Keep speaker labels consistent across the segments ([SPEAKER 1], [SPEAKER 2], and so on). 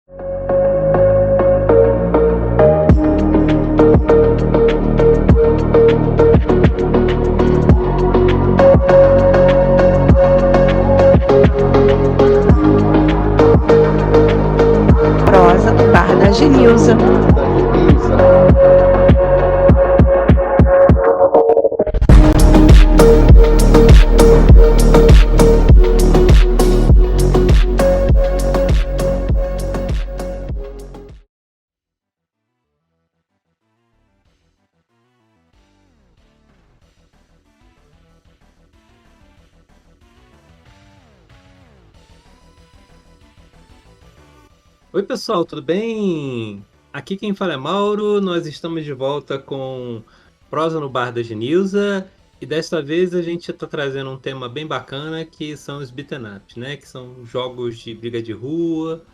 [SPEAKER 1] Prosa do Bar da Genilza.
[SPEAKER 2] Oi, pessoal, tudo bem? Aqui quem fala é Mauro, nós estamos de volta com Prosa no Bar da Genilza e desta vez a gente está trazendo um tema bem bacana que são os beaten ups, né? Que são jogos de briga de rua,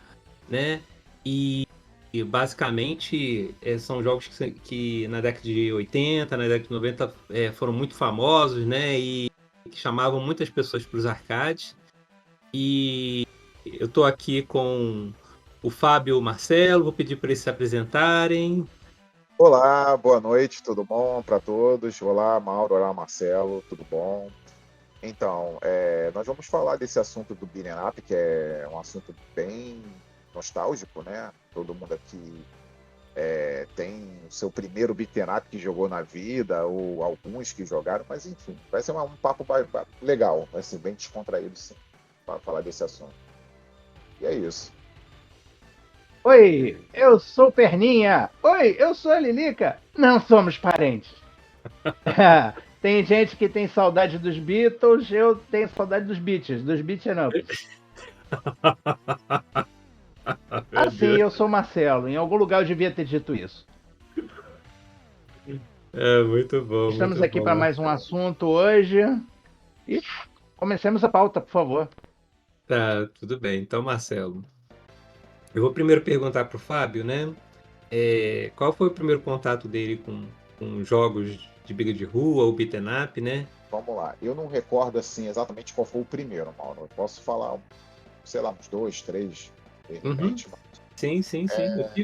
[SPEAKER 2] né? E basicamente são jogos que na década de 80, na década de 90 foram muito famosos, né? E que chamavam muitas pessoas para os arcades. E eu estou aqui com o Fábio e o Marcelo, vou pedir para eles se apresentarem.
[SPEAKER 3] Olá, boa noite, tudo bom para todos? Olá, Mauro, olá, Marcelo, tudo bom? Então, nós vamos falar desse assunto do beat'em up, que é um assunto bem nostálgico, né? Todo mundo aqui tem o seu primeiro beat'em up que jogou na vida, ou alguns que jogaram, mas enfim, vai ser um papo legal, vai ser bem descontraído, sim, para falar desse assunto. E é isso.
[SPEAKER 4] Oi, eu sou Perninha. Oi, eu sou a Lilica. Não somos parentes. Tem gente que tem saudade dos Beatles, eu tenho saudade dos Beatles, dos beaten ups. Assim, eu sou Marcelo. Em algum lugar eu devia ter dito isso.
[SPEAKER 2] Muito bom,
[SPEAKER 4] Estamos
[SPEAKER 2] muito
[SPEAKER 4] aqui
[SPEAKER 2] bom.
[SPEAKER 4] para mais um assunto hoje. E comecemos a pauta, por favor.
[SPEAKER 2] Tá, tudo bem. Então, Marcelo, eu vou primeiro perguntar para o Fábio, né? Qual foi o primeiro contato dele com jogos de briga de rua ou beaten up, né?
[SPEAKER 3] Vamos lá. Eu não recordo assim exatamente qual foi o primeiro, Mauro. Eu posso falar, sei lá, uns dois, três, de repente.
[SPEAKER 2] Sim.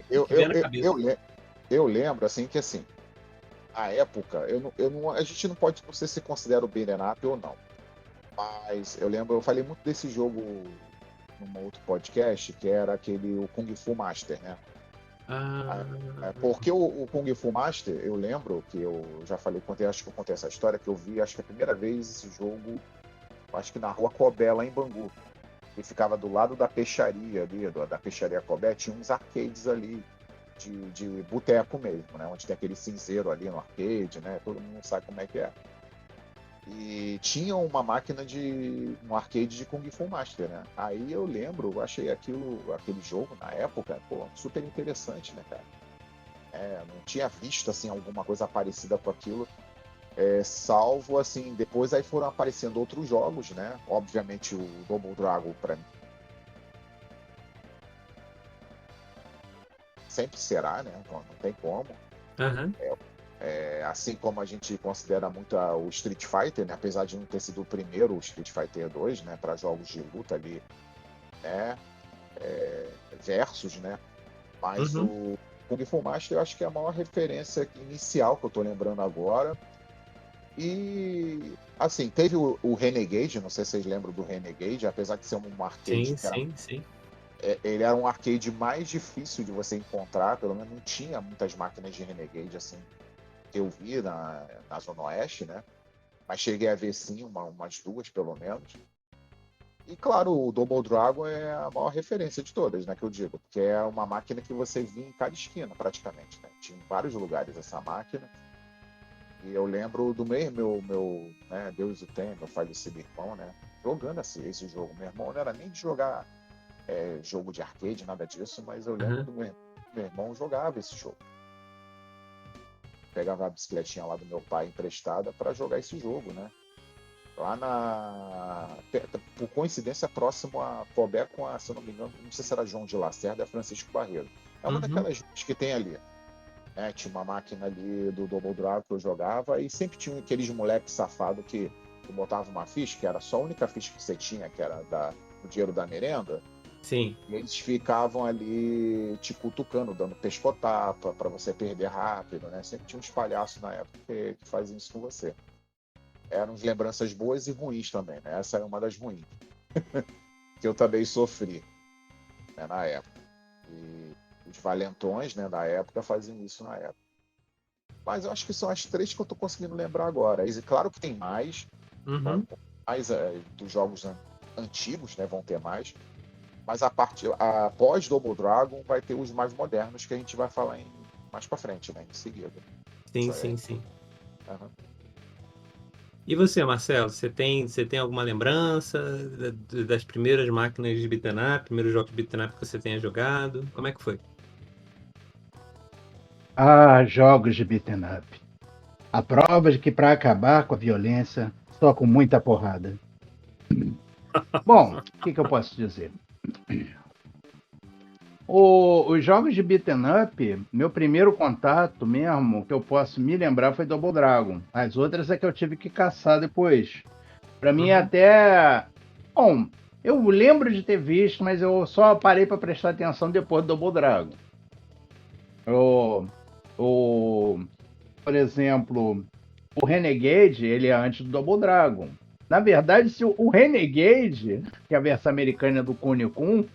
[SPEAKER 3] Eu,
[SPEAKER 2] Que vem
[SPEAKER 3] eu,
[SPEAKER 2] na
[SPEAKER 3] eu,
[SPEAKER 2] cabeça.
[SPEAKER 3] eu, le- eu lembro assim que assim, a época, a gente não pode, não sei se considera o beat'em up ou não. Mas eu lembro, eu falei muito desse jogo num outro podcast, que era aquele o Kung Fu Master, né?
[SPEAKER 2] Ah,
[SPEAKER 3] Porque o Kung Fu Master, eu lembro que eu já falei, acho que eu contei essa história, que eu vi, acho que a primeira vez esse jogo, acho que na rua Cobé, lá em Bangu. E ficava do lado da peixaria ali, da peixaria Cobé, tinha uns arcades ali de boteco mesmo, né? Onde tem aquele cinzeiro ali no arcade, né? Todo mundo sabe como é que é. E tinha uma máquina um arcade de Kung Fu Master, né? Aí eu lembro, eu achei aquele jogo na época, pô, super interessante, né, cara? Não tinha visto assim alguma coisa parecida com aquilo, salvo assim, depois aí foram aparecendo outros jogos, né? Obviamente o Double Dragon para mim sempre será, né? Não tem como.
[SPEAKER 2] aham.
[SPEAKER 3] Assim como a gente considera muito o Street Fighter, né? Apesar de não ter sido o primeiro o Street Fighter 2, né? Para jogos de luta ali, né? Versus, né? Mas o Kung Fu Master eu acho que é a maior referência inicial que eu tô lembrando agora. E assim, teve o Renegade, não sei se vocês lembram do Renegade, apesar de ser um arcade
[SPEAKER 2] Sim.
[SPEAKER 3] ele era um arcade mais difícil de você encontrar, pelo menos não tinha muitas máquinas de Renegade assim que eu vi na Zona Oeste, né? Mas cheguei a ver sim, umas duas pelo menos. E claro, o Double Dragon é a maior referência de todas, né? Que eu digo, porque é uma máquina que você via em cada esquina, praticamente, né? Tinha em vários lugares essa máquina. E eu lembro do meu né, Deus o tenha, meu falecido irmão, né? Jogando esse jogo. Meu irmão não era nem de jogar jogo de arcade, nada disso, mas eu lembro do meu irmão jogava esse jogo. Pegava a bicicletinha lá do meu pai emprestada para jogar esse jogo, né? Lá por coincidência, próximo a Cobé com se eu não me engano, não sei se era João de Lacerda, é Francisco Barreiro. É uma daquelas ruas que tem ali. Né? Tinha uma máquina ali do Double Dragon que eu jogava e sempre tinha aqueles moleques safados que botava uma ficha, que era só a única ficha que você tinha, que era o dinheiro da merenda.
[SPEAKER 2] Sim.
[SPEAKER 3] E eles ficavam ali te cutucando, dando pescotapa pra você perder rápido, né? Sempre tinha uns palhaços na época que faziam isso com você. Eram lembranças boas e ruins também, né? Essa é uma das ruins. Que eu também sofri, né, na época. E os valentões, né, da época faziam isso na época. Mas eu acho que são as três que eu tô conseguindo lembrar agora. E claro que tem mais,
[SPEAKER 2] Uhum.
[SPEAKER 3] mais dos jogos antigos, né, vão ter mais. Mas após Double Dragon vai ter os mais modernos que a gente vai falar mais pra frente, né, em seguida.
[SPEAKER 2] Sim,
[SPEAKER 3] Isso
[SPEAKER 2] sim,
[SPEAKER 3] aí.
[SPEAKER 2] sim.
[SPEAKER 3] Aham.
[SPEAKER 2] E você, Marcelo, você tem alguma lembrança das primeiras máquinas de beat'em up, primeiros jogos de beat'em up que você tenha jogado? Como é que foi?
[SPEAKER 4] Ah, jogos de beat'em up. A prova de que para acabar com a violência, só com muita porrada. Bom, o que eu posso dizer? Os jogos de beat'em up, meu primeiro contato mesmo, que eu posso me lembrar, foi Double Dragon. As outras é que eu tive que caçar depois. Pra mim,
[SPEAKER 2] Uhum.
[SPEAKER 4] até. Bom, eu lembro de ter visto, mas eu só parei pra prestar atenção depois do Double Dragon. Por exemplo, o Renegade, ele é antes do Double Dragon. Na verdade, se o Renegade, que é a versão americana do Kunio-kun,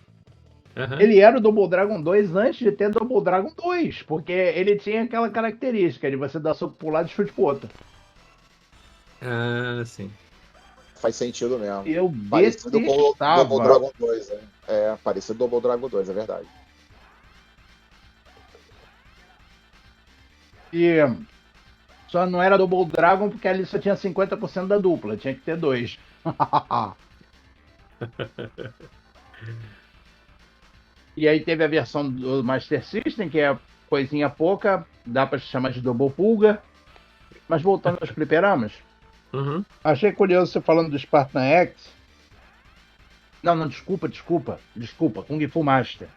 [SPEAKER 2] Aham.
[SPEAKER 4] ele era o Double Dragon 2 antes de ter Double Dragon 2, porque ele tinha aquela característica de você dar soco pro lado e chute pro outro.
[SPEAKER 2] Ah, sim.
[SPEAKER 3] Faz sentido mesmo.
[SPEAKER 4] Eu
[SPEAKER 3] Parecido com o Double
[SPEAKER 4] detestava.
[SPEAKER 3] Dragon 2, né? É, parecido com o Double Dragon 2, é verdade.
[SPEAKER 4] E só não era Double Dragon porque ali só tinha 50% da dupla, tinha que ter dois. E aí teve a versão do Master System, que é coisinha pouca, dá pra chamar de Double Pulga. Mas voltando aos fliperamas,
[SPEAKER 2] Uhum.
[SPEAKER 4] achei curioso você falando do Spartan X. Não, desculpa, Kung Fu Master.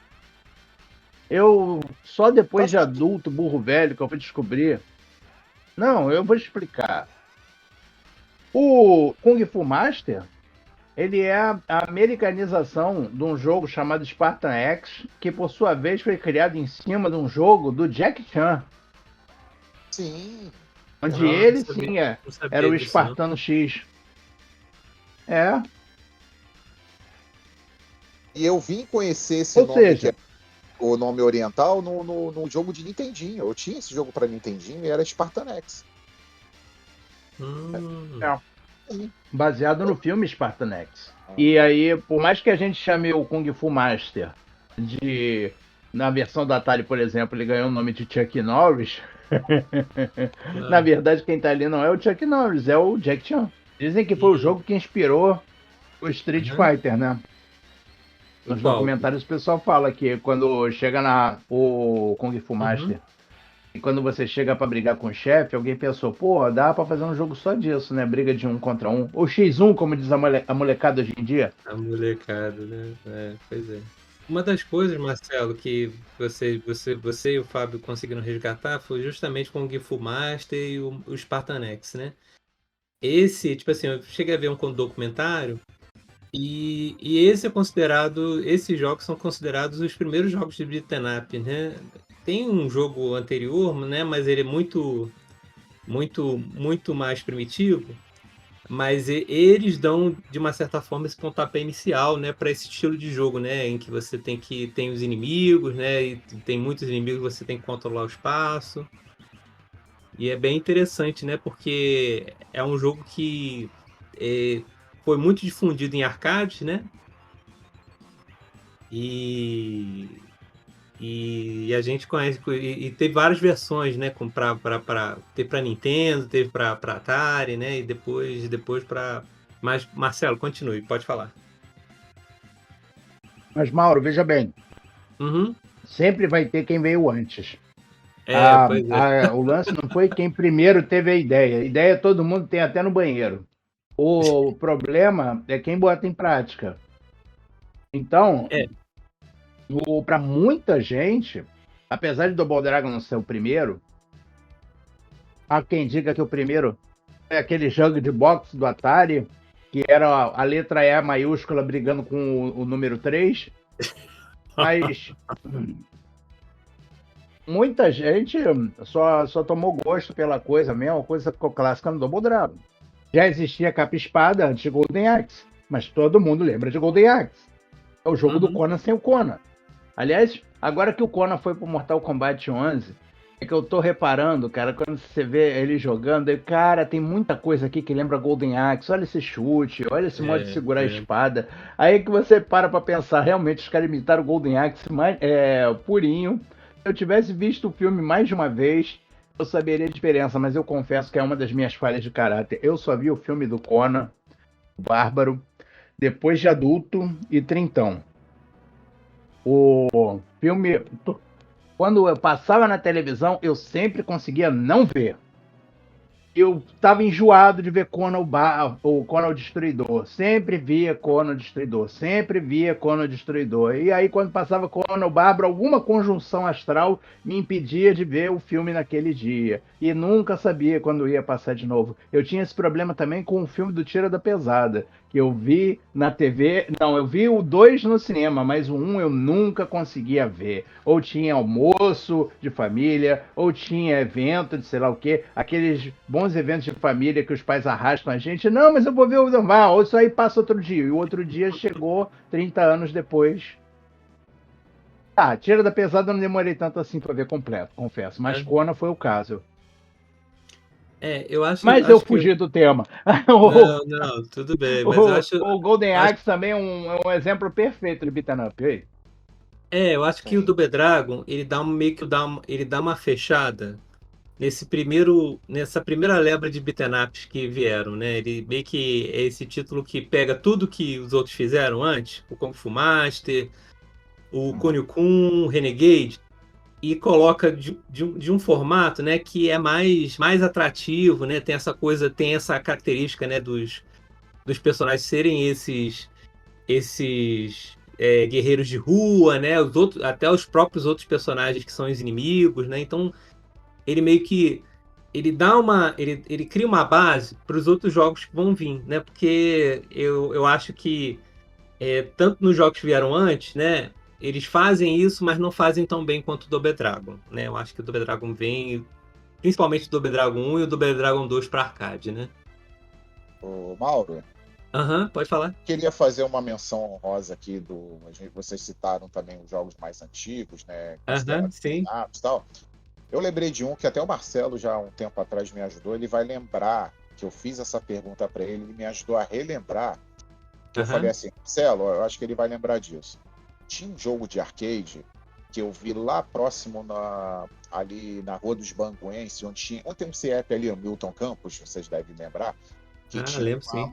[SPEAKER 4] Eu, só depois de adulto, burro velho, que eu fui descobrir. Não, eu vou explicar. O Kung Fu Master, ele é a americanização de um jogo chamado Spartan X, que por sua vez foi criado em cima de um jogo do Jack Chan,
[SPEAKER 3] Sim.
[SPEAKER 4] onde
[SPEAKER 2] Não
[SPEAKER 4] ele
[SPEAKER 2] sabia-
[SPEAKER 4] sim
[SPEAKER 2] não sabia
[SPEAKER 4] era o
[SPEAKER 2] disso, não.
[SPEAKER 4] Espartano X. É,
[SPEAKER 3] E eu vim conhecer esse
[SPEAKER 4] ou
[SPEAKER 3] nome, que
[SPEAKER 4] seja,
[SPEAKER 3] é o nome oriental, no jogo de Nintendinho. Eu tinha esse jogo pra Nintendinho e era Spartan X.
[SPEAKER 4] baseado no filme Spartan X. E aí, por mais que a gente chame o Kung Fu Master de... Na versão da Atari, por exemplo, ele ganhou o nome de Chuck Norris. Na verdade, quem tá ali não é o Chuck Norris, é o Jack Chan. Dizem que foi o jogo que inspirou o Street
[SPEAKER 2] Uhum.
[SPEAKER 4] Fighter, né? Nos
[SPEAKER 2] Qual?
[SPEAKER 4] documentários o pessoal fala que quando chega o Kung Fu Master e quando você chega pra brigar com o chefe, alguém pensou, pô, dá pra fazer um jogo só disso, né? Briga de 1 contra 1. Ou X1, como diz a molecada hoje em dia.
[SPEAKER 2] A molecada, né? Pois é. Uma das coisas, Marcelo, que você e o Fábio conseguiram resgatar foi justamente com o Kung Fu Master e o Spartan X, né? Esse, tipo assim, eu cheguei a ver um documentário e esse é considerado, esses jogos são considerados os primeiros jogos de beat'em up, né? Tem um jogo anterior, né? Mas ele é muito, muito, muito mais primitivo. Mas eles dão, de uma certa forma, esse pontapé inicial, né, para esse estilo de jogo, né, em que você tem os inimigos, né, e tem muitos inimigos, você tem que controlar o espaço. E é bem interessante, né, porque é um jogo que foi muito difundido em arcades, né, e, e a gente conhece, e teve várias versões, né, teve para Nintendo, teve para Atari, né, e depois para... Mas, Marcelo, continue, pode falar.
[SPEAKER 4] Mas, Mauro, veja bem,
[SPEAKER 2] Uhum.
[SPEAKER 4] sempre vai ter quem veio antes.
[SPEAKER 2] Pois é.
[SPEAKER 4] O lance não foi quem primeiro teve a ideia. A ideia todo mundo tem até no banheiro. O problema é quem bota em prática. Então,
[SPEAKER 2] É.
[SPEAKER 4] para muita gente, apesar de Double Dragon não ser o primeiro, há quem diga que o primeiro é aquele jogo de boxe do Atari, que era a letra E maiúscula brigando com o número 3. Mas muita gente só tomou gosto pela coisa mesmo, a coisa ficou clássica no Double Dragon. Já existia capa e espada antes de Golden Axe, mas todo mundo lembra de Golden Axe. É o jogo do
[SPEAKER 2] Uhum.
[SPEAKER 4] Conan sem o Conan. Aliás, agora que o Conan foi pro Mortal Kombat 11, é que eu tô reparando, cara, quando você vê ele jogando, cara, tem muita coisa aqui que lembra Golden Axe. Olha esse chute, olha esse modo de segurar a espada. Aí que você para pra pensar, realmente os caras imitaram o Golden Axe purinho. Se eu tivesse visto o filme mais de uma vez, eu saberia a diferença, mas eu confesso que é uma das minhas falhas de caráter. Eu só vi o filme do Conan, o Bárbaro, depois de adulto e trintão. O filme, quando eu passava na televisão, eu sempre conseguia não ver. Eu estava enjoado de ver Conan o Conan o Destruidor. Sempre via Conan o Destruidor. Sempre via Conan o Destruidor. E aí, quando passava Conan o Bárbaro, alguma conjunção astral me impedia de ver o filme naquele dia. E nunca sabia quando ia passar de novo. Eu tinha esse problema também com o filme do Tira da Pesada, que eu vi na TV. Não, eu vi o 2 no cinema, mas o 1 eu nunca conseguia ver. Ou tinha almoço de família, ou tinha evento de sei lá o quê. Aqueles bons eventos de família que os pais arrastam a gente. Não, mas eu vou ver o Normal, ou isso aí passa outro dia. E o outro dia chegou 30 anos depois. Ah, Tira da Pesada eu não demorei tanto assim pra ver completo, confesso. Mas Conan foi o caso.
[SPEAKER 2] Eu acho,
[SPEAKER 4] Mas
[SPEAKER 2] acho
[SPEAKER 4] eu
[SPEAKER 2] que.
[SPEAKER 4] fugi do tema.
[SPEAKER 2] Não, tudo bem, mas eu acho.
[SPEAKER 4] O Golden
[SPEAKER 2] acho
[SPEAKER 4] Axe também é um exemplo perfeito de beat'em up. Aí.
[SPEAKER 2] eu acho que o
[SPEAKER 3] Sim.
[SPEAKER 2] Double Dragon, ele dá meio que ele dá uma fechada nessa primeira leva de beaten ups que vieram, né? Ele meio que é esse título que pega tudo que os outros fizeram antes, o Kung Fu Master, o Kunio-kun, o Renegade, e coloca de um formato, né, que é mais atrativo, né? Tem essa característica, né, dos personagens serem esses guerreiros de rua, né? Até os próprios outros personagens que são os inimigos, né? Então ele meio que ele cria uma base para os outros jogos que vão vir, né? Porque eu acho que tanto nos jogos que vieram antes, né? Eles fazem isso, mas não fazem tão bem quanto o Double Dragon, né? Eu acho que o Double Dragon vem, principalmente o Double Dragon 1 e o Double Dragon 2 para arcade, né?
[SPEAKER 3] Ô, Mauro,
[SPEAKER 2] Aham, pode falar.
[SPEAKER 3] queria fazer uma menção honrosa aqui vocês citaram também os jogos mais antigos, né?
[SPEAKER 2] Aham,
[SPEAKER 3] Considerados
[SPEAKER 2] sim.
[SPEAKER 3] e tal. Eu lembrei de um que até o Marcelo já há um tempo atrás me ajudou. Ele vai lembrar que eu fiz essa pergunta para ele, ele me ajudou a relembrar. Que eu
[SPEAKER 2] Aham.
[SPEAKER 3] falei assim, Marcelo, eu acho que ele vai lembrar disso. Tinha um jogo de arcade que eu vi lá próximo ali na Rua dos Banguense, onde tem um CF ali, o Milton Campos, vocês devem lembrar, que tinha
[SPEAKER 2] Lembro sim.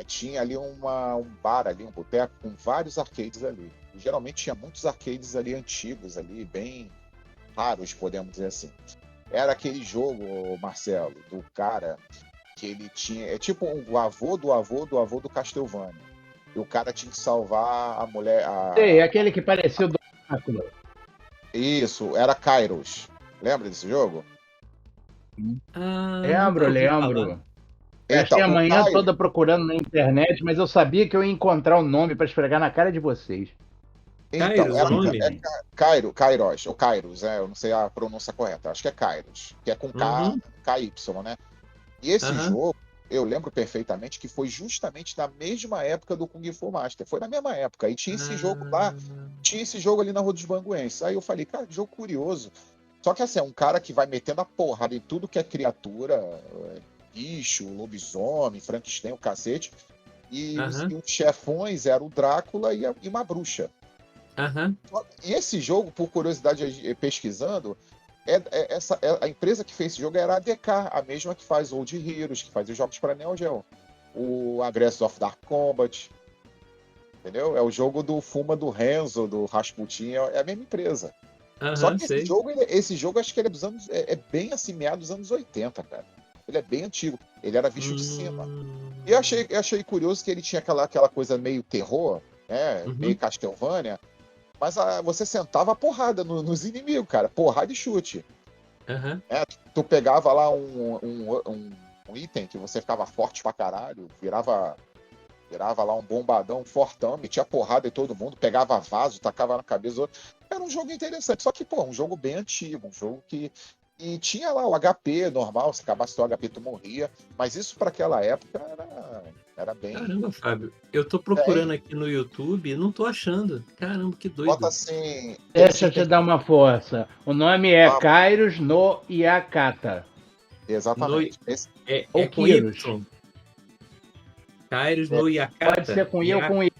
[SPEAKER 3] tinha ali um bar ali, um boteco com vários arcades ali. E, geralmente tinha muitos arcades ali antigos ali, bem raros, podemos dizer assim. Era aquele jogo, Marcelo, do cara que ele tinha. É tipo o avô do avô do avô do Castlevania. E o cara tinha que salvar a mulher.
[SPEAKER 4] Sei, aquele que parecia o do Drácula.
[SPEAKER 3] Isso, era Kairos. Lembra desse jogo?
[SPEAKER 2] Nunca ouvi falar.
[SPEAKER 4] Lembro. Eu achei
[SPEAKER 3] Então,
[SPEAKER 4] a
[SPEAKER 3] o
[SPEAKER 4] manhã
[SPEAKER 3] Kairos.
[SPEAKER 4] toda procurando na internet, mas eu sabia que eu ia encontrar o nome para esfregar na cara de vocês.
[SPEAKER 3] Então,
[SPEAKER 2] Kairos, o nome?
[SPEAKER 3] Kairos, ou Kairos, eu não sei a pronúncia correta, acho que é Kairos, que é com K,
[SPEAKER 2] Uhum.
[SPEAKER 3] KY, né? E esse
[SPEAKER 2] Aham.
[SPEAKER 3] jogo, eu lembro perfeitamente que foi justamente na mesma época do Kung Fu Master. Foi na mesma época. E tinha esse jogo lá, tinha esse jogo ali na Rua dos Banguenses. Aí eu falei, cara, que jogo curioso. Só que assim, é um cara que vai metendo a porrada em tudo que é criatura, bicho, lobisomem, Frankenstein, o cacete. E
[SPEAKER 2] Aham.
[SPEAKER 3] os chefões eram o Drácula e uma bruxa.
[SPEAKER 2] Aham.
[SPEAKER 3] E esse jogo, por curiosidade pesquisando, a empresa que fez esse jogo era a ADK, a mesma que faz Old Heroes, que faz os jogos para Neo Geo. O Aggressors of Dark Combat, entendeu? É o jogo do Fuma do Renzo, do Rasputin, é a mesma empresa. Só
[SPEAKER 2] Aham,
[SPEAKER 3] que
[SPEAKER 2] sei.
[SPEAKER 3] esse jogo acho que ele é dos anos, é bem assim, meados dos anos 80, cara. Ele é bem antigo, ele era visto de cima. E eu achei curioso que ele tinha aquela coisa meio terror, né?
[SPEAKER 2] Uhum.
[SPEAKER 3] Meio Castlevania, mas você sentava a porrada nos inimigos, cara. Porrada e chute.
[SPEAKER 2] Aham.
[SPEAKER 3] Tu pegava lá um item que você ficava forte pra caralho, virava Virava lá um bombadão, fortão, metia porrada em todo mundo, pegava vaso, tacava na cabeça do outro. Era um jogo interessante, só que, pô, um jogo bem antigo, um jogo que. E tinha lá o HP normal, se acabasse o HP, tu morria. Mas isso para aquela época era bem.
[SPEAKER 2] Caramba, Fábio, eu tô procurando aqui no YouTube e não tô achando. Caramba, que doido.
[SPEAKER 3] Bota assim.
[SPEAKER 4] Deixa eu te dar uma força. O nome é Kairos no Yakata.
[SPEAKER 3] Exatamente.
[SPEAKER 2] É
[SPEAKER 4] Ou
[SPEAKER 2] com
[SPEAKER 4] Kyrus.
[SPEAKER 2] Y. Kairos no Yakata.
[SPEAKER 4] Pode ser com I ou com Y.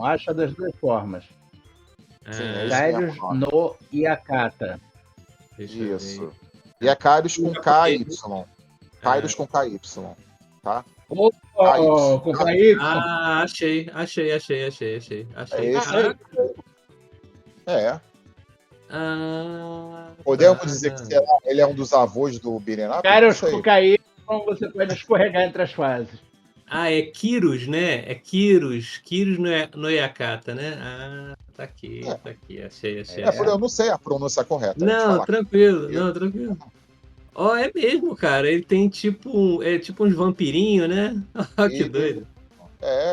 [SPEAKER 4] Acha das duas formas.
[SPEAKER 3] Sim, é isso
[SPEAKER 4] Kairos
[SPEAKER 3] mesmo.
[SPEAKER 4] no Yakata.
[SPEAKER 2] Deixa eu ver.
[SPEAKER 3] Isso. E é Kairos com KY. Kairos com KY. Tá?
[SPEAKER 4] Oh, com KY.
[SPEAKER 2] Ah, achei.
[SPEAKER 3] É esse aí.
[SPEAKER 2] Caraca.
[SPEAKER 3] Podemos
[SPEAKER 2] Tá.
[SPEAKER 3] dizer que ele é um dos avós do Beat'em Up?
[SPEAKER 4] Kairos
[SPEAKER 3] Não sei.
[SPEAKER 4] com KY, você pode escorregar entre as fases.
[SPEAKER 2] Ah, é Kyrus, né? É Kyrus. Kyrus no Yakata, né? Ah, tá aqui. Achei.
[SPEAKER 3] Eu não sei a pronúncia correta.
[SPEAKER 2] Não, tranquilo. Ó, é mesmo, cara. Ele tem tipo uns vampirinhos, né? Ó, que doido.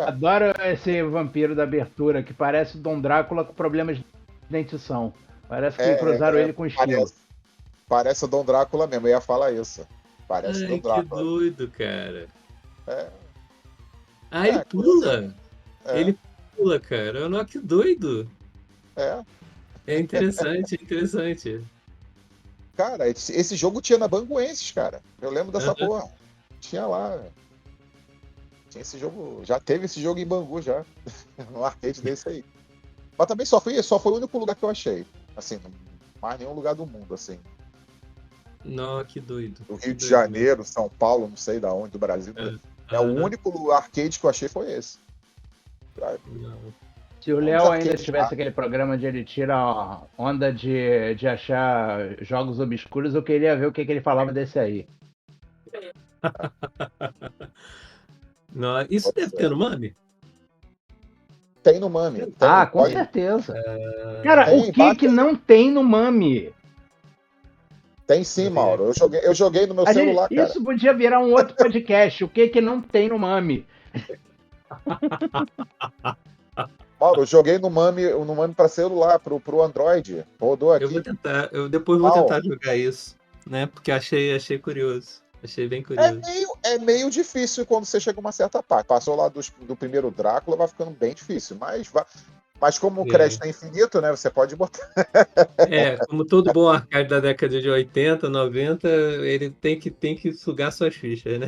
[SPEAKER 4] Adoro esse vampiro da abertura, que parece o Dom Drácula com problemas de dentição. Parece que cruzaram ele com esquilo.
[SPEAKER 3] Parece o Dom Drácula mesmo, eu ia falar isso. Parece o Dom Drácula.
[SPEAKER 2] Que doido, cara.
[SPEAKER 3] É.
[SPEAKER 2] Ele pula.
[SPEAKER 3] É.
[SPEAKER 2] Ele pula, cara. Olha que doido.
[SPEAKER 3] É.
[SPEAKER 2] É interessante.
[SPEAKER 3] Cara, esse jogo tinha na Banguenses, cara. Eu lembro dessa porra. Tinha lá. Tinha esse jogo. Já teve esse jogo em Bangu, já. No arcade desse aí. Mas também só foi o único lugar que eu achei. Assim, não mais nenhum lugar do mundo, assim.
[SPEAKER 2] Não, que doido.
[SPEAKER 3] Do Rio de Janeiro, São Paulo, não sei da onde, do Brasil. O único arcade que eu achei foi esse.
[SPEAKER 2] Não.
[SPEAKER 4] Se o Léo ainda tivesse aquele programa onde ele tira a onda de achar jogos obscuros, eu queria ver o que ele falava desse aí.
[SPEAKER 2] Não, isso deve ter no MAME?
[SPEAKER 3] Tem no MAME.
[SPEAKER 4] Com certeza. Cara, o que não tem no MAME?
[SPEAKER 3] Tem sim, Mauro. Eu joguei no meu celular, cara.
[SPEAKER 4] Isso podia virar um outro podcast. O que não tem no MAME?
[SPEAKER 3] Mauro, eu joguei no MAME para celular, pro Android. Rodou aqui.
[SPEAKER 2] Eu depois vou tentar jogar isso, né? Porque achei curioso. Achei bem curioso.
[SPEAKER 3] É meio difícil quando você chega a uma certa parte. Passou lá do primeiro Drácula, vai ficando bem difícil. Mas como o crédito é infinito, né? Você pode botar.
[SPEAKER 2] Como todo bom arcade da década de 80, 90, ele tem que sugar suas fichas, né?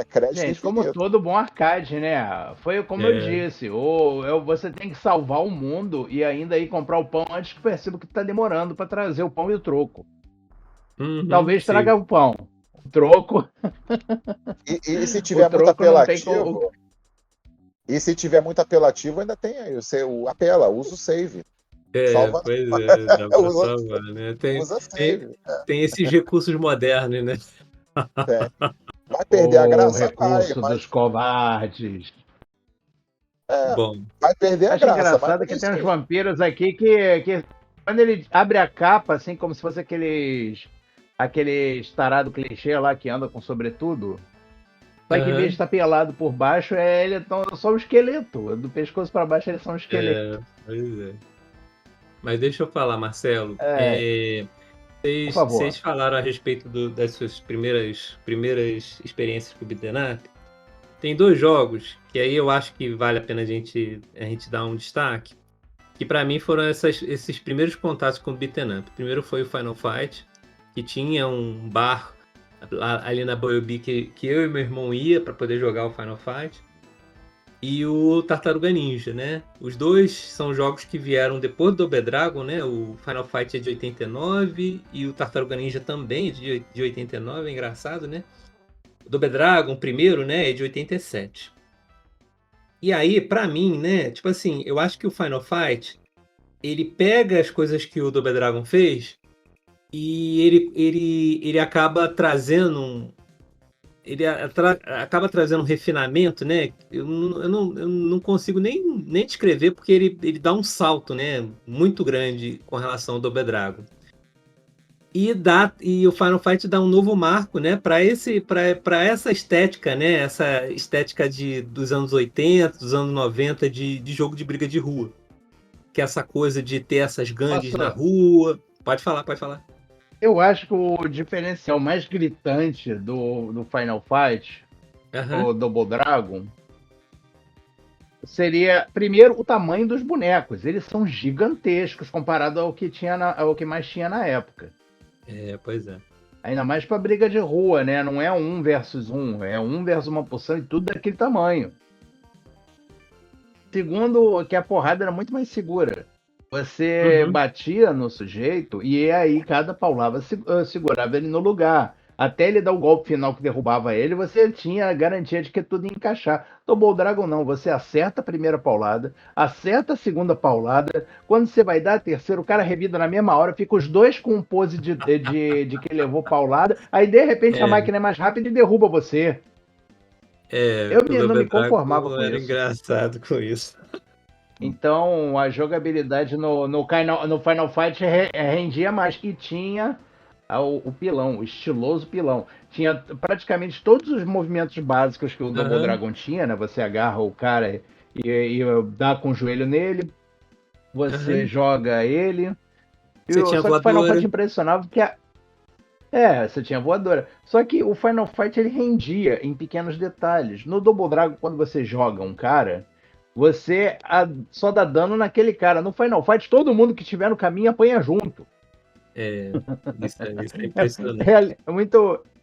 [SPEAKER 3] Crédito
[SPEAKER 4] Gente,
[SPEAKER 3] infinito.
[SPEAKER 4] como todo bom arcade, né? Foi como eu disse, você tem que salvar o mundo e ainda ir comprar o pão antes que perceba que tá demorando para trazer o pão e o troco. Talvez traga o pão. O troco.
[SPEAKER 3] E se tiver muito apelativo. E se tiver muito apelativo, ainda tem aí. O apela, usa o save.
[SPEAKER 2] Salva. Pois dá pra salvar, né?
[SPEAKER 3] Usa save.
[SPEAKER 2] Tem esses recursos modernos, né?
[SPEAKER 3] Vai perder a graça,
[SPEAKER 4] recurso dos covardes.
[SPEAKER 2] Bom.
[SPEAKER 3] Vai perder a graça.
[SPEAKER 4] Engraçado que tem uns vampiros aqui que quando ele abre a capa, assim, como se fosse aquele tarado clichê lá que anda com sobretudo. Só que em vez de estar pelado por baixo, ele é só um esqueleto. Do pescoço para baixo, ele é só um esqueleto.
[SPEAKER 2] Pois é. Mas deixa eu falar, Marcelo. Vocês falaram a respeito das suas primeiras experiências com o Beat'em Up. Tem dois jogos que aí eu acho que vale a pena a gente dar um destaque. Que para mim foram esses primeiros contatos com o Beat'em Up. Primeiro foi o Final Fight, que tinha um bar ali na Boiobi que eu e meu irmão ia para poder jogar o Final Fight. E o Tartaruga Ninja, né? Os dois são jogos que vieram depois do Double Dragon, né? O Final Fight é de 89 e o Tartaruga Ninja também é de 89, é engraçado, né? O Double Dragon, primeiro, né? É de 87. E aí, pra mim, né? Tipo assim, eu acho que o Final Fight, ele pega as coisas que o Double Dragon fez e ele acaba trazendo acaba trazendo um refinamento, né? Eu não consigo nem descrever, porque ele dá um salto, né? Muito grande com relação ao Double Dragon. E o Final Fight dá um novo marco, né, para essa estética, né, essa estética dos anos 80, dos anos 90 de jogo de briga de rua. Que é essa coisa de ter essas gangues na
[SPEAKER 4] Nossa,
[SPEAKER 2] rua. Pode falar, pode falar.
[SPEAKER 4] eu acho que o diferencial mais gritante do Final Fight,
[SPEAKER 2] Aham.
[SPEAKER 4] o Double Dragon, seria, primeiro, o tamanho dos bonecos. Eles são gigantescos comparado ao que ao que mais tinha na época.
[SPEAKER 2] Pois é.
[SPEAKER 4] Ainda mais para briga de rua, né? Não é 1 versus 1, é 1 versus uma porção e tudo daquele tamanho. Segundo, que a porrada era muito mais segura. Você
[SPEAKER 2] Uhum.
[SPEAKER 4] batia no sujeito e aí cada paulada segurava ele no lugar. Até ele dar o golpe final que derrubava ele, você tinha a garantia de que tudo ia encaixar. Double Dragon não, você acerta a primeira paulada, acerta a segunda paulada, quando você vai dar a terceira, o cara revida na mesma hora, fica os dois com um pose de que levou paulada, aí de repente a
[SPEAKER 2] É,
[SPEAKER 4] máquina é mais rápida e derruba você.
[SPEAKER 2] o
[SPEAKER 4] Não me
[SPEAKER 2] Double
[SPEAKER 4] conformava
[SPEAKER 2] Dragon
[SPEAKER 4] com
[SPEAKER 2] era
[SPEAKER 4] isso.
[SPEAKER 2] engraçado com isso.
[SPEAKER 4] Então a jogabilidade no Final Fight rendia mais. E tinha o pilão, o estiloso pilão. Tinha praticamente todos os movimentos básicos que o Double
[SPEAKER 2] Aham.
[SPEAKER 4] Dragon tinha, né? Você agarra o cara e dá com o joelho nele, você
[SPEAKER 2] Aham.
[SPEAKER 4] joga ele.
[SPEAKER 2] Você tinha
[SPEAKER 4] Só que o Final Fight
[SPEAKER 2] voadora.
[SPEAKER 4] impressionava que você tinha voadora. Só que o Final Fight ele rendia em pequenos detalhes. No Double Dragon, quando você joga um cara, você só dá dano naquele cara. No Final Fight, todo mundo que estiver no caminho apanha junto.
[SPEAKER 2] É, isso é
[SPEAKER 4] É,
[SPEAKER 2] impressionante.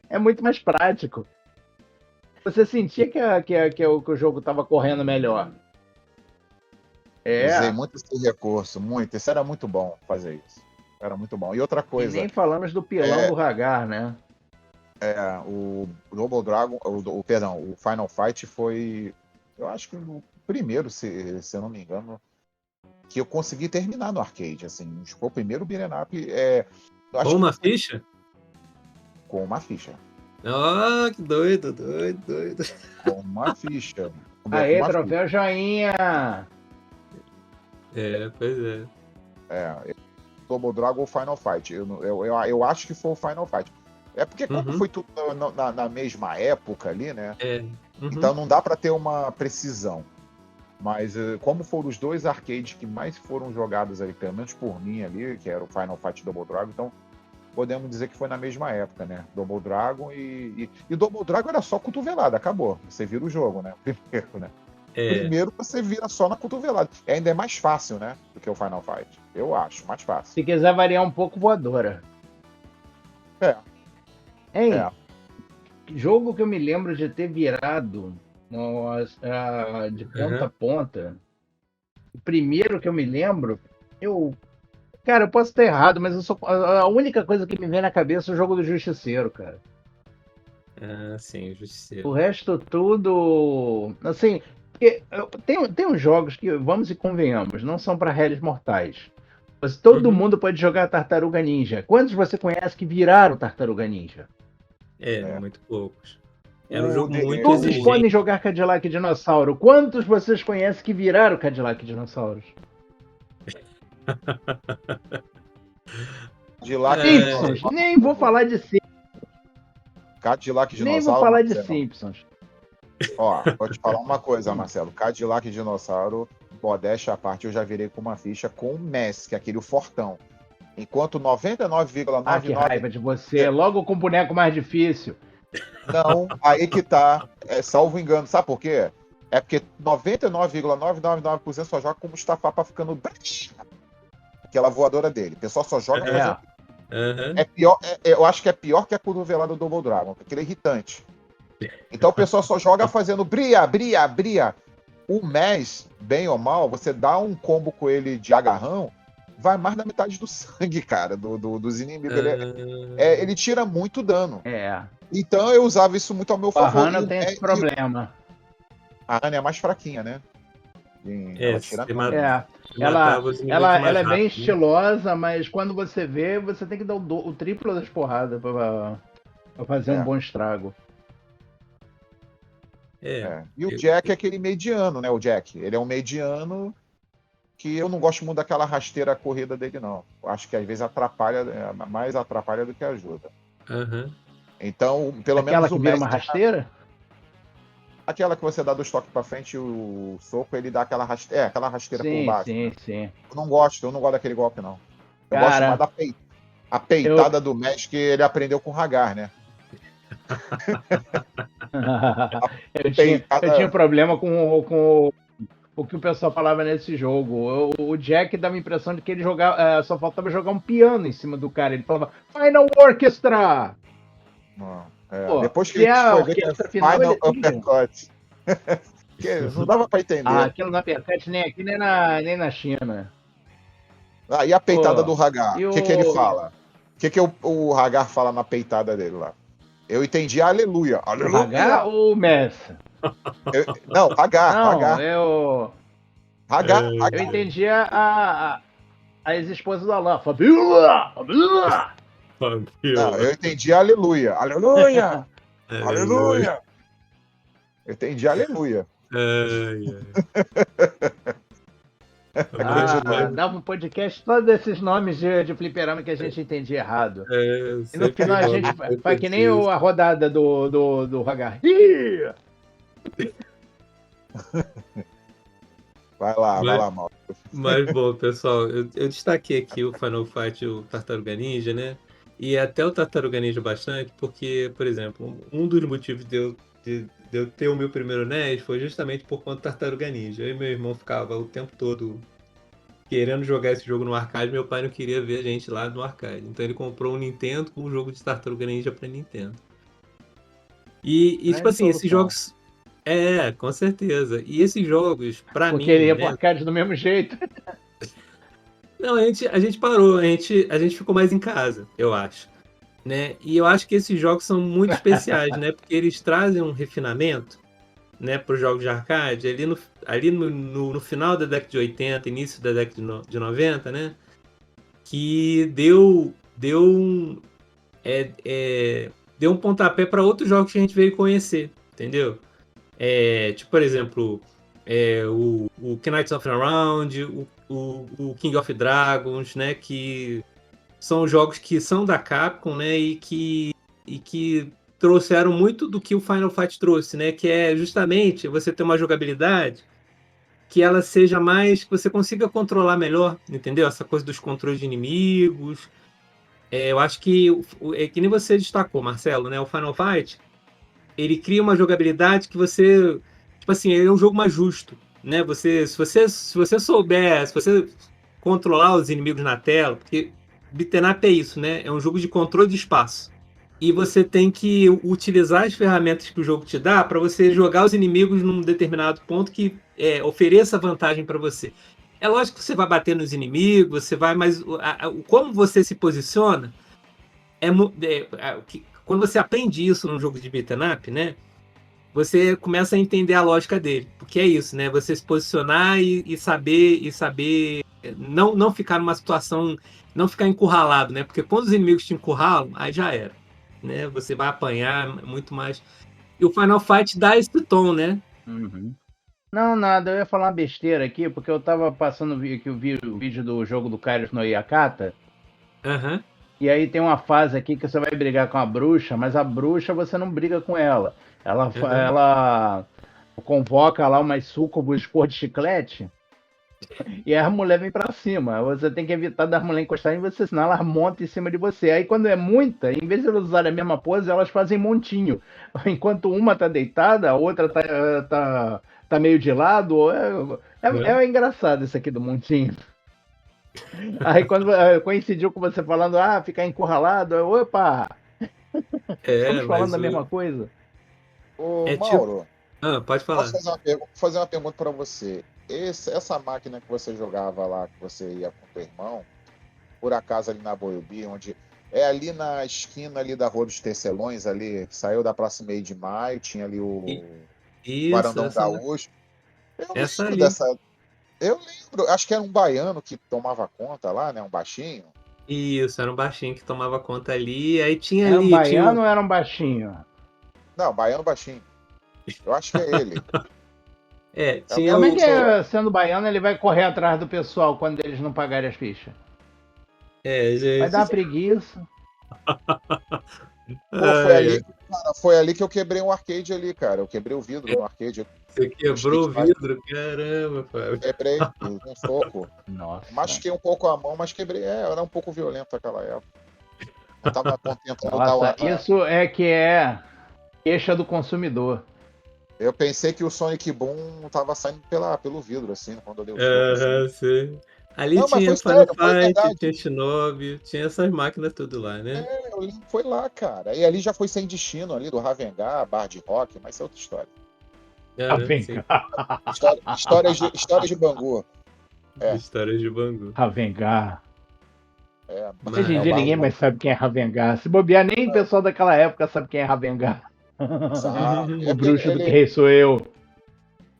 [SPEAKER 4] é muito mais prático. Você sentia que o jogo estava correndo melhor.
[SPEAKER 3] Usei
[SPEAKER 4] É,
[SPEAKER 3] muito esse recurso, muito. Isso era muito bom fazer isso. Era muito bom. E outra
[SPEAKER 4] e
[SPEAKER 3] coisa,
[SPEAKER 4] nem falamos do pilão
[SPEAKER 3] é,
[SPEAKER 4] do Hagar, né?
[SPEAKER 3] o Double Dragon, perdão, o Final Fight foi, eu acho que o primeiro, se eu não me engano, que eu consegui terminar no arcade, assim, foi o primeiro beat'em up, eu
[SPEAKER 2] Com
[SPEAKER 3] acho que
[SPEAKER 2] uma ficha?
[SPEAKER 3] com uma ficha,
[SPEAKER 2] Oh, que doido, doido, doido.
[SPEAKER 3] com uma ficha, com
[SPEAKER 4] Aê,
[SPEAKER 3] uma ficha.
[SPEAKER 4] troféu joinha!
[SPEAKER 2] Pois é.
[SPEAKER 3] Double Dragon ou Final Fight, eu acho que foi o Final Fight. É porque como
[SPEAKER 2] Uhum.
[SPEAKER 3] foi tudo na mesma época ali, né?
[SPEAKER 2] Uhum.
[SPEAKER 3] Então não dá para ter uma precisão. Mas como foram os dois arcades que mais foram jogados ali, pelo menos por mim ali, que era o Final Fight e Double Dragon, então podemos dizer que foi na mesma época, né? Double Dragon e Double Dragon era só cotovelada, acabou. Você vira o jogo, né? Primeiro, né?
[SPEAKER 2] É,
[SPEAKER 3] Primeiro você vira só na cotovelada. E ainda é mais fácil, né? Do que o Final Fight. Eu acho, mais fácil.
[SPEAKER 4] Se quiser variar um pouco, voadora.
[SPEAKER 3] É,
[SPEAKER 4] Hein?
[SPEAKER 3] é.
[SPEAKER 4] Jogo que eu me lembro de ter virado de ponta a
[SPEAKER 2] aham.
[SPEAKER 4] ponta. O primeiro que eu me lembro, Cara, eu posso estar errado, mas a única coisa que me vem na cabeça é o jogo do Justiceiro, cara.
[SPEAKER 2] Ah, sim, o
[SPEAKER 4] O
[SPEAKER 2] Justiceiro.
[SPEAKER 4] resto tudo. Assim, tem uns jogos que, vamos e convenhamos, não são para réis mortais. Mas todo
[SPEAKER 2] Uhum.
[SPEAKER 4] mundo pode jogar Tartaruga Ninja. Quantos você conhece que viraram Tartaruga Ninja?
[SPEAKER 2] Muito poucos. Era um
[SPEAKER 3] O,
[SPEAKER 2] jogo
[SPEAKER 3] de-
[SPEAKER 2] muito
[SPEAKER 4] Todos
[SPEAKER 2] exigente.
[SPEAKER 4] podem jogar Cadillac Dinossauro. Quantos vocês conhecem que viraram Cadillac Dinossauros?
[SPEAKER 3] Cadillac
[SPEAKER 2] É,
[SPEAKER 4] Simpsons. Nem vou falar de Simpsons.
[SPEAKER 3] Cadillac
[SPEAKER 4] Nem vou
[SPEAKER 3] Dinossauro,
[SPEAKER 4] falar de
[SPEAKER 3] Marcelo.
[SPEAKER 4] Simpsons.
[SPEAKER 3] Ó, vou te falar uma coisa, Marcelo. Cadillac Dinossauro, modéstia à parte, eu já virei com uma ficha com o Messi, que é aquele fortão. Enquanto
[SPEAKER 4] Ah, que
[SPEAKER 3] 99,99
[SPEAKER 4] raiva de você. Logo com o boneco mais difícil.
[SPEAKER 3] não, aí que tá, salvo engano. Sabe por quê? É porque 99,999% só joga com o Mustafa pra ficando aquela voadora dele. O pessoal só joga fazendo.
[SPEAKER 2] aham.
[SPEAKER 3] É pior, eu acho que é pior que a cotovelada do Double Dragon, porque ele é irritante. Então o pessoal só joga fazendo bria, bria, bria. O MES, bem ou mal, você dá um combo com ele de agarrão, vai mais da metade do sangue, cara, dos inimigos. Ele tira muito dano.
[SPEAKER 4] É.
[SPEAKER 3] Então eu usava isso muito ao meu
[SPEAKER 4] A
[SPEAKER 3] favor.
[SPEAKER 4] Hannah tem esse problema.
[SPEAKER 3] A Ana é mais fraquinha, né? Ela tira
[SPEAKER 2] Você
[SPEAKER 3] menos.
[SPEAKER 2] matava os inimigos
[SPEAKER 4] Ela
[SPEAKER 2] mais
[SPEAKER 4] é bem
[SPEAKER 2] rápido, né?
[SPEAKER 4] estilosa, mas quando você vê, você tem que dar o triplo das porradas pra fazer um
[SPEAKER 3] É.
[SPEAKER 4] bom estrago.
[SPEAKER 3] E o Jack é aquele mediano, né? O Jack. Ele é um mediano que eu não gosto muito daquela rasteira corrida dele, não. Eu acho que às vezes atrapalha, mais atrapalha do que ajuda.
[SPEAKER 2] Aham.
[SPEAKER 3] Então, pelo
[SPEAKER 4] Aquela
[SPEAKER 3] menos
[SPEAKER 4] que
[SPEAKER 3] o
[SPEAKER 4] vira uma
[SPEAKER 3] mestre,
[SPEAKER 4] rasteira?
[SPEAKER 3] aquela que você dá dois toques pra frente e o soco, ele dá aquela rasteira, aquela rasteira por
[SPEAKER 4] Sim,
[SPEAKER 3] baixo.
[SPEAKER 4] sim, sim.
[SPEAKER 3] Eu não gosto daquele golpe, não. Eu
[SPEAKER 4] Cara,
[SPEAKER 3] gosto mais da a peitada do mestre que ele aprendeu com o Hagar, né?
[SPEAKER 4] eu tinha problema com o que o pessoal falava nesse jogo. O Jack dava a impressão de que ele jogava, só faltava jogar um piano em cima do cara. Ele falava Final Orchestra!
[SPEAKER 3] Não,
[SPEAKER 4] Pô,
[SPEAKER 3] depois que
[SPEAKER 4] se
[SPEAKER 3] a gente
[SPEAKER 4] a
[SPEAKER 3] foi ver que é
[SPEAKER 4] orquestra final,
[SPEAKER 3] Final
[SPEAKER 4] ele-
[SPEAKER 3] Uppercut. Que não dava pra entender.
[SPEAKER 4] aquilo não é percute nem aqui, nem na China.
[SPEAKER 3] E a peitada
[SPEAKER 4] Pô,
[SPEAKER 3] do Hagar?
[SPEAKER 4] e
[SPEAKER 3] O que ele fala? O que o Hagar fala na peitada dele lá? Eu entendi aleluia.
[SPEAKER 4] O
[SPEAKER 3] Aleluia!
[SPEAKER 4] Hagar ou o Messi?
[SPEAKER 3] Não, Hagar.
[SPEAKER 4] Não,
[SPEAKER 3] Hagar.
[SPEAKER 4] eu
[SPEAKER 2] É,
[SPEAKER 4] entendi a ex-esposa do Alan. Fabiola! Fabiola!
[SPEAKER 3] Não, eu entendi aleluia. Aleluia! Aleluia! Eu entendi aleluia.
[SPEAKER 4] Dava um podcast todos esses nomes de fliperama que a gente entendia errado. E no final a gente faz que nem a rodada do Hagar. Ih!
[SPEAKER 3] Vai lá, Mauro.
[SPEAKER 2] Mas bom, pessoal, eu destaquei aqui o Final Fight e o Tartaruga Ninja, né? E até o Tartaruga Ninja bastante, porque, por exemplo, um dos motivos de eu ter o meu primeiro NES foi justamente por conta do Tartaruga Ninja. Eu e meu irmão ficava o tempo todo querendo jogar esse jogo no arcade, meu pai não queria ver a gente lá no arcade. Então ele comprou um Nintendo com um jogo de Tartaruga Ninja pra Nintendo. E tipo assim, esses jogos... com certeza. E esses jogos, pra mim...
[SPEAKER 4] Porque ele ia
[SPEAKER 2] né?
[SPEAKER 4] pro arcade do mesmo jeito.
[SPEAKER 2] Não, a gente parou, a gente ficou mais em casa, eu acho. Né? E eu acho que esses jogos são muito especiais, né? Porque eles trazem um refinamento, né, para os jogos de arcade, ali no final da década de 80, início da década de 90, né? Que deu um pontapé para outros jogos que a gente veio conhecer, entendeu? Tipo, por exemplo, o Knights of Around, o King of Dragons, né? Que são jogos que são da Capcom, né? E que trouxeram muito do que o Final Fight trouxe, né? Que é justamente você ter uma jogabilidade que ela seja mais... que você consiga controlar melhor, entendeu? Essa coisa dos controles de inimigos. Eu acho que é que nem você destacou, Marcelo, né? O Final Fight, ele cria uma jogabilidade que você... tipo assim, ele é um jogo mais justo, né? Se você souber, se você controlar os inimigos na tela, porque beat'em up é isso, né? É um jogo de controle de espaço. E você tem que utilizar as ferramentas que o jogo te dá para você jogar os inimigos num determinado ponto que ofereça vantagem para você. É lógico que você vai bater nos inimigos, você vai, mas como você se posiciona, quando você aprende isso num jogo de beat'em up, né? Você começa a entender a lógica dele. Porque é isso, né? Você se posicionar e saber não ficar numa situação, não ficar encurralado, né? Porque quando os inimigos te encurralam, aí já era, né? Você vai apanhar muito mais. E o Final Fight dá esse tom, né?
[SPEAKER 4] Uhum. Não, nada, eu ia falar uma besteira aqui, porque eu tava passando aqui o vídeo do jogo do Kairos no Yakata,
[SPEAKER 2] Aham.
[SPEAKER 4] e aí tem uma fase aqui que você vai brigar com a bruxa, mas a bruxa você não briga com ela. Ela convoca lá umas súcubus cor de chiclete, e a mulher vem pra cima. Você tem que evitar das mulheres encostarem em você, senão elas montam em cima de você. Aí quando é muita, em vez de elas usarem a mesma pose, elas fazem montinho. Enquanto uma tá deitada, a outra tá meio de lado. É engraçado isso aqui do montinho. Aí quando coincidiu com você falando, ficar encurralado, opa! Estamos falando da mesma coisa.
[SPEAKER 3] Ô,
[SPEAKER 2] É
[SPEAKER 3] Mauro,
[SPEAKER 2] pode falar.
[SPEAKER 3] posso fazer uma pergunta para você? Essa máquina que você jogava lá, que você ia com teu irmão, por acaso ali na Boiubi, onde é ali na esquina ali da Rua dos Tecelões, ali, saiu da Praça Meio de Maio, tinha ali o Barandão Gaúcho.
[SPEAKER 2] Essa ali.
[SPEAKER 3] Eu lembro, acho que era um baiano que tomava conta lá, né? Um baixinho.
[SPEAKER 2] Isso, era um baixinho que tomava conta ali, aí tinha
[SPEAKER 4] Era
[SPEAKER 2] ali...
[SPEAKER 4] um baiano ou era um baixinho?
[SPEAKER 3] Não, baiano baixinho. Eu acho que é ele.
[SPEAKER 2] Tinha
[SPEAKER 4] Como é
[SPEAKER 2] o.
[SPEAKER 4] que é, sendo baiano, ele vai correr atrás do pessoal quando eles não pagarem as fichas? Vai dar uma
[SPEAKER 2] Gente.
[SPEAKER 4] preguiça.
[SPEAKER 3] Pô, foi
[SPEAKER 2] Ai,
[SPEAKER 3] ali,
[SPEAKER 2] ai,
[SPEAKER 3] cara, foi ali que eu quebrei um arcade ali, cara. Eu quebrei o vidro no arcade.
[SPEAKER 2] você
[SPEAKER 3] No Street
[SPEAKER 2] quebrou o
[SPEAKER 3] Fighter.
[SPEAKER 2] vidro? Caramba, Fábio.
[SPEAKER 3] Quebrei, com um soco.
[SPEAKER 4] Nossa.
[SPEAKER 3] Machuquei um pouco a mão, mas quebrei. Eu era um pouco violento naquela época. Não tava tentando dar
[SPEAKER 4] Nossa,
[SPEAKER 3] uma.
[SPEAKER 4] isso é que é queixa do consumidor.
[SPEAKER 3] Eu pensei que o Sonic Boom tava saindo pelo vidro, assim, quando eu dei o soco. Assim.
[SPEAKER 2] Aham, sim. Ali
[SPEAKER 3] Não, mas
[SPEAKER 2] tinha
[SPEAKER 3] foi
[SPEAKER 2] Final
[SPEAKER 3] sério, foi
[SPEAKER 2] Fight,
[SPEAKER 3] verdade.
[SPEAKER 2] tinha Shinobi, tinha essas máquinas tudo lá, né?
[SPEAKER 3] Eu lembro que foi lá, cara. E ali já foi sem destino ali, do Ravengar, Bar de Rock, mas isso é outra história.
[SPEAKER 2] Aham, sim.
[SPEAKER 3] Histórias de Bangu.
[SPEAKER 2] Histórias de Bangu.
[SPEAKER 4] Ravengar.
[SPEAKER 2] Mas-
[SPEAKER 4] Hoje em
[SPEAKER 3] o
[SPEAKER 4] dia
[SPEAKER 3] Bar
[SPEAKER 4] ninguém
[SPEAKER 3] do
[SPEAKER 4] mais sabe quem é Ravengar. Se bobear, nem o pessoal daquela época sabe quem é Ravengar.
[SPEAKER 3] Sabe?
[SPEAKER 4] O bruxo do que rei sou eu.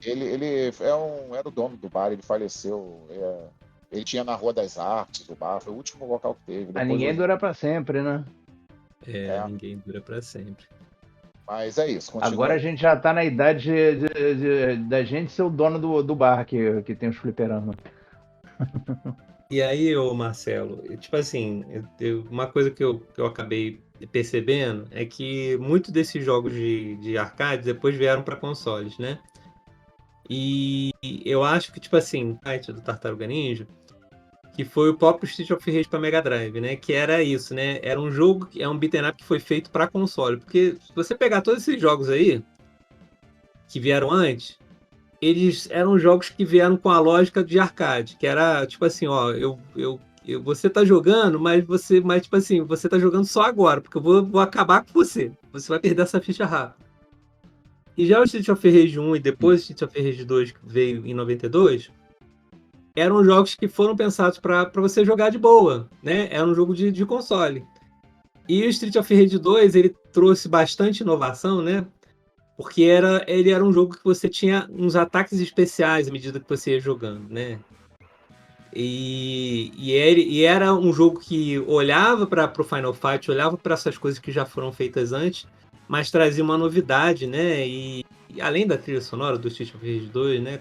[SPEAKER 3] Ele era o dono do bar, ele faleceu. Ele tinha na Rua das Artes, o bar, foi o último local que teve.
[SPEAKER 4] Mas
[SPEAKER 3] Depois
[SPEAKER 4] ninguém
[SPEAKER 3] hoje-
[SPEAKER 4] dura pra sempre, né?
[SPEAKER 2] Ninguém dura pra sempre.
[SPEAKER 3] Mas é isso, continua.
[SPEAKER 4] Agora a gente já tá na idade da gente ser o dono do bar que tem os fliperamas.
[SPEAKER 2] E aí, ô Marcelo, tipo assim, uma coisa que eu acabei percebendo é que muitos desses jogos de arcade depois vieram para consoles, né? E eu acho que, tipo assim, o site do Tartaruga Ninja, que foi o próprio Street of Rage para Mega Drive, né? Que era isso, né? Era um jogo, é um beat'em up que foi feito para console. Porque se você pegar todos esses jogos aí, que vieram antes, eles eram jogos que vieram com a lógica de arcade, que era tipo assim, ó, você tá jogando, mas tipo assim, você tá jogando só agora, porque eu vou acabar com você. Você vai perder essa ficha rápido. E já o Street of Rage 1 e depois o Street of Rage 2, que veio em 92, eram jogos que foram pensados para você jogar de boa, né? Era um jogo de console. E o Street of Rage 2, ele trouxe bastante inovação, né? Porque ele era um jogo que você tinha uns ataques especiais à medida que você ia jogando, né? E era um jogo que olhava para o Final Fight, olhava para essas coisas que já foram feitas antes, mas trazia uma novidade, né? E além da trilha sonora do Street of Rage 2, né?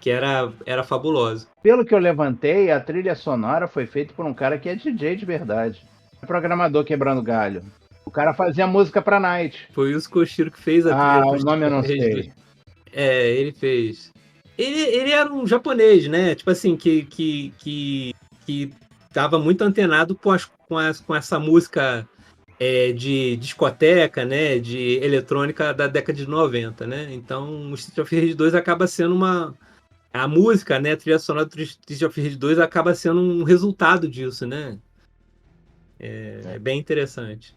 [SPEAKER 2] Que era fabulosa.
[SPEAKER 4] Pelo que eu levantei, a trilha sonora foi feita por um cara que é DJ de verdade. É programador quebrando galho. O cara fazia música pra Night.
[SPEAKER 2] Foi o Koshiro que fez a trilha pro
[SPEAKER 4] O nome eu não
[SPEAKER 2] Street of Rage 2.
[SPEAKER 4] sei.
[SPEAKER 2] Ele fez. Ele era um japonês, né? Tipo assim, que tava muito antenado com essa música de discoteca, né? De eletrônica da década de 90, né? Então, o Street of Rage 2 acaba sendo a música, né? A trilha sonora do Street of Rage 2 acaba sendo um resultado disso, né? É bem interessante.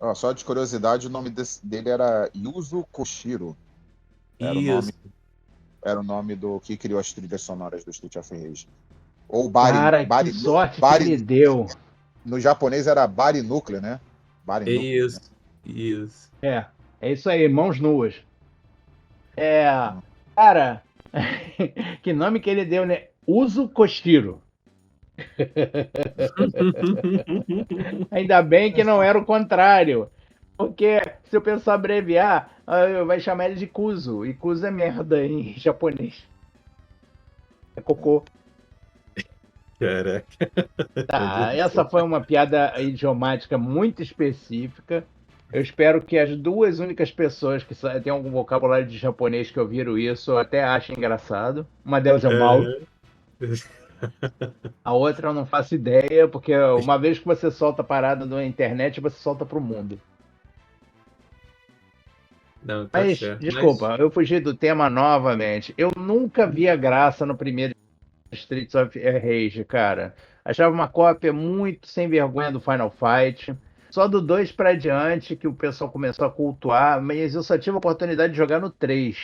[SPEAKER 3] Ó, só de curiosidade, o nome dele era Yuzo Koshiro.
[SPEAKER 2] Isso.
[SPEAKER 3] Era o nome do que criou as trilhas sonoras do Street of Rage. Ou Bari.
[SPEAKER 4] Cara, que sorte que ele deu.
[SPEAKER 3] No japonês era Bari Nucleo, né? Bari Nucleo,
[SPEAKER 2] Isso.
[SPEAKER 3] né?
[SPEAKER 4] Isso. É isso aí, mãos nuas. Cara, que nome que ele deu, né? Uso Koshiro. Ainda bem que não era o contrário. Porque se o pessoal abreviar, vai chamar ele de Kuzo. E Kuzo é merda em japonês. É cocô.
[SPEAKER 2] Caraca.
[SPEAKER 4] Tá, essa foi uma piada idiomática muito específica. Eu espero que as duas únicas pessoas que têm algum vocabulário de japonês que ouviram isso até achem engraçado. Uma delas é o Mauro. A outra eu não faço ideia, porque uma vez que você solta a parada na internet, você solta pro mundo.
[SPEAKER 2] Não, tá
[SPEAKER 4] Mas,
[SPEAKER 2] certo.
[SPEAKER 4] desculpa, eu fugi do tema novamente. Eu nunca vi a graça no primeiro Streets of Rage, cara. Achava uma cópia muito sem vergonha do Final Fight. Só do 2 pra diante que o pessoal começou a cultuar, mas eu só tive a oportunidade de jogar no 3.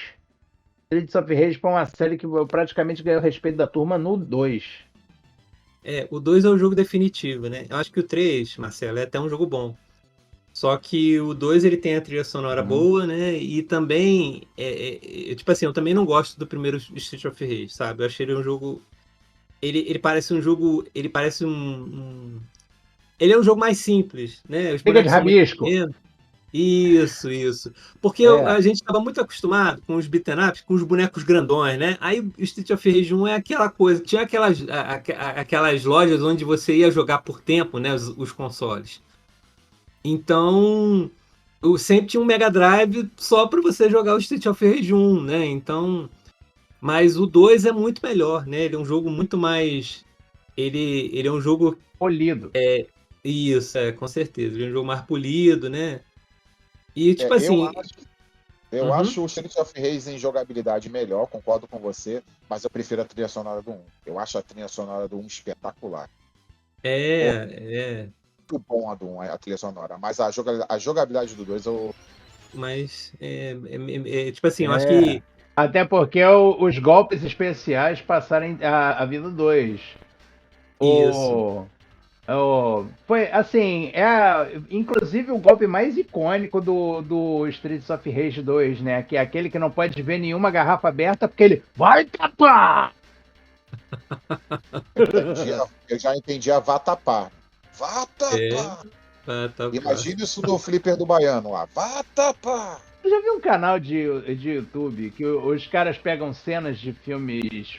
[SPEAKER 4] Streets of Rage foi uma série que eu praticamente ganhei o respeito da turma no 2.
[SPEAKER 2] O 2 é o jogo definitivo, né? Eu acho que o 3, Marcelo, é até um jogo bom. Só que o 2 ele tem a trilha sonora boa, né? E também, tipo assim, eu também não gosto do primeiro Street of Rage, sabe? Eu achei ele um jogo... Ele parece um jogo... Ele parece ele é um jogo mais simples, né? Os
[SPEAKER 4] Liga de
[SPEAKER 2] bonecos são muito
[SPEAKER 4] rabisco.
[SPEAKER 2] pequenos. Isso. Porque
[SPEAKER 4] É.
[SPEAKER 2] a gente estava muito acostumado com os beaten ups, com os bonecos grandões, né? Aí o Street of Rage 1 é aquela coisa, tinha aquelas lojas onde você ia jogar por tempo, né? Os consoles. Então, eu sempre tinha um Mega Drive só para você jogar o Street of Rage 1, né? Então, mas o 2 é muito melhor, né? Ele é um jogo muito mais. Ele é um jogo.
[SPEAKER 4] Polido.
[SPEAKER 2] Isso, com certeza. Ele é um jogo mais polido, né? E tipo assim.
[SPEAKER 3] Eu
[SPEAKER 2] Uhum.
[SPEAKER 3] acho o Street of Rage em jogabilidade melhor, concordo com você, mas eu prefiro a trilha sonora do 1. Eu acho a trilha sonora do 1 espetacular. Muito bom a do 1, a trilha sonora. Mas a jogabilidade do 2 eu.
[SPEAKER 2] Mas tipo assim, eu acho que.
[SPEAKER 4] Até porque os golpes especiais passaram a vida 2.
[SPEAKER 2] Isso.
[SPEAKER 4] Foi assim, inclusive o golpe mais icônico do Streets of Rage 2, né? Que é aquele que não pode ver nenhuma garrafa aberta, porque ele vai tapar!
[SPEAKER 3] Eu já entendi a vatapá. Vatapá!
[SPEAKER 2] Vatapá.
[SPEAKER 3] Imagina isso no flipper do baiano lá. Vatapá!
[SPEAKER 4] Eu já vi um canal de YouTube que os caras pegam cenas de filmes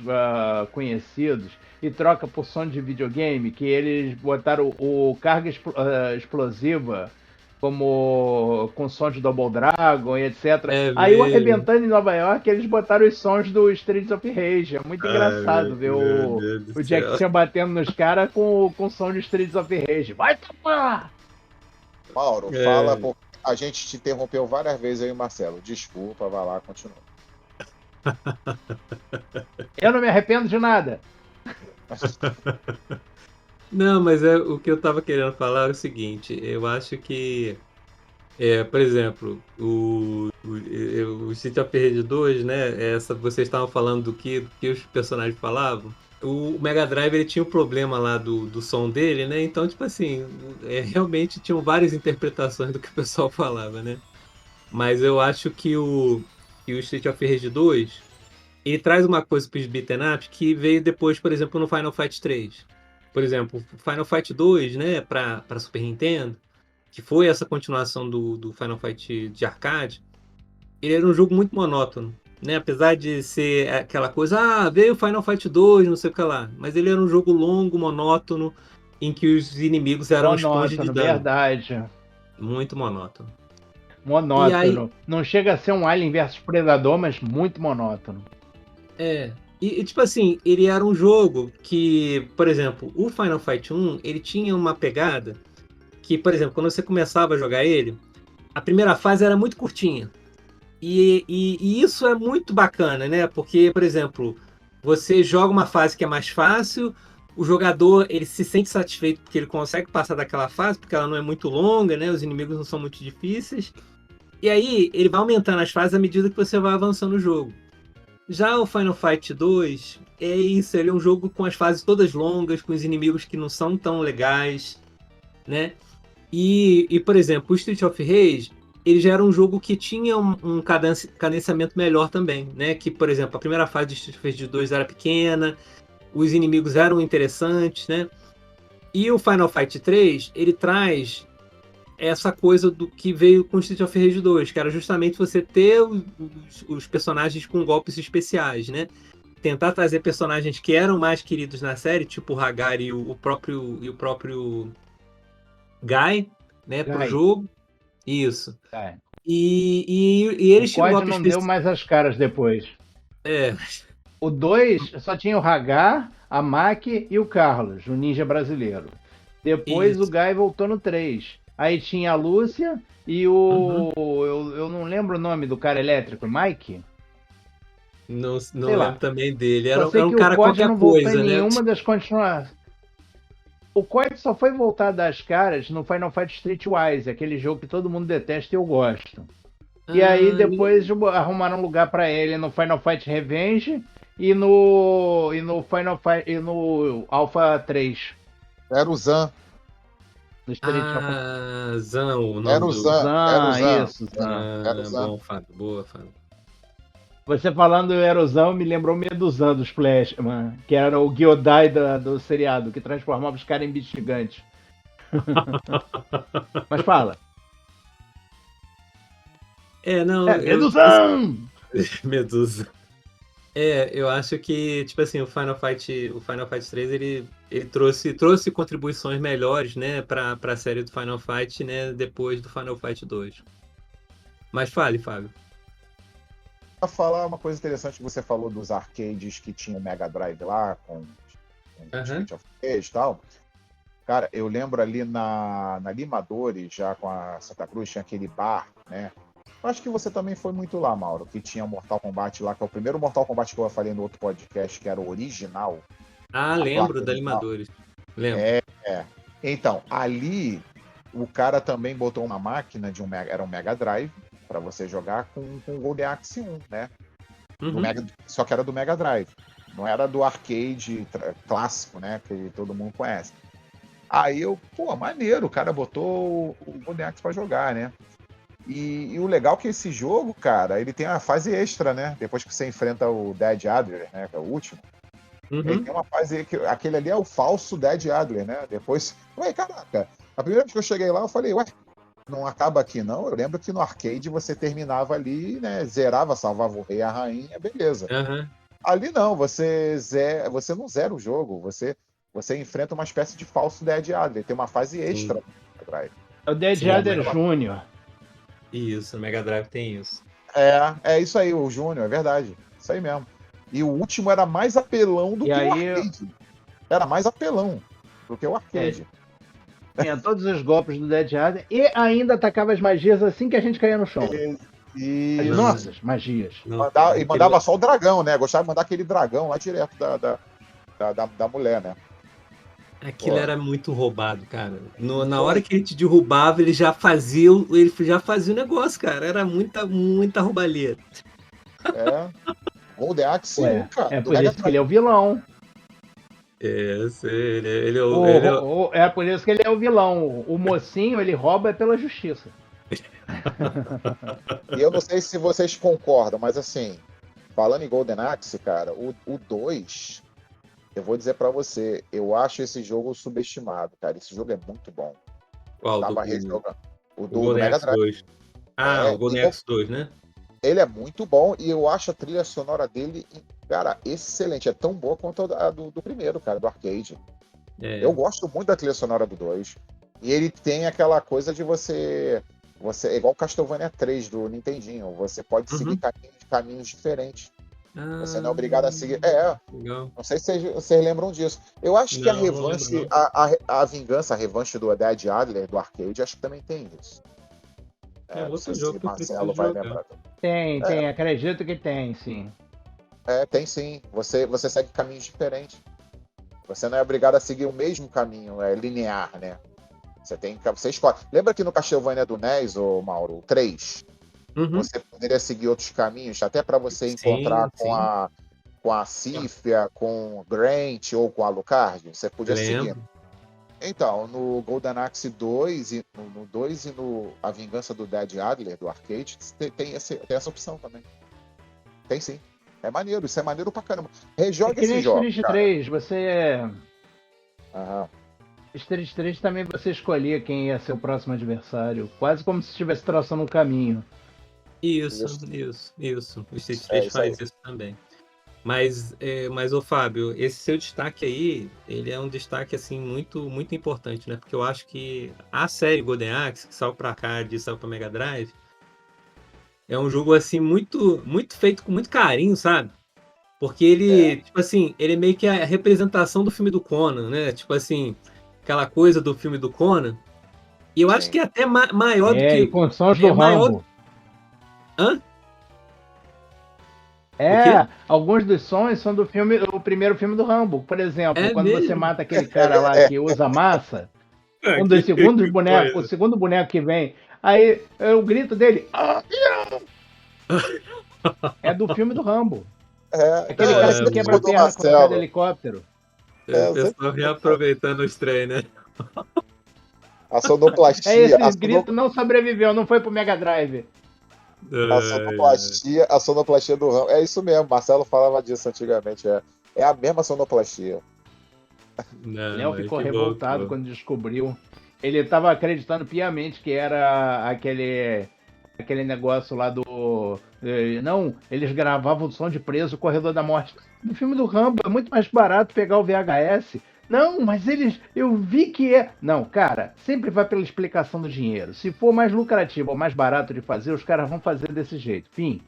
[SPEAKER 4] conhecidos e troca por som de videogame, que eles botaram o carga explosiva como com som de Double Dragon e etc. Aí o Arrebentando em Nova York, eles botaram os sons do Streets of Rage. É muito engraçado ver o Jack Chan batendo nos caras com som de Streets of Rage. Vai tapar!
[SPEAKER 3] Mauro, fala, porque a gente te interrompeu várias vezes aí, Marcelo. Desculpa, vai lá, continua.
[SPEAKER 4] Eu não me arrependo de nada.
[SPEAKER 2] Não, mas o que eu tava querendo falar é o seguinte, eu acho que, por exemplo, o Street of Rage 2, né, vocês estavam falando do que os personagens falavam, o Mega Drive ele tinha um problema lá do som dele, né, então, tipo assim, realmente tinham várias interpretações do que o pessoal falava, né, mas eu acho que o Street of Rage 2, ele traz uma coisa para os beaten ups que veio depois, por exemplo, no Final Fight 3. Por exemplo, Final Fight 2, né, para Super Nintendo, que foi essa continuação do Final Fight de arcade, ele era um jogo muito monótono, né? Apesar de ser aquela coisa, veio o Final Fight 2, não sei o que lá, mas ele era um jogo longo, monótono, em que os inimigos eram esponjas de dano.
[SPEAKER 4] Verdade.
[SPEAKER 2] Muito monótono.
[SPEAKER 4] Monótono. E aí, não chega a ser um Alien vs Predador, mas muito monótono.
[SPEAKER 2] E tipo assim, ele era um jogo que, por exemplo, o Final Fight 1, ele tinha uma pegada que, por exemplo, quando você começava a jogar ele, a primeira fase era muito curtinha. E isso é muito bacana, né? Porque, por exemplo, você joga uma fase que é mais fácil, o jogador ele se sente satisfeito porque ele consegue passar daquela fase, porque ela não é muito longa, né? Os inimigos não são muito difíceis. E aí, ele vai aumentando as fases à medida que você vai avançando no jogo. Já o Final Fight 2 é isso, ele é um jogo com as fases todas longas, com os inimigos que não são tão legais, né? E por exemplo, o Street of Rage, ele já era um jogo que tinha um cadenciamento melhor também, né? Que, por exemplo, a primeira fase de Street of Rage 2 era pequena, os inimigos eram interessantes, né? E o Final Fight 3, ele traz essa coisa do que veio com Street of Rage 2, que era justamente você ter os personagens com golpes especiais, né? Tentar trazer personagens que eram mais queridos na série, tipo o Hagar e o próprio Guy, né, pro jogo. Isso. E eles tinham golpes
[SPEAKER 4] não deu mais as caras depois. O 2 só tinha o Hagar, a Maki e o Carlos, o ninja brasileiro. Depois o Guy voltou no 3. Aí tinha a Lúcia e o... Eu não lembro o nome do cara elétrico, Mike?
[SPEAKER 2] Não lembro também dele. Era um cara
[SPEAKER 4] qualquer
[SPEAKER 2] não
[SPEAKER 4] coisa,
[SPEAKER 2] né?
[SPEAKER 4] Nenhuma das continuações. O Coit só foi voltar das caras no Final Fight Streetwise, aquele jogo que todo mundo detesta e eu gosto. E aí depois arrumaram um lugar pra ele no Final Fight Revenge e no Final Fight e no Alpha 3.
[SPEAKER 3] Era o Zan.
[SPEAKER 2] Zan, o nome
[SPEAKER 3] era o Zan.
[SPEAKER 4] Isso, Zan.
[SPEAKER 3] Era o Zan.
[SPEAKER 2] Bom, Fábio. Boa, Fábio.
[SPEAKER 4] Você falando do Erosão me lembrou Medusão dos Flashman, que era o Gyodai do seriado, que transformava os caras em bichos gigantes. Mas fala.
[SPEAKER 2] Não,
[SPEAKER 4] Medusão!
[SPEAKER 2] Medusa. Eu acho que, tipo assim, o Final Fight 3, ele trouxe contribuições melhores, né, pra série do Final Fight, né, depois do Final Fight 2. Mas fale, Fábio.
[SPEAKER 3] Pra falar uma coisa interessante que você falou dos arcades que tinha o Mega Drive lá, com Street of Rage e tal. Cara, eu lembro ali na Limadores, já com a Santa Cruz, tinha aquele bar, né? Eu acho que você também foi muito lá, Mauro, que tinha o Mortal Kombat lá, que é o primeiro Mortal Kombat que eu falei no outro podcast, que era o original.
[SPEAKER 2] Lembro da
[SPEAKER 3] original.
[SPEAKER 2] Limadores. Lembro.
[SPEAKER 3] Então, ali o cara também botou uma máquina era um Mega Drive para você jogar com o Golden Axe 1, né? Só que era do Mega Drive, não era do arcade clássico, né? Que todo mundo conhece. Aí maneiro, o cara botou o Golden Axe pra jogar, né? E o legal é que esse jogo, cara, ele tem uma fase extra, né? Depois que você enfrenta o Dead Adler, né? Que é o último. Ele tem uma fase que aquele ali é o falso Dead Adler, né? Depois, caraca, a primeira vez que eu cheguei lá, eu falei, não acaba aqui não? Eu lembro que no arcade você terminava ali, né? Zerava, salvava o rei e a rainha, beleza. Ali não, você não zera o jogo, você enfrenta uma espécie de falso Dead Adler, tem uma fase extra.
[SPEAKER 4] É o Dead Adler Júnior.
[SPEAKER 2] Isso, o Mega Drive tem isso.
[SPEAKER 3] É isso aí, o Júnior, é verdade. Isso aí mesmo. E o último era mais apelão do que o arcade. Era mais apelão do que o arcade.
[SPEAKER 4] Tinha todos os golpes do Dead Adler e ainda atacava as magias assim que a gente caía no chão. As nossas magias.
[SPEAKER 3] Mandava só o dragão, né? Gostava de mandar aquele dragão lá direto da mulher, né?
[SPEAKER 2] Aquilo era muito roubado, cara. Na hora que ele te derrubava, ele já fazia o negócio, cara. Era muita roubalheira.
[SPEAKER 3] Golden Axe, cara.
[SPEAKER 4] É por isso que ele é o vilão.
[SPEAKER 2] Ele
[SPEAKER 4] é por isso que ele é o vilão. O mocinho, ele rouba pela justiça.
[SPEAKER 3] E eu não sei se vocês concordam, mas assim, falando em Golden Axe, cara, o 2, eu vou dizer pra você, eu acho esse jogo subestimado, cara. Esse jogo é muito bom.
[SPEAKER 2] Qual?
[SPEAKER 3] O do Mega Drive.
[SPEAKER 2] 2. O Golden Axe 2, né?
[SPEAKER 3] Ele é muito bom e eu acho a trilha sonora dele, cara, excelente. É tão boa quanto a do primeiro, cara, do arcade. Eu gosto muito da trilha sonora do 2. E ele tem aquela coisa de você é igual o Castlevania 3 do Nintendinho. Você pode seguir caminhos diferentes. Você não é obrigado a seguir.
[SPEAKER 2] Legal.
[SPEAKER 3] Não sei se vocês lembram disso. Eu acho que a revanche, a vingança, a revanche do Dead Adler do arcade, acho que também tem isso.
[SPEAKER 2] Outro jogo que
[SPEAKER 3] Marcelo vai lembrar.
[SPEAKER 4] Tem, acredito que tem, sim.
[SPEAKER 3] Tem sim. Você segue caminhos diferentes. Você não é obrigado a seguir o mesmo caminho, linear, né? Você escolhe. Lembra que no Castlevania do NES, Mauro, o 3, você poderia seguir outros caminhos, até para você encontrar com a Cifia, com o Grant ou com a Alucard? Você podia seguir. Então, no Golden Axe 2 e no A Vingança do Dead Adler, do arcade, tem essa opção também. Tem sim. É maneiro, isso é maneiro pra caramba. Rejoga esse jogo.
[SPEAKER 4] Street 3, você... Street 3 também você escolhia quem ia ser o próximo adversário. Quase como se estivesse traçando um caminho.
[SPEAKER 2] Isso. O Street 3 faz isso também. Mas, ô Fábio, esse seu destaque aí, ele é um destaque assim muito, muito importante, né? Porque eu acho que a série Golden Axe, que saiu pra arcade e saiu pra Mega Drive, é um jogo assim muito, muito feito com muito carinho, sabe? Porque ele, tipo assim, ele é meio que a representação do filme do Conan, né? Tipo assim, aquela coisa do filme do Conan. E eu acho que é até maior do que...
[SPEAKER 4] E com sons do Rambo.
[SPEAKER 2] Hã?
[SPEAKER 4] Alguns dos sons são do primeiro filme do Rambo. Por exemplo, quando
[SPEAKER 2] mesmo?
[SPEAKER 4] você mata aquele cara lá que usa massa, um dos segundos bonecos, o segundo boneco que vem, aí o grito dele é do filme do Rambo. Aquele cara que quebra a perna quando cai do helicóptero.
[SPEAKER 2] O pessoal reaproveitando os trem, né?
[SPEAKER 3] A sonoplastia.
[SPEAKER 4] Esse grito não sobreviveu, não foi pro Mega Drive.
[SPEAKER 3] A sonoplastia do Rambo. É isso mesmo, Marcelo falava disso antigamente. É a mesma sonoplastia.
[SPEAKER 4] Léo ficou revoltado quando descobriu. Ele estava acreditando piamente que era aquele negócio lá do... Não, eles gravavam o som de preso, o Corredor da Morte. No filme do Rambo é muito mais barato pegar o VHS. Não, mas eles... Eu vi que é... Não, cara, sempre vai pela explicação do dinheiro. Se for mais lucrativo ou mais barato de fazer, os caras vão fazer desse jeito. Fim.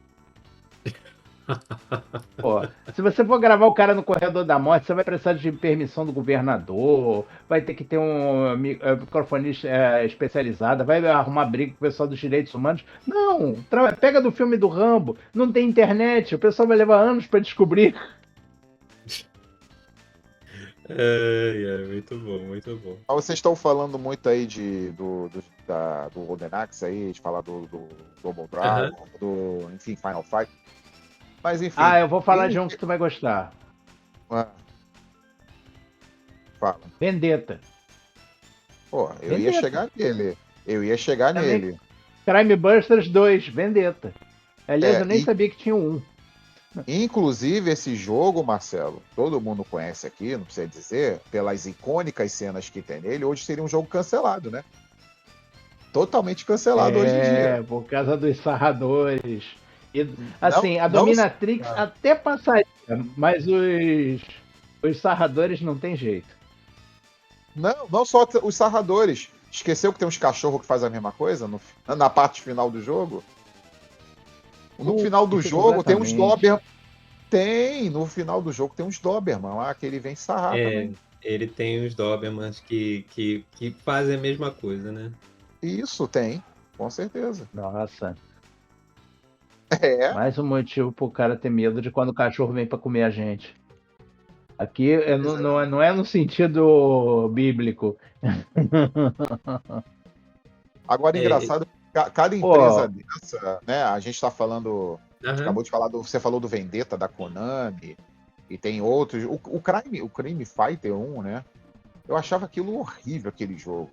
[SPEAKER 4] Pô, se você for gravar o cara no Corredor da Morte, você vai precisar de permissão do governador, vai ter que ter um microfonista especializado, vai arrumar briga com o pessoal dos direitos humanos. Não, pega do filme do Rambo, não tem internet, o pessoal vai levar anos pra descobrir.
[SPEAKER 2] Muito bom, muito bom.
[SPEAKER 3] Mas vocês estão falando muito aí do Golden Axe aí, de falar do Double Dragon, enfim, Final Fight. Mas enfim.
[SPEAKER 4] Eu vou falar de um que tu vai gostar.
[SPEAKER 3] Fala.
[SPEAKER 4] Vendetta.
[SPEAKER 3] Pô, eu ia chegar nele.
[SPEAKER 4] Crime Busters 2, Vendetta. Aliás, eu nem sabia que tinha um.
[SPEAKER 3] Inclusive, esse jogo, Marcelo, todo mundo conhece aqui, não precisa dizer, pelas icônicas cenas que tem nele, hoje seria um jogo cancelado, né? Totalmente cancelado hoje em dia.
[SPEAKER 4] Por causa dos sarradores. E, assim, a Dominatrix até passaria, mas os sarradores não tem jeito.
[SPEAKER 3] Não só os sarradores. Esqueceu que tem uns cachorros que fazem a mesma coisa na parte final do jogo? No final do jogo tem uns Doberman. No final do jogo tem uns Doberman lá que ele vem sarrar também.
[SPEAKER 2] Ele tem uns Dobermans que fazem a mesma coisa, né?
[SPEAKER 3] Isso, tem. Com certeza.
[SPEAKER 4] Nossa. Mais um motivo pro cara ter medo de quando o cachorro vem pra comer a gente. Aqui não é no sentido bíblico.
[SPEAKER 3] Agora, engraçado, cada empresa dessa, né? A gente tá falando. Acabou de falar você falou do Vendetta da Konami. E tem outros. O Crime Fighter 1, né? Eu achava aquilo horrível, aquele jogo.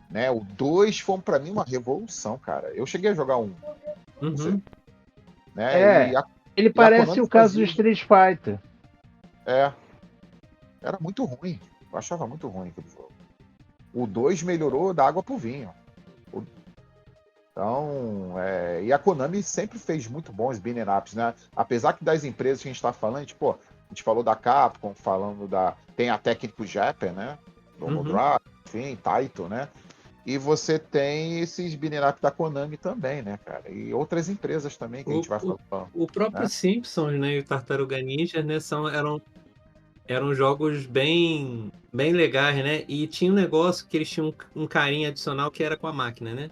[SPEAKER 3] Né? O 2 foi pra mim uma revolução, cara. Eu cheguei a jogar um. Né?
[SPEAKER 4] Ele parece o caso do Street Fighter.
[SPEAKER 3] Era muito ruim. Eu achava muito ruim aquele jogo. O 2 melhorou da água pro vinho. Então, e a Konami sempre fez muito bons beat'em ups, né? Apesar que das empresas que a gente tá falando, a gente falou da Capcom, tem a Técnico Japan, né? Double Dragon, enfim, Taito, né? E você tem esses beat'em up da Konami também, né, cara? E outras empresas também que a gente vai falando.
[SPEAKER 2] O próprio Simpsons, né, e o Tartaruga Ninja, né, eram jogos bem legais, né? E tinha um negócio que eles tinham um carinho adicional que era com a máquina, né?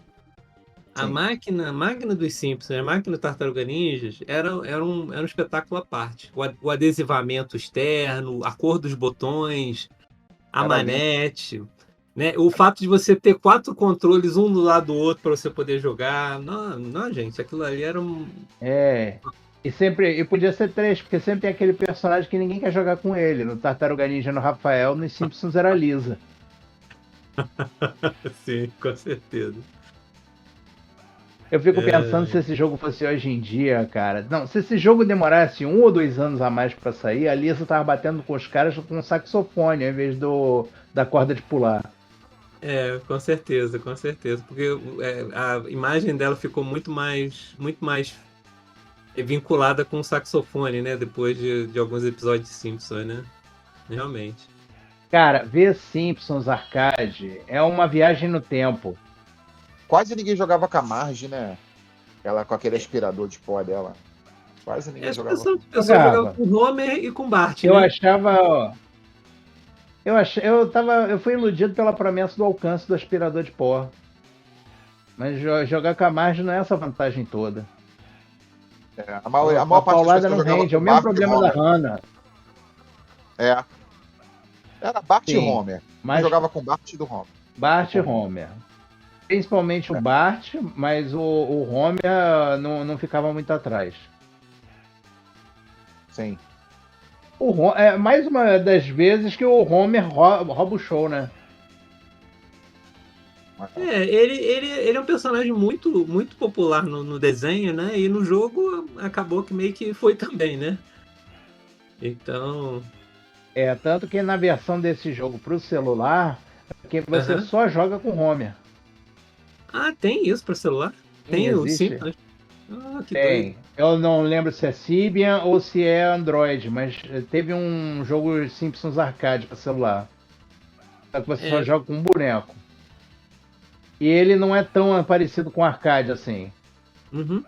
[SPEAKER 2] A máquina dos Simpsons, a máquina do Tartaruga Ninjas era um espetáculo à parte. O adesivamento externo, a cor dos botões, a manete, né? O fato de você ter 4 controles, um do lado do outro, para você poder jogar. Não, gente, aquilo ali era um...
[SPEAKER 4] E podia ser 3, porque sempre tem aquele personagem que ninguém quer jogar com ele. No Tartaruga Ninja, no Rafael, nos Simpsons era a Lisa.
[SPEAKER 2] Sim, com certeza.
[SPEAKER 4] Eu fico pensando se esse jogo fosse hoje em dia, cara. Não, se esse jogo demorasse 1 ou 2 anos a mais pra sair, a Lisa tava batendo com os caras com um saxofone, ao invés da corda de pular.
[SPEAKER 2] Com certeza, com certeza. Porque a imagem dela ficou muito mais vinculada com o saxofone, né? Depois de alguns episódios de Simpsons, né? Realmente.
[SPEAKER 4] Cara, ver Simpsons Arcade é uma viagem no tempo.
[SPEAKER 3] Quase ninguém jogava com a Marge, né? Ela com aquele aspirador de pó dela. Quase ninguém jogava.
[SPEAKER 2] Eu só jogava com o Homer e com o Bart,
[SPEAKER 4] Eu
[SPEAKER 2] né?
[SPEAKER 4] achava... Eu fui iludido pela promessa do alcance do aspirador de pó. Mas jogar com a Marge não é essa vantagem toda.
[SPEAKER 3] A maior parte
[SPEAKER 4] paulada não rende, é o mesmo problema da Hannah.
[SPEAKER 3] Era Bart e Homer. Mas eu jogava com Bart e do Homer.
[SPEAKER 4] Bart e Homer. Principalmente o Bart, mas o Homer não ficava muito atrás.
[SPEAKER 3] Sim.
[SPEAKER 4] É mais uma das vezes que o Homer rouba o show, né?
[SPEAKER 2] Ele é um personagem muito, muito popular no desenho, né? E no jogo acabou que meio que foi também, né? Então...
[SPEAKER 4] Tanto que na versão desse jogo pro celular, que você só joga com o Homer.
[SPEAKER 2] Ah, tem isso para celular? Tem o
[SPEAKER 4] existe?
[SPEAKER 2] Simpsons? Ah, que
[SPEAKER 4] Tem.
[SPEAKER 2] doido.
[SPEAKER 4] Eu não lembro se é Symbian ou se é Android, mas teve um jogo Simpsons Arcade para celular. Só que você só
[SPEAKER 2] É,
[SPEAKER 4] joga com um boneco. E ele não é tão parecido com arcade assim.
[SPEAKER 2] uhum.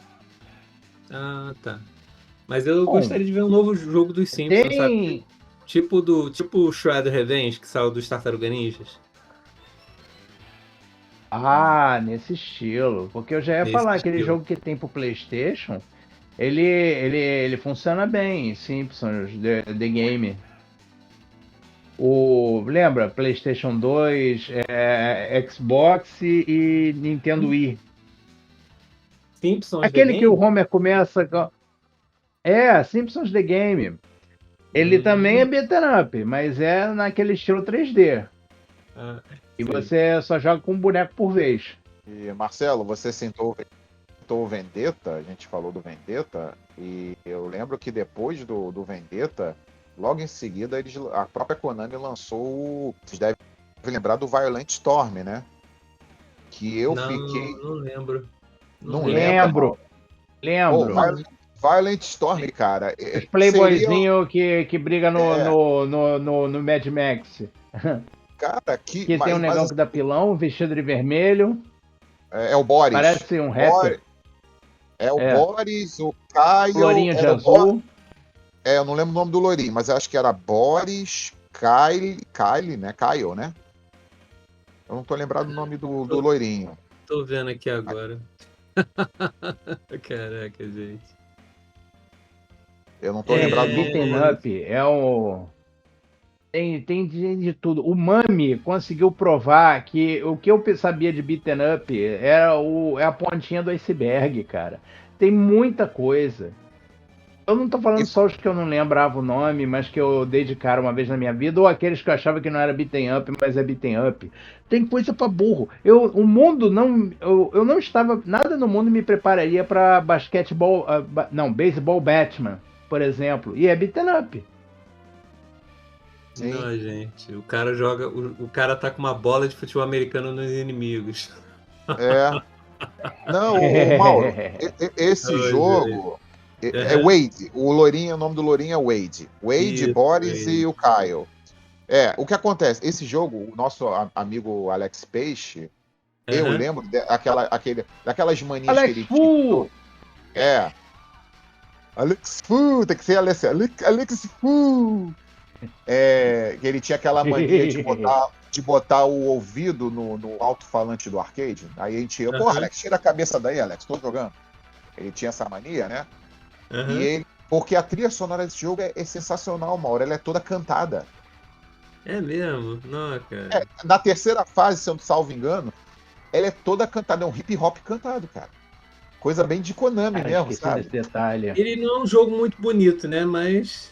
[SPEAKER 2] Ah, tá. Mas eu
[SPEAKER 4] Bom,
[SPEAKER 2] gostaria de ver um novo jogo dos Simpsons, sabe?
[SPEAKER 4] tem.
[SPEAKER 2] Tipo o Shredder Revenge, que saiu dos Tartaruga Ninjas.
[SPEAKER 4] Ah, nesse estilo. Porque eu já ia
[SPEAKER 2] Nesse
[SPEAKER 4] falar, aquele
[SPEAKER 2] estilo.
[SPEAKER 4] jogo que tem pro PlayStation, ele funciona bem, Simpsons, The Game. Lembra? PlayStation 2, Xbox e Nintendo Wii.
[SPEAKER 2] Simpsons The
[SPEAKER 4] Aquele que o
[SPEAKER 2] Game?
[SPEAKER 4] Homer começa. Simpsons The Game. Ele também é
[SPEAKER 2] Hum,
[SPEAKER 4] beat'em up, mas é naquele estilo 3D.
[SPEAKER 2] ah,
[SPEAKER 4] E
[SPEAKER 2] sei.
[SPEAKER 4] você só joga com um boneco por vez.
[SPEAKER 3] E, Marcelo, você citou o Vendetta, a gente falou do Vendetta, e eu lembro que depois do Vendetta, logo em seguida, a própria Konami lançou Vocês devem lembrar do Violent Storm, né? Que eu fiquei.
[SPEAKER 2] Não lembro. Não
[SPEAKER 3] Não
[SPEAKER 2] lembro.
[SPEAKER 3] lembra,
[SPEAKER 4] Lembro,
[SPEAKER 3] Pô,
[SPEAKER 4] lembro.
[SPEAKER 3] Violent Storm, cara,
[SPEAKER 4] Os
[SPEAKER 3] seria.
[SPEAKER 4] playboyzinho que briga
[SPEAKER 3] É,
[SPEAKER 4] no Mad Max.
[SPEAKER 3] cara,
[SPEAKER 4] Que tem um
[SPEAKER 3] mas
[SPEAKER 4] negão que dá pilão, vestido de vermelho.
[SPEAKER 3] é o Boris.
[SPEAKER 4] Parece um rapper.
[SPEAKER 3] É o
[SPEAKER 4] É.
[SPEAKER 3] Boris, o Caio.
[SPEAKER 4] Florinha de
[SPEAKER 3] Era o Boris.
[SPEAKER 4] azul.
[SPEAKER 3] Eu não lembro o nome do Lourinho, mas eu acho que era Boris, Kyle, né? Kyle, né? Eu não tô lembrado do nome do Loirinho.
[SPEAKER 2] Tô vendo aqui agora. Caraca, gente.
[SPEAKER 3] Eu não tô lembrado do nome do
[SPEAKER 4] Beaten
[SPEAKER 3] Loirinho.
[SPEAKER 4] Up é o. Tem de tudo. O Mami conseguiu provar que o que eu sabia de Beaten Up é a pontinha do iceberg, cara. Tem muita coisa. Eu não tô falando só os que eu não lembrava o nome, mas que eu dei de cara uma vez na minha vida, ou aqueles que eu achava que não era beaten up, mas é beaten up. Tem coisa pra burro. O mundo não. Eu não estava. Nada no mundo me prepararia pra basquetebol. Não, baseball Batman, por exemplo. E é beaten up.
[SPEAKER 3] Sim.
[SPEAKER 2] Não, gente. O cara joga. O cara tá com uma bola de futebol americano nos inimigos.
[SPEAKER 3] É. Não, o Mauro, esse
[SPEAKER 2] Ai,
[SPEAKER 3] jogo é
[SPEAKER 2] Aham.
[SPEAKER 3] Wade. O Lourinho, o nome do Lourinho é Wade. Wade,
[SPEAKER 2] Isso,
[SPEAKER 3] Boris
[SPEAKER 2] Wade.
[SPEAKER 3] e o Kyle. O que acontece? Esse jogo, o nosso amigo Alex Peixe, eu
[SPEAKER 2] Aham.
[SPEAKER 3] lembro daquelas manias que
[SPEAKER 4] Alex
[SPEAKER 3] ele
[SPEAKER 4] Fu!
[SPEAKER 3] tinha. Alex Fu, tem que ser Alex Fu. Que ele tinha aquela mania de botar o ouvido no alto-falante do arcade. Aí a gente ia,
[SPEAKER 2] Aham.
[SPEAKER 3] Alex, tira a cabeça daí, Alex, tô jogando. Ele tinha essa mania, né?
[SPEAKER 2] Aham.
[SPEAKER 3] Porque a trilha sonora desse jogo é sensacional, Mauro. Ela é toda cantada.
[SPEAKER 2] É mesmo? Não, cara.
[SPEAKER 3] Na terceira fase, se eu não salvo engano, ela é toda cantada. É um hip hop cantado, cara. Coisa bem de Konami
[SPEAKER 4] Cara,
[SPEAKER 3] mesmo,
[SPEAKER 4] esqueci
[SPEAKER 3] sabe?
[SPEAKER 4] desse detalhe.
[SPEAKER 2] Ele não é um jogo muito bonito, né? Mas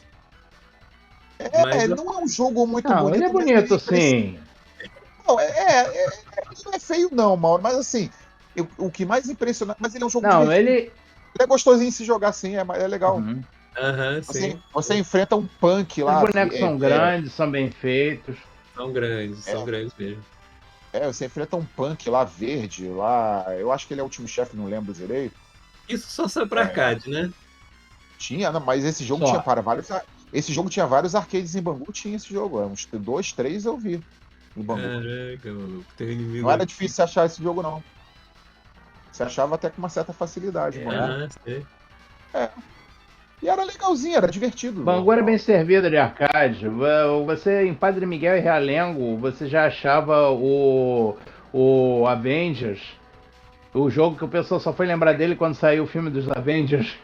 [SPEAKER 3] Não é um jogo muito
[SPEAKER 4] Não,
[SPEAKER 3] bonito,
[SPEAKER 4] ele é
[SPEAKER 3] mas
[SPEAKER 4] bonito, sim.
[SPEAKER 3] Não, não é feio, não, Mauro. Mas assim, o que mais impressiona. Mas ele é um jogo
[SPEAKER 4] Não,
[SPEAKER 3] divertido.
[SPEAKER 4] ele.
[SPEAKER 3] Ele é gostosinho se jogar assim, é legal.
[SPEAKER 4] Uhum.
[SPEAKER 2] Aham, sim.
[SPEAKER 3] Você enfrenta um punk
[SPEAKER 4] Os
[SPEAKER 3] lá.
[SPEAKER 4] bonecos são grandes, são bem feitos.
[SPEAKER 2] São grandes mesmo.
[SPEAKER 3] Você enfrenta um punk lá verde, lá. Eu acho que ele é o último chefe, não lembro direito.
[SPEAKER 2] Isso só sai pra arcade, né?
[SPEAKER 3] Tinha, não, mas esse jogo
[SPEAKER 4] Só.
[SPEAKER 3] tinha para vários. Esse jogo tinha vários arcades em Bangu, tinha esse jogo. Uns 2, 3 eu vi em Bangu.
[SPEAKER 2] Caraca, maluco. Tem um inimigo.
[SPEAKER 3] Não era difícil achar esse jogo, não. Você achava até com uma certa facilidade, mano.
[SPEAKER 2] Aham, sei.
[SPEAKER 3] E era legalzinho, era divertido.
[SPEAKER 4] Bangu era bem servido de arcade. Você, em Padre Miguel e Realengo, você já achava o Avengers. O jogo que o pessoal só foi lembrar dele quando saiu o filme dos Avengers.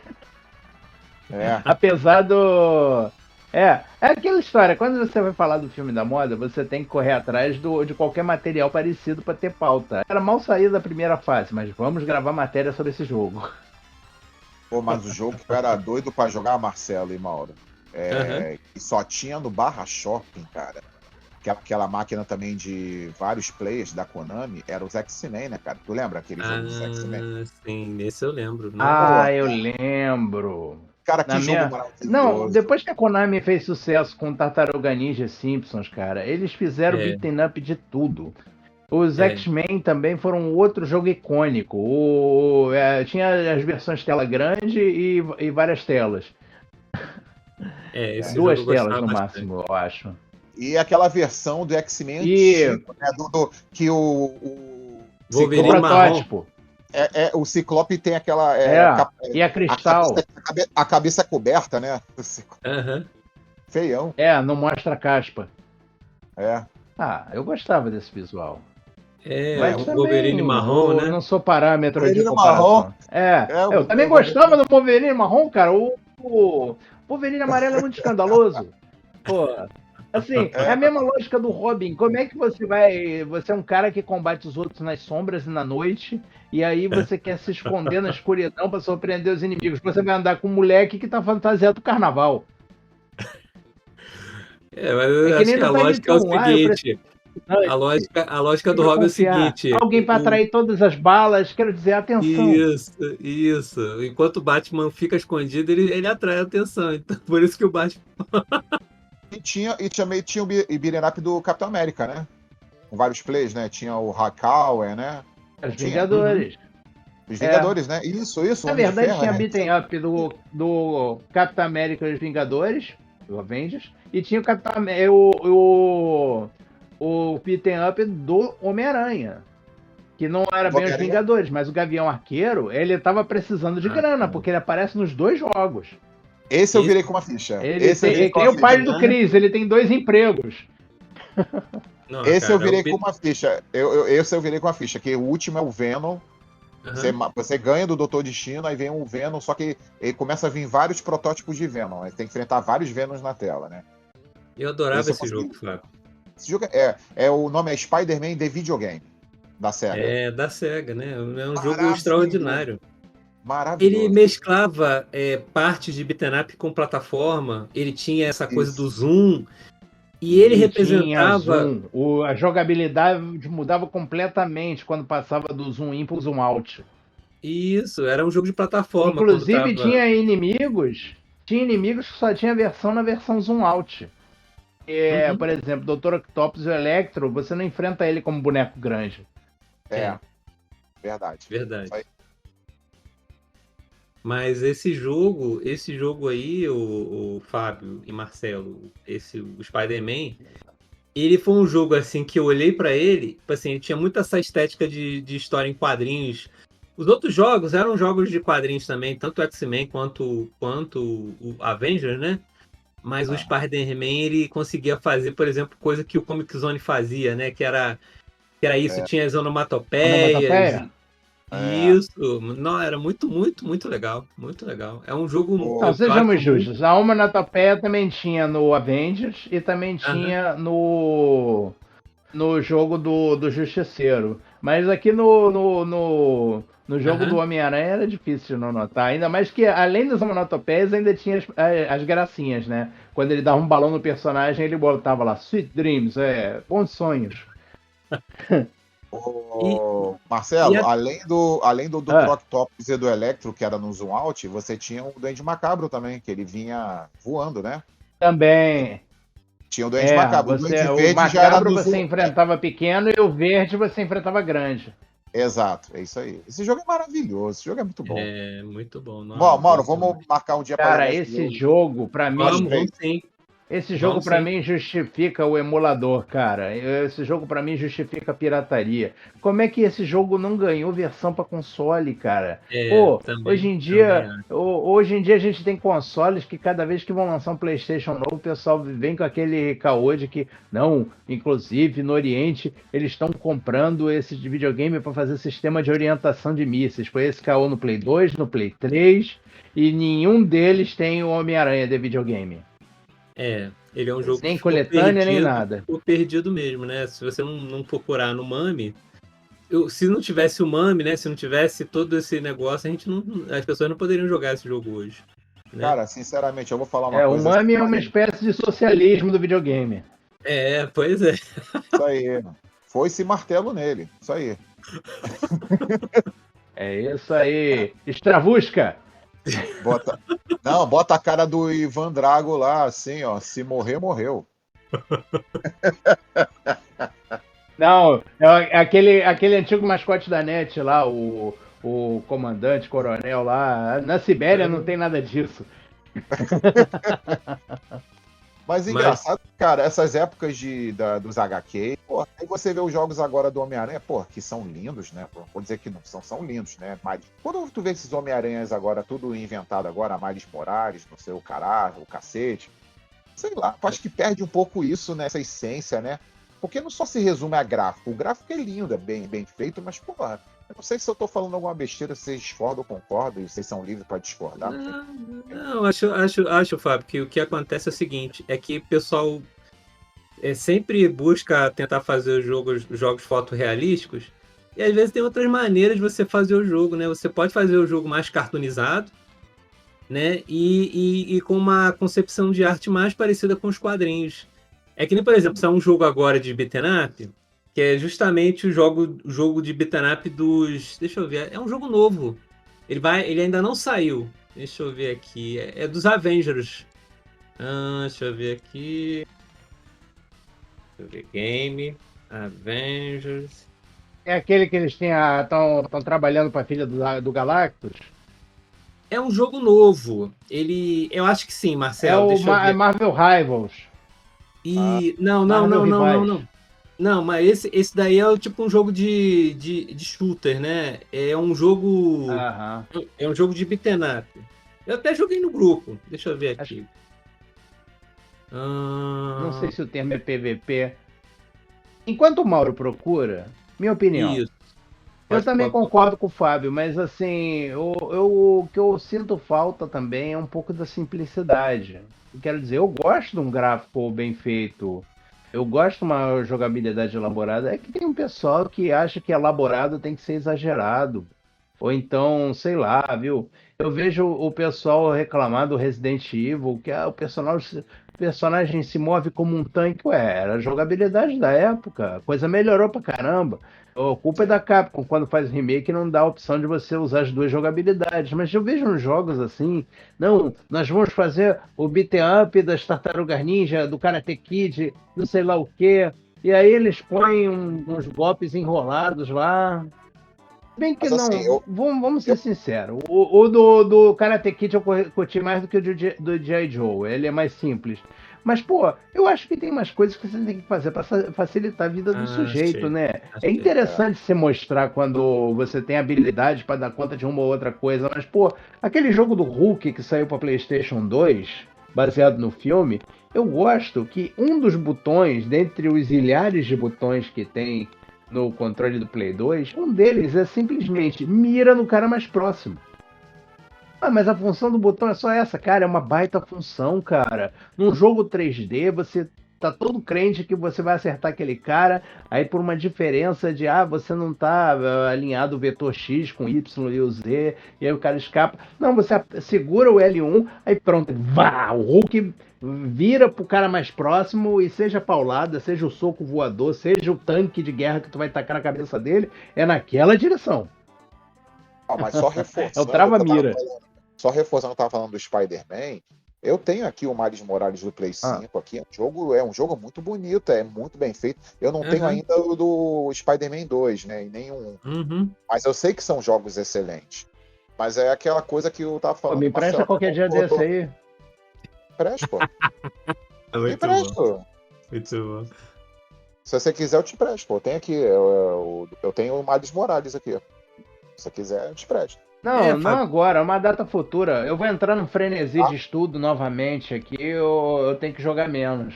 [SPEAKER 4] Apesar do... É aquela história. Quando você vai falar do filme da moda, você tem que correr atrás de qualquer material parecido para ter pauta. Era mal saído da primeira fase, mas vamos gravar matéria sobre esse jogo.
[SPEAKER 3] Pô, mas o jogo que eu era doido pra jogar, Marcelo e Mauro, que só tinha no Barra Shopping, cara. Aquela máquina também de vários players da Konami, era os X-Men, né, cara? Tu lembra aquele jogo dos X-Men?
[SPEAKER 2] Sim, nesse eu lembro.
[SPEAKER 4] Eu lembro.
[SPEAKER 3] Cara, que jogo maravilhoso.
[SPEAKER 4] Não, depois que a Konami fez sucesso com Tartaruga Ninja e Simpsons, cara, eles fizeram beaten up de tudo. Os
[SPEAKER 2] É.
[SPEAKER 4] X-Men também foram um outro jogo icônico. Tinha as versões tela grande e várias telas.
[SPEAKER 2] Esse jogo
[SPEAKER 4] Duas
[SPEAKER 2] eu
[SPEAKER 4] telas
[SPEAKER 2] gostava
[SPEAKER 4] no
[SPEAKER 2] bastante.
[SPEAKER 4] máximo, eu acho.
[SPEAKER 3] E aquela versão do X-Men
[SPEAKER 4] E
[SPEAKER 3] antigo, né? Que o
[SPEAKER 4] o
[SPEAKER 2] Wolverine marrom.
[SPEAKER 4] protótipo.
[SPEAKER 3] O Ciclope tem aquela.
[SPEAKER 4] E a Cristal.
[SPEAKER 3] A cabeça coberta, né?
[SPEAKER 2] Aham.
[SPEAKER 3] Feião.
[SPEAKER 4] Não mostra a caspa.
[SPEAKER 3] É.
[SPEAKER 4] Eu gostava desse visual. Mas
[SPEAKER 2] O
[SPEAKER 4] também,
[SPEAKER 2] Wolverine marrom,
[SPEAKER 4] eu
[SPEAKER 2] né?
[SPEAKER 4] não sou parâmetro de
[SPEAKER 3] Wolverine
[SPEAKER 4] comparação.
[SPEAKER 3] marrom.
[SPEAKER 4] Eu também gostava do Wolverine marrom, cara. O Wolverine amarelo é muito escandaloso. Pô, assim, é a mesma lógica do Robin. Como é que você vai... Você é um cara que combate os outros nas sombras e na noite, e aí você quer se esconder na escuridão pra surpreender os inimigos. Você vai andar com um moleque que tá fantasiado do carnaval.
[SPEAKER 2] Mas
[SPEAKER 4] É
[SPEAKER 2] eu
[SPEAKER 4] que
[SPEAKER 2] acho
[SPEAKER 4] nem
[SPEAKER 2] que a
[SPEAKER 4] no
[SPEAKER 2] lógica é o
[SPEAKER 4] Titanfall 1. Eu preciso
[SPEAKER 2] seguinte. A lógica do
[SPEAKER 4] pra
[SPEAKER 2] Robin é o
[SPEAKER 4] confiar.
[SPEAKER 2] seguinte.
[SPEAKER 4] Alguém pra atrair todas as balas, quero dizer, atenção.
[SPEAKER 2] Isso. Enquanto o Batman fica escondido, ele atrai a atenção. Então, por isso que o Batman.
[SPEAKER 3] E também tinha o beat'em up do Capitão América, né? Com vários plays, né? Tinha o Hakawa, né?
[SPEAKER 4] Os
[SPEAKER 3] Tinha.
[SPEAKER 4] Vingadores.
[SPEAKER 3] Os Vingadores, né? Isso.
[SPEAKER 4] Na
[SPEAKER 3] Homem de
[SPEAKER 4] verdade,
[SPEAKER 3] Ferro,
[SPEAKER 4] tinha
[SPEAKER 3] né?
[SPEAKER 4] beat'em up do Capitão América e os Vingadores, do Avengers, e tinha o Capitão o beat'em up do Homem-Aranha. Que não era bem os Vingadores, mas o Gavião Arqueiro, ele tava precisando de grana, porque ele aparece nos 2 jogos.
[SPEAKER 3] Esse eu virei com uma ficha.
[SPEAKER 4] Ele tem o pai do Chris, ele tem 2 empregos.
[SPEAKER 2] Não,
[SPEAKER 3] Esse
[SPEAKER 2] cara,
[SPEAKER 3] eu virei com uma ficha. Esse eu virei com uma ficha, que o último é o Venom. Você ganha do Doutor Destino, aí vem o Venom, só que ele começa a vir vários protótipos de Venom. Aí tem que enfrentar vários Venoms na tela, né?
[SPEAKER 2] Eu adorava esse jogo, Flávio.
[SPEAKER 3] Esse jogo o nome é Spider-Man The Videogame, da SEGA.
[SPEAKER 2] Da SEGA, né? É um jogo extraordinário.
[SPEAKER 3] Maravilhoso.
[SPEAKER 2] Ele mesclava partes de beat'em up com plataforma, ele tinha essa coisa do zoom, e ele representava...
[SPEAKER 4] A jogabilidade mudava completamente quando passava do zoom in pro zoom out.
[SPEAKER 2] Isso, era um jogo de plataforma.
[SPEAKER 4] Inclusive tinha inimigos que só tinha na versão zoom out. Por exemplo, Dr. Octopus e o Electro, você não enfrenta ele como boneco grande.
[SPEAKER 3] Verdade.
[SPEAKER 2] Mas esse jogo aí, o Fábio e Marcelo, o Spider-Man, ele foi um jogo assim que eu olhei pra ele, assim, ele tinha muito essa estética de história em quadrinhos. Os outros jogos eram jogos de quadrinhos também, tanto o X-Men quanto o Avengers, né? Mas o Spider-Man, ele conseguia fazer, por exemplo, coisa que o Comic Zone fazia, né? Que era isso, tinha as onomatopeias. Isso, não, era muito, muito, muito legal, muito legal. É um jogo...
[SPEAKER 4] Não, sejamos justos, a onomatopeia também tinha no Avengers e também tinha no jogo do Justiceiro, mas aqui no jogo do Homem-Aranha era difícil de não notar, ainda mais que além das onomatopeias ainda tinha as gracinhas, né? Quando ele dava um balão no personagem, ele botava lá, Sweet Dreams, bons sonhos.
[SPEAKER 3] Marcelo, além do Dr. Octopus e do Electro, que era no Zoom Out, você tinha o Duende Macabro também, que ele vinha voando, né?
[SPEAKER 4] Também.
[SPEAKER 3] Tinha o Duende Macabro.
[SPEAKER 4] O Macabro você enfrentava pequeno e o verde você enfrentava grande.
[SPEAKER 3] Exato, é isso aí. Esse jogo é maravilhoso, esse jogo é muito bom.
[SPEAKER 2] É, muito bom.
[SPEAKER 3] Mauro, vamos marcar um dia para
[SPEAKER 4] Cara, esse jogo, pra mim...
[SPEAKER 2] Vamos sim.
[SPEAKER 4] Esse jogo pra mim justifica o emulador, cara. Esse jogo pra mim justifica a pirataria. Como é que esse jogo não ganhou versão pra console, cara? Hoje em dia a gente tem consoles que cada vez que vão lançar um PlayStation novo, o pessoal vem com aquele caô de que não, inclusive no Oriente eles estão comprando esse videogame pra fazer sistema de orientação de mísseis. Foi esse caô no Play 2, no Play 3 e nenhum deles tem o Homem-Aranha de videogame.
[SPEAKER 2] Ele é um jogo
[SPEAKER 4] nem coletânea, nem nada.
[SPEAKER 2] Ficou perdido mesmo, né? Se você não procurar no MAME, se não tivesse o MAME, né? Se não tivesse todo esse negócio, as pessoas não poderiam jogar esse jogo hoje. Né?
[SPEAKER 3] Cara, sinceramente, eu vou falar uma coisa.
[SPEAKER 4] O MAME é uma espécie de socialismo do videogame.
[SPEAKER 2] Pois é.
[SPEAKER 3] Isso aí. Foi-se martelo nele. Isso aí.
[SPEAKER 4] É isso aí. Extravusca!
[SPEAKER 3] Bota a cara do Ivan Drago lá, assim, ó. Se morrer, morreu.
[SPEAKER 4] Não, é aquele antigo mascote da NET lá, o comandante, coronel lá. Na Sibéria não tem nada disso.
[SPEAKER 3] Mas engraçado, cara, essas épocas dos HQ, pô, aí você vê os jogos agora do Homem-Aranha, pô, que são lindos, né? Pô, vou dizer que não são lindos, né? Mas quando tu vê esses Homem-Aranhas agora, tudo inventado agora, Miles Morales, não sei o caralho, o cacete, sei lá, eu acho que perde um pouco isso, né? Essa essência, né? Porque não só se resume a gráfico. O gráfico é lindo, é bem feito, mas, porra, eu não sei se eu tô falando alguma besteira, se vocês discordam ou concordam, e vocês são livres para discordar.
[SPEAKER 2] Não, acho, Fábio, que o que acontece é o seguinte, é que o pessoal sempre busca tentar fazer os jogos fotorrealísticos, e às vezes tem outras maneiras de você fazer o jogo, né? Você pode fazer o jogo mais cartoonizado, né? E com uma concepção de arte mais parecida com os quadrinhos. É que nem, por exemplo, saiu um jogo agora de beat'em up, que é justamente o jogo de beat'em up dos... Deixa eu ver, é um jogo novo. Ele ainda não saiu. Deixa eu ver aqui. É dos Avengers. Deixa eu ver aqui. Deixa eu ver. Game. Avengers.
[SPEAKER 4] É aquele que eles estão trabalhando para a filha do Galactus?
[SPEAKER 2] É um jogo novo. Eu acho que sim, Marcelo. Deixa eu ver.
[SPEAKER 4] Marvel Rivals.
[SPEAKER 2] Não. Não, mas esse daí é tipo um jogo de shooter, né? É um jogo. É um jogo de beat'em up. Eu até joguei no grupo. Deixa eu ver aqui.
[SPEAKER 4] Não sei se o termo é PVP. Enquanto o Mauro procura, minha opinião.
[SPEAKER 2] Isso.
[SPEAKER 4] Eu também concordo com o Fábio, mas assim, o que eu sinto falta também é um pouco da simplicidade. Quero dizer, eu gosto de um gráfico bem feito, eu gosto de uma jogabilidade elaborada. É que tem um pessoal que acha que elaborado tem que ser exagerado. Ou então, sei lá, viu? Eu vejo o pessoal reclamar do Resident Evil, que o personagem se move como um tanque. Ué, era a jogabilidade da época, a coisa melhorou pra caramba. A culpa é da Capcom, quando faz remake não dá a opção de você usar as duas jogabilidades. Mas eu vejo uns jogos assim, não, nós vamos fazer o beat'em up das Tartarugas Ninja, do Karate Kid, não sei lá o quê. E aí eles põem uns golpes enrolados lá. Bem que
[SPEAKER 3] Mas,
[SPEAKER 4] não,
[SPEAKER 3] assim,
[SPEAKER 4] vamos ser sinceros. O do Karate Kid eu curti mais do que o do G.I. Joe. Ele é mais simples. Mas, pô, eu acho que tem umas coisas que você tem que fazer para facilitar a vida do sujeito, né? É interessante você mostrar quando você tem habilidade para dar conta de uma ou outra coisa. Mas, pô, aquele jogo do Hulk que saiu para PlayStation 2, baseado no filme, eu gosto que um dos botões, dentre os milhares de botões que tem no controle do Play 2, um deles é simplesmente mira no cara mais próximo. Mas a função do botão é só essa, cara, é uma baita função, cara. Num jogo 3D, você tá todo crente que você vai acertar aquele cara, aí por uma diferença de, você não tá alinhado o vetor X com Y e o Z, e aí o cara escapa. Não, você segura o L1, aí pronto, o Hulk vira pro cara mais próximo, e seja a paulada, seja o soco voador, seja o tanque de guerra que tu vai tacar na cabeça dele, é naquela direção.
[SPEAKER 3] Mas só reforçando.
[SPEAKER 4] É o trava-mira.
[SPEAKER 3] Só reforçando, eu tava falando do Spider-Man. Eu tenho aqui o Miles Morales do Play 5 aqui. É um jogo muito bonito, é muito bem feito. Eu não tenho ainda o do Spider-Man 2, né? E nenhum. Mas eu sei que são jogos excelentes. Mas é aquela coisa que eu tava falando.
[SPEAKER 4] Me empresta qualquer dia desse aí.
[SPEAKER 3] Empresta, pô.
[SPEAKER 2] Me
[SPEAKER 3] empresto.
[SPEAKER 2] Muito bom.
[SPEAKER 3] Se você quiser, eu te empresto, pô. Eu tenho aqui. Eu tenho o Miles Morales aqui. Se você quiser, eu te empresto.
[SPEAKER 4] Não agora, é uma data futura. Eu vou entrar no frenesi de estudo novamente aqui, eu tenho que jogar menos.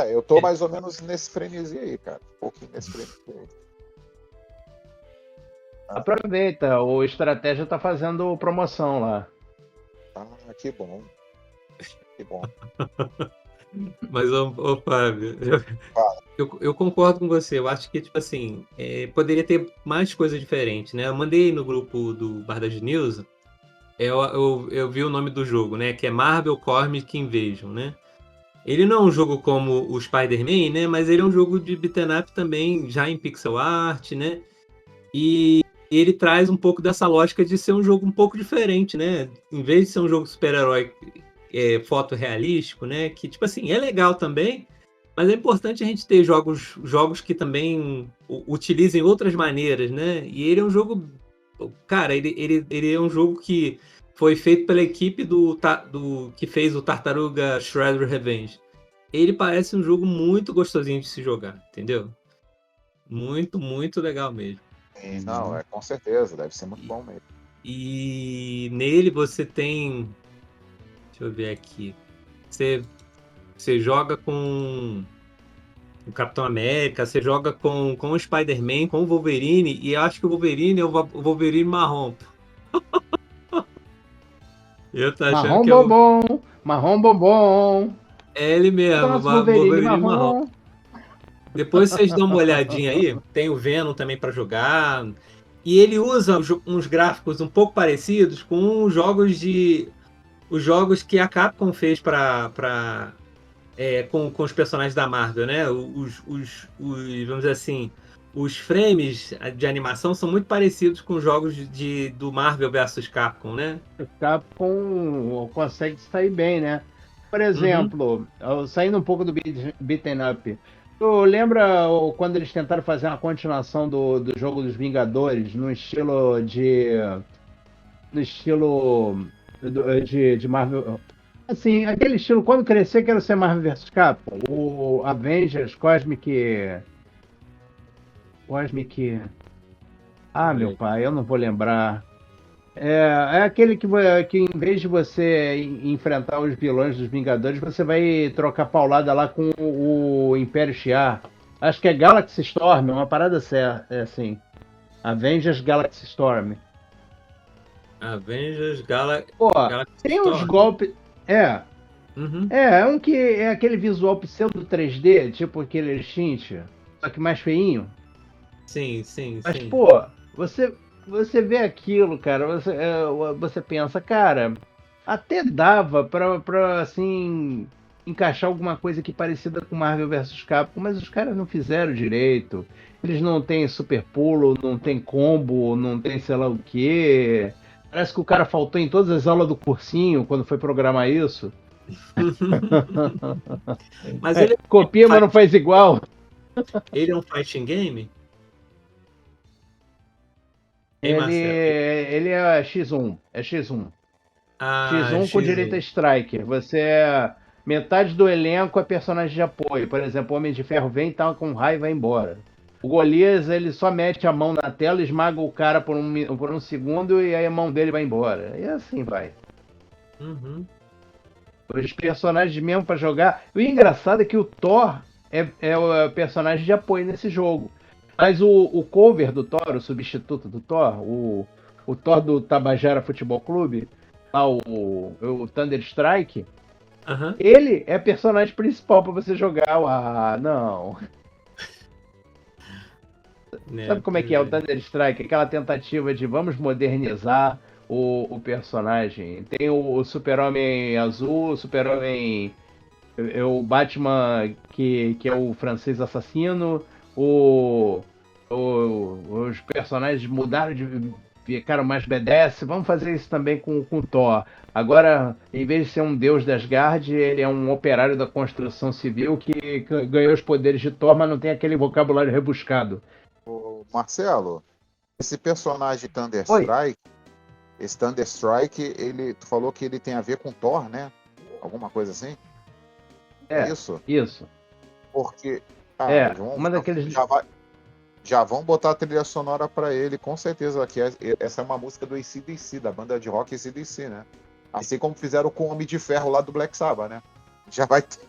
[SPEAKER 3] Eu tô mais ou menos nesse frenesi aí, cara. Um pouquinho nesse frenesi aí.
[SPEAKER 4] Aproveita, o Estratégia tá fazendo promoção lá.
[SPEAKER 3] Que bom. Que bom.
[SPEAKER 2] Mas, ô Fábio, eu concordo com você. Eu acho que, tipo assim, poderia ter mais coisas diferentes, né? Eu mandei no grupo do Bar das News, eu vi o nome do jogo, né? Que é Marvel Comic Invasion, né? Ele não é um jogo como o Spider-Man, né? Mas ele é um jogo de beat'em up também, já em pixel art, né? E ele traz um pouco dessa lógica de ser um jogo um pouco diferente, né? Em vez de ser um jogo super-herói fotorrealístico, né? Que, tipo assim, é legal também, Mas é importante a gente ter jogos que também utilizem outras maneiras, né? E ele é um jogo. Cara, ele é um jogo que foi feito pela equipe do que fez o Tartaruga Shredder Revenge. Ele parece um jogo muito gostosinho de se jogar, entendeu? Muito, muito legal mesmo.
[SPEAKER 3] Não, com certeza, deve ser muito bom mesmo.
[SPEAKER 2] E nele você tem. Deixa eu ver aqui. Você joga com o Capitão América, você joga com o Spider-Man, com o Wolverine, e eu acho que o Wolverine é o Wolverine marrom. Eu tô achando
[SPEAKER 4] Marrom
[SPEAKER 2] que é o.
[SPEAKER 4] bombom, marrom bombom.
[SPEAKER 2] É ele mesmo, o
[SPEAKER 4] Nosso Wolverine
[SPEAKER 2] Wolverine marrom.
[SPEAKER 4] marrom.
[SPEAKER 2] Depois vocês dão uma olhadinha aí. Tem o Venom também para jogar. E ele usa uns gráficos um pouco parecidos com os jogos que a Capcom fez com os personagens da Marvel, né? Vamos dizer assim, os frames de animação são muito parecidos com os jogos do Marvel vs Capcom, né?
[SPEAKER 4] O Capcom consegue sair bem, né? Por exemplo, saindo um pouco do beaten up, tu lembra quando eles tentaram fazer uma continuação do jogo dos Vingadores no estilo de Marvel? Assim, aquele estilo, quando crescer, quero ser Marvel vs Capcom. O Avengers Cosmic. Ah, meu pai, eu não vou lembrar. É aquele que em vez de você enfrentar os vilões dos Vingadores, você vai trocar paulada lá com o Império Shi'ar. Acho que é Galaxy Storm, uma parada certa, assim. Avengers Galaxy Storm.
[SPEAKER 2] Avengers
[SPEAKER 4] Pô,
[SPEAKER 2] Galaxy
[SPEAKER 4] tem uns
[SPEAKER 2] Storm.
[SPEAKER 4] golpes.
[SPEAKER 2] Uhum.
[SPEAKER 4] É um que é aquele visual pseudo 3D, tipo aquele Shincha, só que mais feinho.
[SPEAKER 2] Sim.
[SPEAKER 4] Mas, pô, você vê aquilo, cara, você pensa, cara, até dava pra assim, encaixar alguma coisa aqui parecida com Marvel vs Capcom, mas os caras não fizeram direito. Eles não têm super pulo, não tem combo, não tem sei lá o quê. Parece que o cara faltou em todas as aulas do cursinho quando foi programar isso.
[SPEAKER 2] Mas ele
[SPEAKER 4] Copia, mas não faz igual.
[SPEAKER 2] é um fighting game? Hein, Marcelo?
[SPEAKER 4] Ele é X1. É X1.
[SPEAKER 2] Ah,
[SPEAKER 4] X1 com
[SPEAKER 2] X1.
[SPEAKER 4] direito a Striker. Metade do elenco é personagem de apoio. Por exemplo, o Homem de Ferro vem, tá com raiva e vai embora. O Golias, ele só mete a mão na tela, esmaga o cara por um segundo e aí a mão dele vai embora. E assim vai.
[SPEAKER 2] Uhum.
[SPEAKER 4] Os personagens mesmo pra jogar. O engraçado é que o Thor é o personagem de apoio nesse jogo. Mas o cover do Thor, o substituto do Thor, o Thor do Tabajara Futebol Clube, lá o Thunder Strike,
[SPEAKER 2] Uhum.
[SPEAKER 4] ele é personagem principal pra você jogar. Não. Sabe como é que é o Thunder Strike? Aquela tentativa de vamos modernizar o personagem. Tem o Super-Homem Azul, o Super-Homem... o Batman que é o francês assassino, os personagens mudaram ficaram mais B10. Vamos fazer isso também com o Thor. Agora, em vez de ser um deus das Asgard, ele é um operário da construção civil que ganhou os poderes de Thor, mas não tem aquele vocabulário rebuscado.
[SPEAKER 3] Ô, Marcelo, esse personagem Thunder
[SPEAKER 4] Oi.
[SPEAKER 3] Strike, esse Thunder Strike, tu falou que ele tem a ver com Thor, né? Alguma coisa assim? Isso?
[SPEAKER 4] Isso.
[SPEAKER 3] Porque
[SPEAKER 4] uma daqueles...
[SPEAKER 3] já vão botar a trilha sonora pra ele, com certeza. Que essa é uma música do AC/DC, da banda de rock AC/DC, né? Assim como fizeram com o Homem de Ferro lá do Black Sabbath, né? Já vai ter...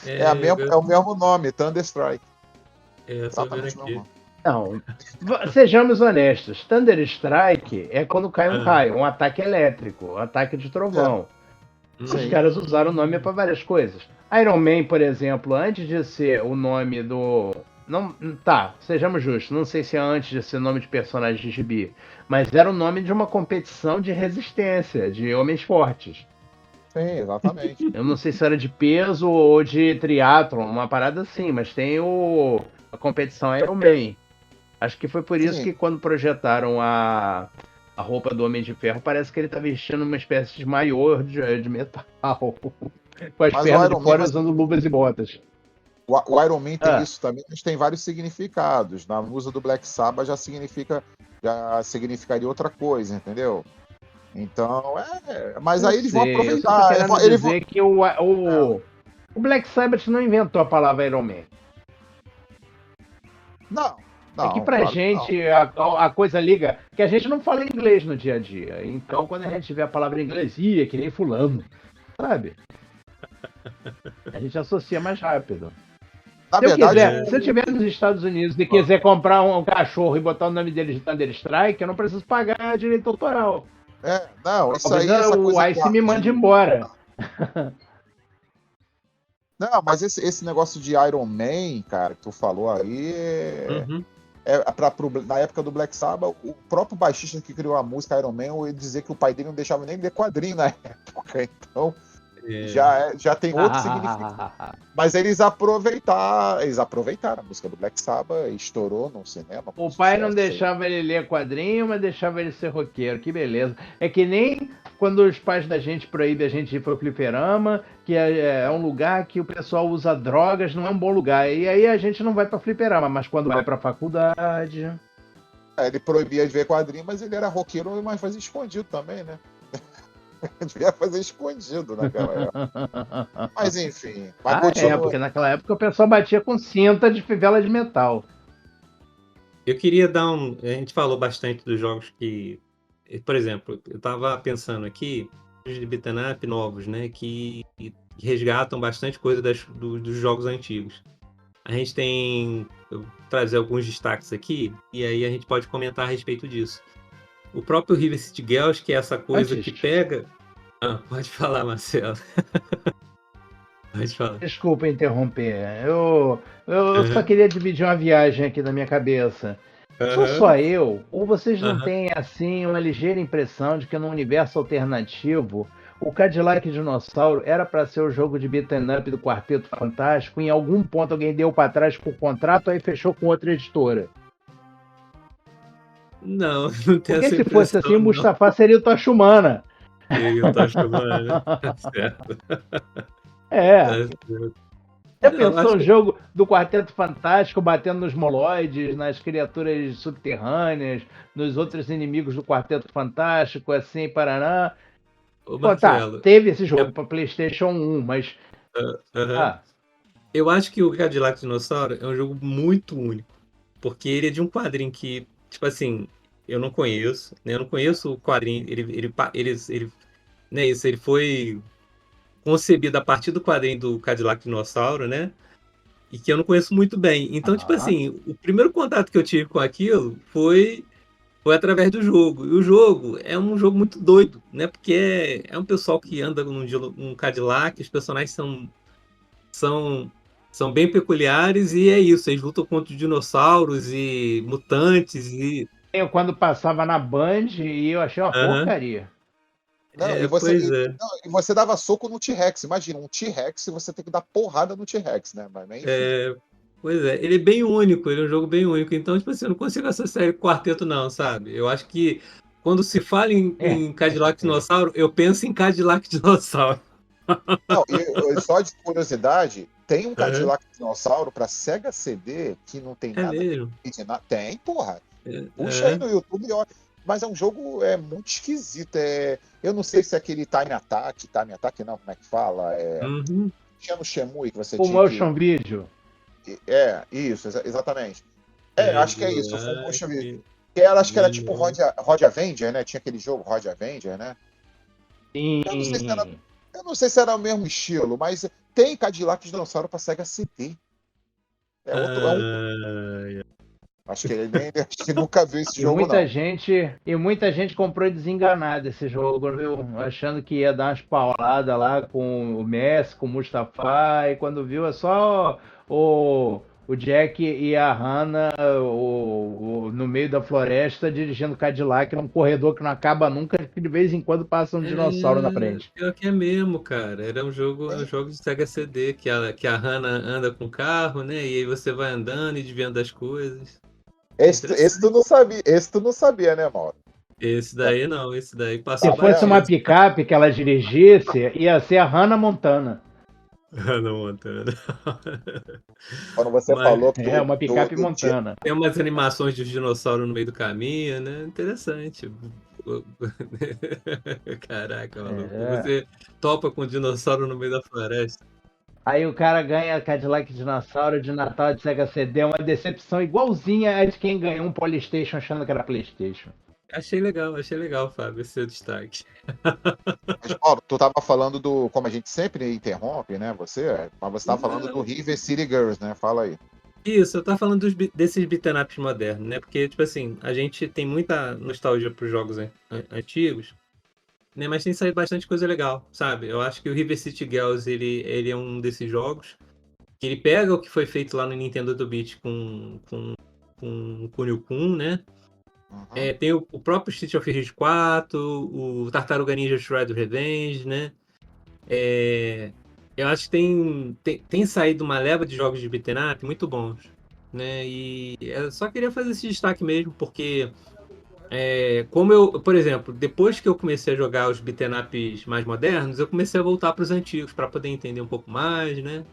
[SPEAKER 3] é o mesmo nome, Thunder Strike.
[SPEAKER 2] Tô vendo aqui.
[SPEAKER 4] Não, sejamos honestos. Thunder Strike é quando cai um raio, um ataque elétrico, um ataque de trovão. Os caras usaram o nome para várias coisas. Iron Man, por exemplo, antes de ser o nome do... Não, tá, sejamos justos. Não sei se é antes de ser nome de personagem de gibi, mas era o nome de uma competição de resistência, de homens fortes.
[SPEAKER 3] Sim, exatamente.
[SPEAKER 4] Eu não sei se era de peso ou de triatlon, uma parada assim, mas tem a competição Iron Man. Acho que foi por isso que quando projetaram a roupa do Homem de Ferro, parece que ele tá vestindo uma espécie de maiô de metal. Com as pernas de fora usando luvas e botas.
[SPEAKER 3] O Iron Man tem
[SPEAKER 4] Ah.
[SPEAKER 3] isso também, mas tem vários significados. Na música do Black Sabbath já significaria outra coisa, entendeu? Então, mas aí eles vão
[SPEAKER 4] Sei, eu só tô
[SPEAKER 3] aproveitar.
[SPEAKER 4] querendo
[SPEAKER 3] Eles vão...
[SPEAKER 4] dizer que o Black Sabbath não inventou a palavra Iron Man.
[SPEAKER 3] Não,
[SPEAKER 4] É que
[SPEAKER 3] não,
[SPEAKER 4] pra
[SPEAKER 3] claro que
[SPEAKER 4] gente a coisa liga, que a gente não fala inglês no dia a dia. Então quando a gente vê a palavra em inglês, é que nem fulano, sabe? A gente associa mais rápido.
[SPEAKER 3] Na
[SPEAKER 4] Se eu
[SPEAKER 3] verdade,
[SPEAKER 4] quiser, se eu estiver nos Estados Unidos e quiser comprar um cachorro e botar o nome dele de Thunder Strike, eu não preciso pagar direito autoral.
[SPEAKER 3] não, isso
[SPEAKER 4] Talvez
[SPEAKER 3] aí, essa
[SPEAKER 4] o
[SPEAKER 3] coisa
[SPEAKER 4] Ice me mande embora.
[SPEAKER 3] Não, mas esse negócio de Iron Man, cara, que tu falou aí,
[SPEAKER 2] Uhum.
[SPEAKER 3] na época do Black Sabbath, o próprio baixista que criou a música Iron Man, ele dizia que o pai dele não deixava nem ler quadrinho na época, então já tem outro significado. Mas eles aproveitaram a música do Black Sabbath, estourou no cinema.
[SPEAKER 4] O pai não deixava ele ler quadrinho, mas deixava ele ser roqueiro. Que beleza. É que nem quando os pais da gente proíbem a gente ir pro fliperama, que é um lugar que o pessoal usa drogas, não é um bom lugar. E aí a gente não vai pra fliperama, mas quando vai pra faculdade...
[SPEAKER 3] Ele proibia de ver quadrinho, mas ele era roqueiro, mas fazia escondido também, né? Devia fazer escondido naquela época. Mas enfim.
[SPEAKER 4] Porque naquela época o pessoal batia com cinta de fivela de metal.
[SPEAKER 2] Eu queria dar A gente falou bastante dos jogos que... Por exemplo, eu tava pensando aqui, de beat'em up novos, né? Que resgatam bastante coisa dos jogos antigos. A gente tem... Eu vou trazer alguns destaques aqui, e aí a gente pode comentar a respeito disso. O próprio River City Girls, que é essa coisa que pega... pode falar, Marcelo. Pode falar.
[SPEAKER 4] Desculpa interromper. Eu só queria dividir uma viagem aqui na minha cabeça. Sou só eu? Ou vocês não têm, assim, uma ligeira impressão de que no universo alternativo o Cadillac Dinossauro era para ser o jogo de beat'em up do Quarteto Fantástico? Em algum ponto alguém deu para trás com o contrato, aí fechou com outra editora?
[SPEAKER 2] Não tem
[SPEAKER 4] Porque
[SPEAKER 2] essa
[SPEAKER 4] se
[SPEAKER 2] impressão,
[SPEAKER 4] fosse assim, o Mustafa seria o Tocha Humana.
[SPEAKER 2] Eu tô chamando, certo.
[SPEAKER 4] Já pensou um jogo do Quarteto Fantástico batendo nos moloides, nas criaturas subterrâneas, nos outros inimigos do Quarteto Fantástico, assim, paraná? Teve esse jogo para PlayStation 1, mas...
[SPEAKER 2] Eu acho que o Cadillac Dinossauro é um jogo muito único, porque ele é de um quadrinho que, tipo assim, eu não conheço, né? Eu não conheço o quadrinho, ele foi concebido a partir do quadrinho do Cadillac Dinossauro, né? E que eu não conheço muito bem. Então, tipo assim, o primeiro contato que eu tive com aquilo foi através do jogo. E o jogo é um jogo muito doido, né? Porque é um pessoal que anda num Cadillac, os personagens são bem peculiares e é isso. Eles lutam contra dinossauros e mutantes e...
[SPEAKER 4] Eu, quando passava na Band, eu achei uma porcaria.
[SPEAKER 3] E você dava soco no T-Rex. Imagina, um T-Rex e você tem que dar porrada no T-Rex, né? Mas, enfim.
[SPEAKER 2] Pois é, ele é bem único, ele é um jogo bem único. Então, tipo assim, eu não consigo associar ele com Quarteto, não, sabe? Eu acho que quando se fala em Cadillac Dinossauro, eu penso em Cadillac Dinossauro.
[SPEAKER 3] Não, e só de curiosidade, tem um Cadillac Dinossauro pra Sega CD que não tem nada.
[SPEAKER 2] Mesmo?
[SPEAKER 3] Tem, porra. Puxa aí no YouTube e olha. Mas é um jogo muito esquisito. Eu não sei se é aquele Time Attack não, como é que fala? Tinha no Shenmue que você tinha.
[SPEAKER 4] O motion video.
[SPEAKER 3] Isso, exatamente. Acho que é isso. Foi um motion video. Acho que era tipo Rod Avenger, né? Tinha aquele jogo Rod Avenger, né?
[SPEAKER 4] Sim.
[SPEAKER 3] Eu não sei se era o mesmo estilo, mas tem Cadillac Dinossauro pra Sega CD. Acho que nunca viu esse jogo,
[SPEAKER 4] E muita gente comprou desenganado esse jogo, viu? Achando que ia dar umas pauladas lá com o Messi, com o Mustafa, e quando viu é só o Jack e a Hannah no meio da floresta dirigindo Cadillac num corredor que não acaba nunca, que de vez em quando passa um dinossauro na frente.
[SPEAKER 2] Pior que é mesmo, cara. Era um jogo de Sega CD, que a Hannah anda com o carro, né? E aí você vai andando e desviando das coisas.
[SPEAKER 3] Esse tu não sabia, né, Mauro?
[SPEAKER 2] Esse daí não, esse daí passou.
[SPEAKER 4] Se fosse uma picape que ela dirigisse, ia ser a Hannah Montana.
[SPEAKER 2] Hannah Montana.
[SPEAKER 3] Quando você
[SPEAKER 2] Mas
[SPEAKER 3] falou
[SPEAKER 4] É, uma picape
[SPEAKER 3] dia,
[SPEAKER 4] montana.
[SPEAKER 2] tem umas animações de dinossauro no meio do caminho, né? Interessante. Caraca, maluco.
[SPEAKER 4] É.
[SPEAKER 2] Você topa com um dinossauro no meio da floresta.
[SPEAKER 4] Aí o cara ganha Cadillac Dinossauro de Natal de Sega CD, uma decepção igualzinha a de quem ganhou um Polystation achando que era Playstation.
[SPEAKER 2] Achei legal, Fábio, esse seu destaque.
[SPEAKER 3] mas, Paulo, tu tava falando do, como a gente sempre interrompe, né, mas você tava falando do River City Girls, né? Fala aí.
[SPEAKER 2] Isso, eu tava falando desses beat'em ups modernos, né? Porque, tipo assim, a gente tem muita nostalgia pros jogos antigos, né? Mas tem saído bastante coisa legal, sabe? Eu acho que o River City Girls, ele é um desses jogos que ele pega o que foi feito lá no Nintendo 8-bit com o Kunio-kun, né?
[SPEAKER 3] Uhum.
[SPEAKER 2] Tem o próprio Street of Rage 4, o Tartaruga Ninja Shredder Revenge, né? Eu acho que tem saído uma leva de jogos de beat'em up muito bons, né? E eu só queria fazer esse destaque mesmo, porque como eu, por exemplo, depois que eu comecei a jogar os beat'em ups mais modernos, eu comecei a voltar para os antigos para poder entender um pouco mais, né?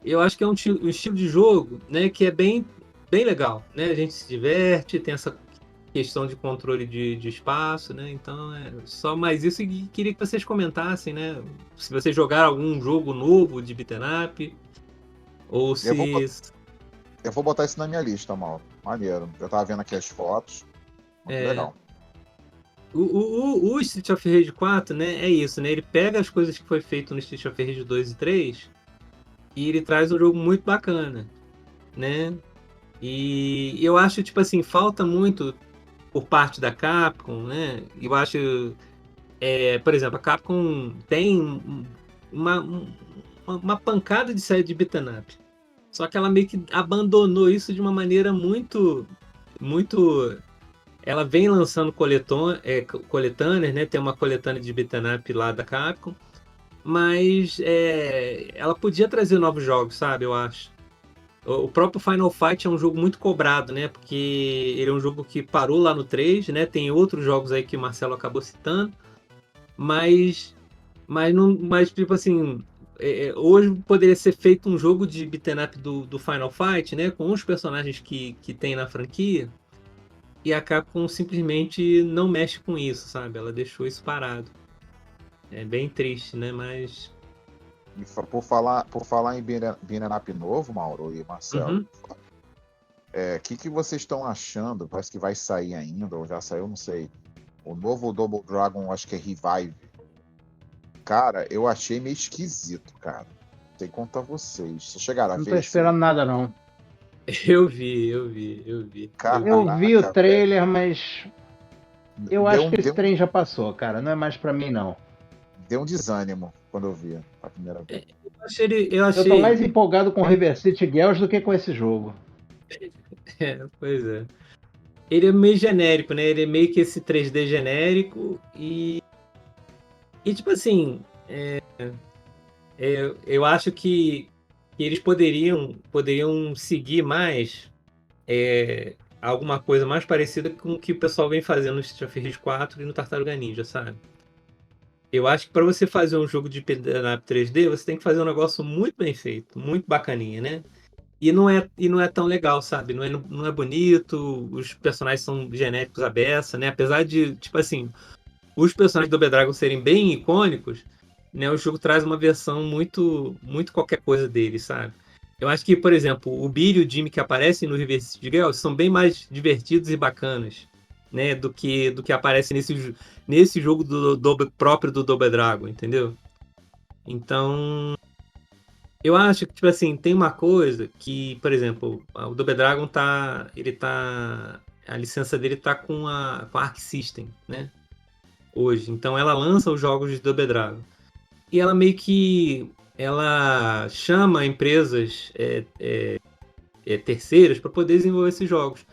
[SPEAKER 2] Eu acho que é um estilo de jogo, né, que é bem legal, né? A gente se diverte, tem essa questão de controle de espaço, né? Então é só mais isso e queria que vocês comentassem, né? Se vocês jogaram algum jogo novo de beat'em up, ou
[SPEAKER 3] Eu vou,
[SPEAKER 2] se.
[SPEAKER 3] eu vou botar isso na minha lista, Mauro. Maneiro. Eu tava vendo aqui as fotos. Muito
[SPEAKER 2] É,
[SPEAKER 3] legal.
[SPEAKER 2] o Street of Rage 4, né? É isso, né? Ele pega as coisas que foi feito no Street of Rage 2 e 3 e ele traz um jogo muito bacana, né? E eu acho, tipo assim, falta muito por parte da Capcom, né? Eu acho, por exemplo, a Capcom tem uma, um- uma pancada de série de beat'em up. Só que ela meio que abandonou isso de uma maneira muito. Ela vem lançando coletâneas, né? Tem uma coletânea de beat'em up lá da Capcom, mas ela podia trazer novos jogos, sabe? Eu acho. O próprio Final Fight é um jogo muito cobrado, né? Porque ele é um jogo que parou lá no 3, né? Tem outros jogos aí que o Marcelo acabou citando, mas, mas tipo assim, hoje poderia ser feito um jogo de beat'em up do Final Fight, né? Com os personagens que tem na franquia, e a Capcom simplesmente não mexe com isso, sabe? Ela deixou isso parado. É bem triste, né? Mas.
[SPEAKER 3] E por falar em beat'em up novo, Mauro e Marcelo,
[SPEAKER 2] Uhum.
[SPEAKER 3] que vocês estão achando? Parece que vai sair ainda, ou já saiu, não sei. O novo Double Dragon, acho que é Revive. Cara, eu achei meio esquisito, cara. Não sei contar vocês. Vocês chegaram a
[SPEAKER 4] Não
[SPEAKER 3] ver
[SPEAKER 4] tô esperando nada, não.
[SPEAKER 2] Eu vi.
[SPEAKER 4] Eu vi o
[SPEAKER 3] Caraca,
[SPEAKER 4] trailer, mas eu
[SPEAKER 3] Deu
[SPEAKER 4] acho
[SPEAKER 3] um,
[SPEAKER 4] que esse
[SPEAKER 3] deu,
[SPEAKER 4] trem já passou, cara. Não é mais pra mim, não.
[SPEAKER 3] deu um desânimo quando eu vi a primeira vez.
[SPEAKER 2] Eu
[SPEAKER 4] Eu tô mais
[SPEAKER 2] achei.
[SPEAKER 4] empolgado com River City Girls do que com esse jogo.
[SPEAKER 2] Pois é. Ele é meio genérico, né? Ele é meio que esse 3D genérico e tipo assim, eu acho que eles poderiam seguir mais alguma coisa mais parecida com o que o pessoal vem fazendo no Street of Rage 4 e no Tartaruga Ninja, sabe? Eu acho que para você fazer um jogo de beat'em up 3D, você tem que fazer um negócio muito bem feito, muito bacaninha, né? E não é tão legal, sabe? Não é bonito, os personagens são genéricos à beça, né? Apesar de, tipo assim, os personagens do Double Dragon serem bem icônicos, né? O jogo traz uma versão muito qualquer coisa deles, sabe? Eu acho que, por exemplo, o Billy e o Jimmy que aparecem no River City Girls são bem mais divertidos e bacanas, né? Do que aparece nesse jogo próprio do Double Dragon, entendeu? Então, eu acho que, tipo assim, tem uma coisa que, por exemplo, o Double Dragon a licença dele tá com a Arc System, né? Hoje. Então ela lança os jogos de Double Dragon. E ela meio que ela chama empresas terceiras para poder desenvolver esses jogos.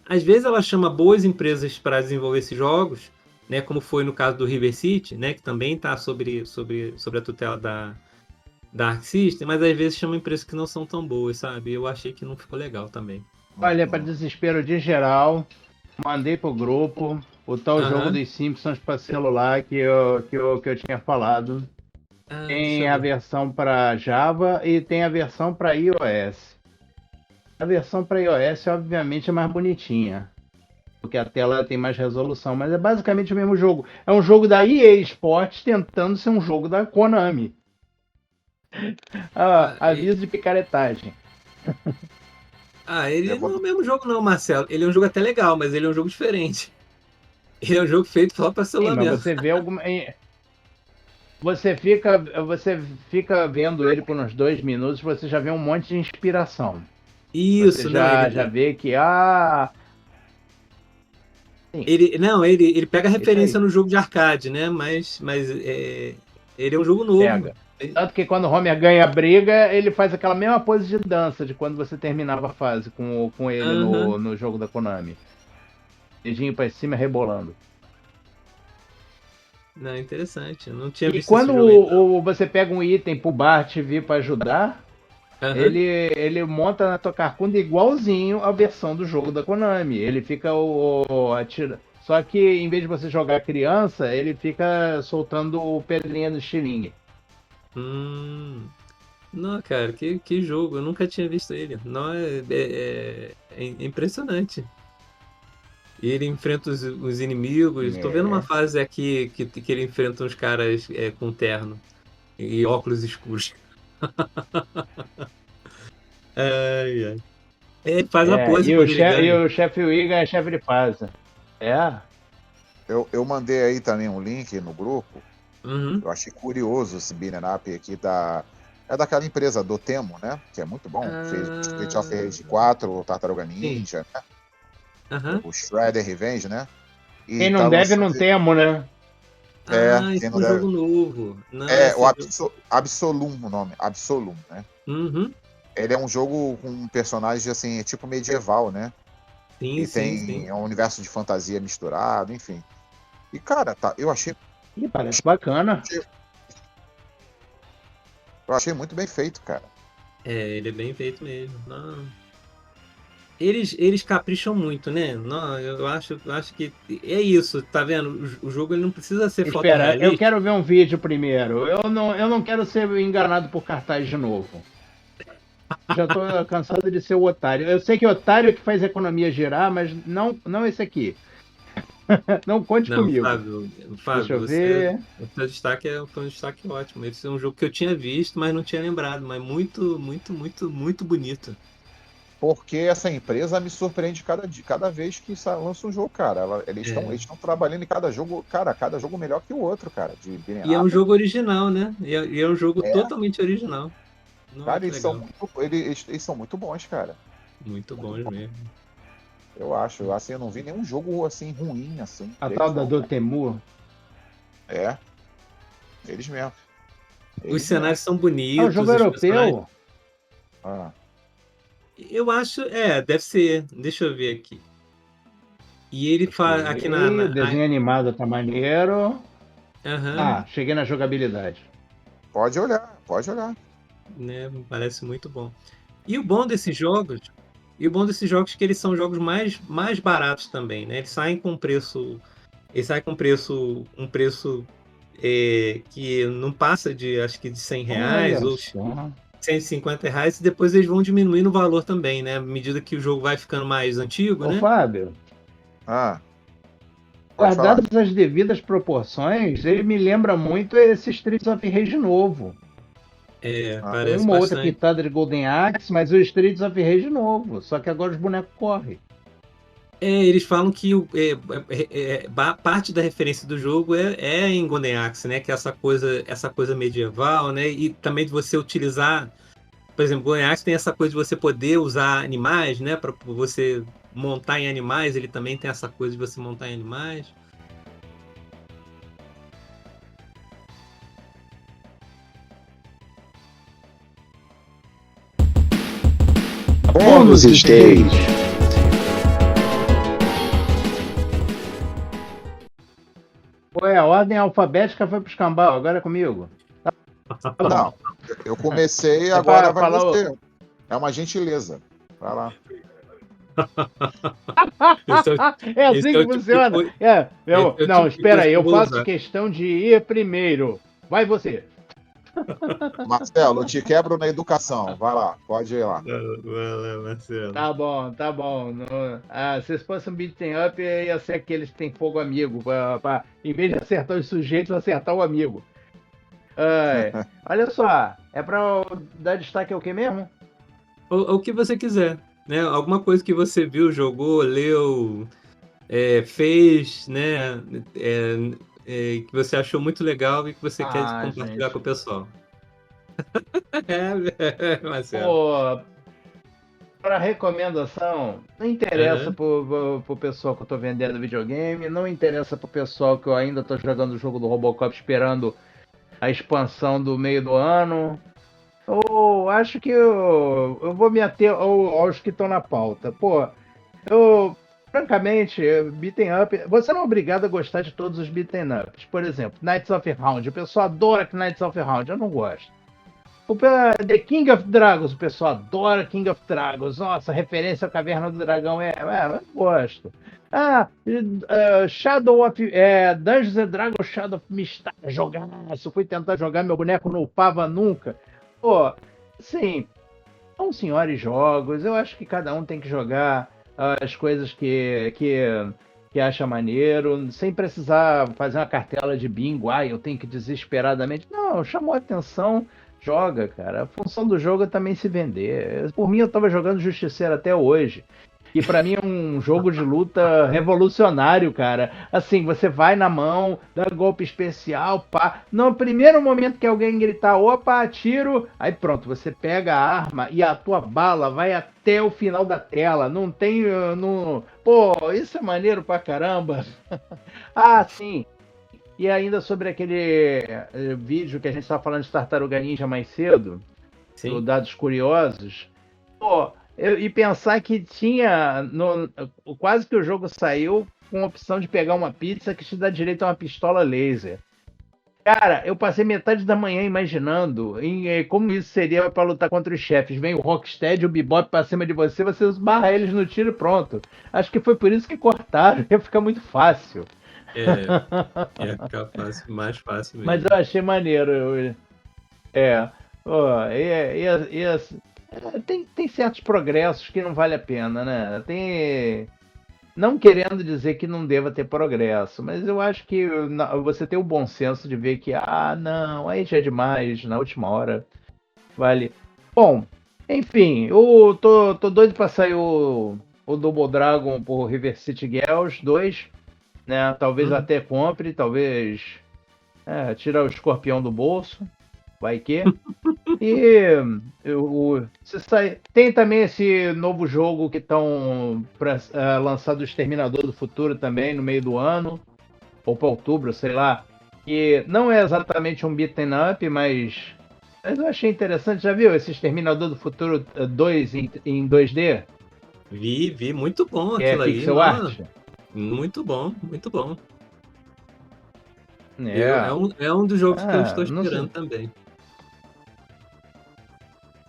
[SPEAKER 2] Às vezes ela chama boas empresas para desenvolver esses jogos, né? Como foi no caso do River City, né? Que também está sobre a tutela da Arc System, mas às vezes chama empresas que não são tão boas, sabe? Eu achei que não ficou legal também.
[SPEAKER 4] Olha, para desespero de geral, mandei pro grupo o tal jogo
[SPEAKER 2] Aham.
[SPEAKER 4] dos Simpsons para celular que eu tinha falado.
[SPEAKER 2] Ah, deixa
[SPEAKER 4] Tem
[SPEAKER 2] eu
[SPEAKER 4] a
[SPEAKER 2] ver.
[SPEAKER 4] versão para Java e tem a versão para iOS. A versão para iOS, obviamente, é mais bonitinha, porque a tela tem mais resolução, mas é basicamente o mesmo jogo. É um jogo da EA Sports tentando ser um jogo da Konami. Ah,
[SPEAKER 2] Ah,
[SPEAKER 4] aviso de picaretagem.
[SPEAKER 3] Eu
[SPEAKER 2] ele não é
[SPEAKER 3] vou...
[SPEAKER 2] o mesmo jogo não, Marcelo. Ele é um jogo até legal, mas ele é um jogo diferente. Ele é um jogo feito só pra
[SPEAKER 4] Sim,
[SPEAKER 2] celular
[SPEAKER 4] mas
[SPEAKER 2] mesmo.
[SPEAKER 4] você vê alguma. Você fica vendo ele por uns 2 minutos, você já vê um monte de inspiração. Você
[SPEAKER 2] Isso, não,
[SPEAKER 4] já vê que, sim,
[SPEAKER 2] ele pega
[SPEAKER 4] isso
[SPEAKER 2] referência
[SPEAKER 4] aí,
[SPEAKER 2] no jogo de arcade, né? Ele é um jogo novo.
[SPEAKER 4] pega. Tanto que quando o Homer ganha a briga, ele faz aquela mesma pose de dança de quando você terminava a fase com ele
[SPEAKER 2] Aham.
[SPEAKER 4] no jogo da Konami. Dedinho pra cima rebolando.
[SPEAKER 2] Não, interessante. Eu não tinha
[SPEAKER 4] E
[SPEAKER 2] visto esse
[SPEAKER 4] quando
[SPEAKER 2] jogo ainda.
[SPEAKER 4] você pega um item pro Bart vir pra ajudar,
[SPEAKER 2] Aham.
[SPEAKER 4] ele monta na tua carcunda igualzinho a versão do jogo da Konami. Ele fica atira. Só que em vez de você jogar criança, ele fica soltando pedrinha no estilingue.
[SPEAKER 2] Hum. Não, cara, que jogo. Eu nunca tinha visto ele. Não, é impressionante. E ele enfrenta os inimigos. Tô vendo uma
[SPEAKER 4] É.
[SPEAKER 2] fase aqui que ele enfrenta uns caras com terno e óculos escuros. Ai, ai. Ele faz a pose
[SPEAKER 4] E
[SPEAKER 2] quando ele ganha.
[SPEAKER 4] o chefe Wigan é chefe de fase. É.
[SPEAKER 3] eu mandei aí também um link no grupo.
[SPEAKER 2] Uhum.
[SPEAKER 3] Eu achei curioso esse beat'em up aqui é daquela empresa Dotemu, né? Que é muito bom. Fez o Street of
[SPEAKER 2] Ah,
[SPEAKER 3] Rage 4, o Tartaruga
[SPEAKER 2] sim.
[SPEAKER 3] Ninja, né?
[SPEAKER 2] Aham.
[SPEAKER 3] O Shredder Revenge, né?
[SPEAKER 4] Quem
[SPEAKER 3] E tá
[SPEAKER 4] não deve,
[SPEAKER 3] lançando.
[SPEAKER 4] não temo, né?
[SPEAKER 2] Ah, esse
[SPEAKER 3] Quem
[SPEAKER 2] é
[SPEAKER 3] não
[SPEAKER 2] um
[SPEAKER 3] deve.
[SPEAKER 2] jogo novo. Não,
[SPEAKER 3] É o
[SPEAKER 2] esse jogo.
[SPEAKER 3] Absolum, o nome. Absolum, né?
[SPEAKER 2] Uhum.
[SPEAKER 3] Ele é um jogo com um personagem assim, tipo medieval, né?
[SPEAKER 2] Sim,
[SPEAKER 3] E
[SPEAKER 2] sim, sim.
[SPEAKER 3] tem um universo de fantasia misturado, enfim. E, cara, tá,
[SPEAKER 4] Ih, parece bacana.
[SPEAKER 3] eu achei muito bem feito, cara.
[SPEAKER 2] Ele é bem feito mesmo. Não. Eles capricham muito, né? Não, eu acho que é isso, tá vendo? O jogo ele não precisa ser
[SPEAKER 4] Espera, eu
[SPEAKER 2] fotorrealista.
[SPEAKER 4] quero ver um vídeo primeiro. Eu não quero ser enganado por cartaz de novo. Já tô cansado de ser o otário. Eu sei que é otário que faz a economia girar, mas não esse aqui. Não conte
[SPEAKER 2] Não,
[SPEAKER 4] comigo. Deixa
[SPEAKER 2] Fábio,
[SPEAKER 4] eu ver.
[SPEAKER 2] o seu destaque foi um destaque ótimo. Esse é um jogo que eu tinha visto, mas não tinha lembrado, mas muito, muito, muito, muito bonito.
[SPEAKER 3] Porque essa empresa me surpreende cada vez que lança um jogo, cara.
[SPEAKER 2] É.
[SPEAKER 3] Eles estão trabalhando em cada jogo, cara, cada jogo melhor que o outro, cara, de beat'em
[SPEAKER 2] E é um
[SPEAKER 3] up.
[SPEAKER 2] jogo original, né? E é um jogo
[SPEAKER 3] É,
[SPEAKER 2] totalmente original. Não,
[SPEAKER 3] cara,
[SPEAKER 2] que legal.
[SPEAKER 3] eles são muito bons, cara.
[SPEAKER 2] Muito
[SPEAKER 3] Muito
[SPEAKER 2] bons
[SPEAKER 3] bons.
[SPEAKER 2] mesmo.
[SPEAKER 3] Eu acho. Assim, eu não vi nenhum jogo assim ruim assim
[SPEAKER 4] A
[SPEAKER 3] deles,
[SPEAKER 4] tal da
[SPEAKER 3] não.
[SPEAKER 4] Dotemu.
[SPEAKER 3] É, eles mesmo.
[SPEAKER 2] Os
[SPEAKER 3] Eles mesmo.
[SPEAKER 2] cenários são
[SPEAKER 4] É um jogo
[SPEAKER 2] bonitos, os personagens.
[SPEAKER 4] europeu.
[SPEAKER 3] Ah,
[SPEAKER 2] Eu acho, deve ser. Deixa eu ver aqui. E ele faz aqui
[SPEAKER 4] Gostei. O desenho animado tá maneiro.
[SPEAKER 2] aham,
[SPEAKER 4] Cheguei na jogabilidade.
[SPEAKER 3] pode olhar, pode olhar.
[SPEAKER 2] né? Parece muito bom. E o bom desses jogos, é que eles são jogos mais baratos também, né? Eles saem com um preço que não passa de, acho que de R$ 100
[SPEAKER 4] Olha
[SPEAKER 2] ou
[SPEAKER 4] só.
[SPEAKER 2] R$ 150, e depois eles vão diminuindo o valor também, né? À medida que o jogo vai ficando mais antigo,
[SPEAKER 4] Ô,
[SPEAKER 2] né?
[SPEAKER 4] Fábio,
[SPEAKER 3] Ah, pode falar.
[SPEAKER 4] guardadas as devidas proporções, ele me lembra muito esse Streets of Rage novo.
[SPEAKER 3] Ah,
[SPEAKER 4] Com
[SPEAKER 2] Parece
[SPEAKER 4] uma outra
[SPEAKER 2] bastante.
[SPEAKER 4] pitada de Golden Axe, mas o Streets of Rage novo. Só que agora os bonecos correm.
[SPEAKER 2] Eles falam que parte da referência do jogo é em Golden Axe, né? Que é essa coisa medieval, né? E também de você utilizar, por exemplo, Golden Axe tem essa coisa de você poder usar animais, né? Para você montar em animais, ele também tem essa coisa de você montar em animais.
[SPEAKER 4] Bônus stage. Ué, a ordem alfabética foi pro escambau, agora é comigo.
[SPEAKER 3] não, eu comecei,
[SPEAKER 4] É
[SPEAKER 3] agora
[SPEAKER 4] pra
[SPEAKER 3] vai
[SPEAKER 4] falar
[SPEAKER 3] você. É uma gentileza. Vai lá.
[SPEAKER 2] Esse é,
[SPEAKER 4] É
[SPEAKER 2] esse
[SPEAKER 4] assim
[SPEAKER 2] é
[SPEAKER 4] que
[SPEAKER 2] o tipo de
[SPEAKER 4] funciona.
[SPEAKER 2] coisa, esse é o
[SPEAKER 4] Não,
[SPEAKER 2] tipo de
[SPEAKER 4] espera
[SPEAKER 2] coisa
[SPEAKER 4] aí,
[SPEAKER 2] que eu
[SPEAKER 4] eu
[SPEAKER 2] vou
[SPEAKER 4] faço
[SPEAKER 2] usar.
[SPEAKER 4] questão de ir primeiro. Vai você.
[SPEAKER 3] Marcelo, eu te quebro na educação. Vai lá, pode ir lá.
[SPEAKER 2] Vai lá, Marcelo.
[SPEAKER 4] Tá bom, tá bom. Se fosse um beat'em up, ia ser aqueles que tem fogo amigo. Em vez de acertar os sujeitos, acertar o amigo. Olha só, é pra eu dar destaque ao que mesmo?
[SPEAKER 2] O que você quiser, né? Alguma coisa que você viu, jogou, leu, fez, né? Que você achou muito legal e que você quer compartilhar
[SPEAKER 4] gente.
[SPEAKER 2] com o pessoal. Marcelo.
[SPEAKER 4] Pô, para recomendação, não interessa pro pessoal que eu tô vendendo videogame, não interessa pro pessoal que eu ainda tô jogando o jogo do Robocop esperando a expansão do meio do ano. Ou acho que eu vou me ater aos que estão na pauta. Pô, francamente, beat'em up, você não é obrigado a gostar de todos os beat'em ups. Por exemplo, Knights of Round, o pessoal adora Knights of Round, eu não gosto. The King of Dragons, o pessoal adora King of Dragons. Nossa, referência à Caverna do Dragão eu não gosto. Shadow of Dungeons and Dragons Shadow of Mistara, jogaço. Fui tentar jogar, meu boneco não upava nunca. Pô, sim, são senhores jogos. Eu acho que cada um tem que jogar as coisas que acha maneiro, sem precisar fazer uma cartela de bingo. Eu tenho que desesperadamente. Não, chamou a atenção. Joga, cara. A função do jogo é também se vender. Por mim, eu tava jogando Justiceiro até hoje. E pra mim é um jogo de luta revolucionário, cara. Assim, você vai na mão, dá golpe especial, pá. No primeiro momento que alguém gritar, opa, tiro, aí pronto, você pega a arma e a tua bala vai até o final da tela. Não tem. Pô, isso é maneiro pra caramba. Sim. E ainda sobre aquele vídeo que a gente estava falando de Tartaruga Ninja mais cedo, do Dados Curiosos, pô, e pensar que tinha, quase que o jogo saiu com a opção de pegar uma pizza que te dá direito a uma pistola laser. Cara, eu passei metade da manhã imaginando como isso seria para lutar contra os chefes. Vem o Rocksteady, o Bebop pra cima de você, você esbarra eles no tiro e pronto. Acho que foi por isso que cortaram, ia ficar muito fácil.
[SPEAKER 2] Ia ficar mais fácil mesmo.
[SPEAKER 4] Mas eu achei maneiro. Tem certos progressos que não vale a pena, né? Não querendo dizer que não deva ter progresso, mas eu acho que você tem o bom senso de ver que, não, aí já é demais, na última hora. Vale. Bom, enfim, eu tô doido pra sair o Double Dragon por River City Girls 2. Né? Talvez até compre, talvez tirar o escorpião do bolso, vai que. E tem também esse novo jogo que estão lançar do Exterminador do Futuro também no meio do ano, ou para outubro, sei lá. Que não é exatamente um beat'em up, mas eu achei interessante. Já viu esse Exterminador do Futuro 2 em 2D?
[SPEAKER 2] Vi, muito bom aquilo aí.
[SPEAKER 4] Pixel art.
[SPEAKER 2] Muito bom, muito bom. É um dos jogos que eu estou esperando também.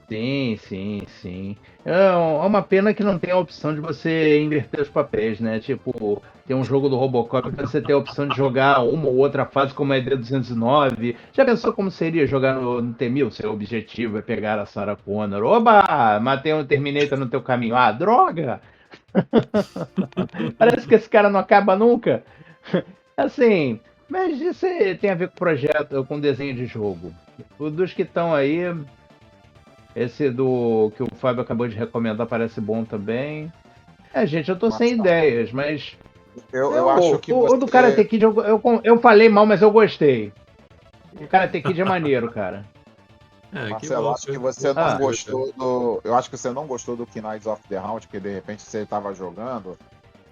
[SPEAKER 4] Sim. É uma pena que não tem a opção de você inverter os papéis, né? Tipo, tem um jogo do Robocop que você tem a opção de jogar uma ou outra fase como a ED209. Já pensou como seria jogar no T-1000? Seu objetivo é pegar a Sarah Connor. Oba! Matei um Terminator no teu caminho. Droga! Parece que esse cara não acaba nunca. Assim, mas isso tem a ver com projeto, com desenho de jogo. Dos que estão aí, esse que o Fábio acabou de recomendar parece bom também. Gente, eu tô sem ideias, mas
[SPEAKER 3] eu acho que
[SPEAKER 4] o do Karate Kid eu falei mal, mas eu gostei. O Karate Kid é maneiro, cara.
[SPEAKER 3] Marcelo, acho que você não gostou do. Eu acho que você não gostou do Knights of the Round, porque de repente você estava jogando.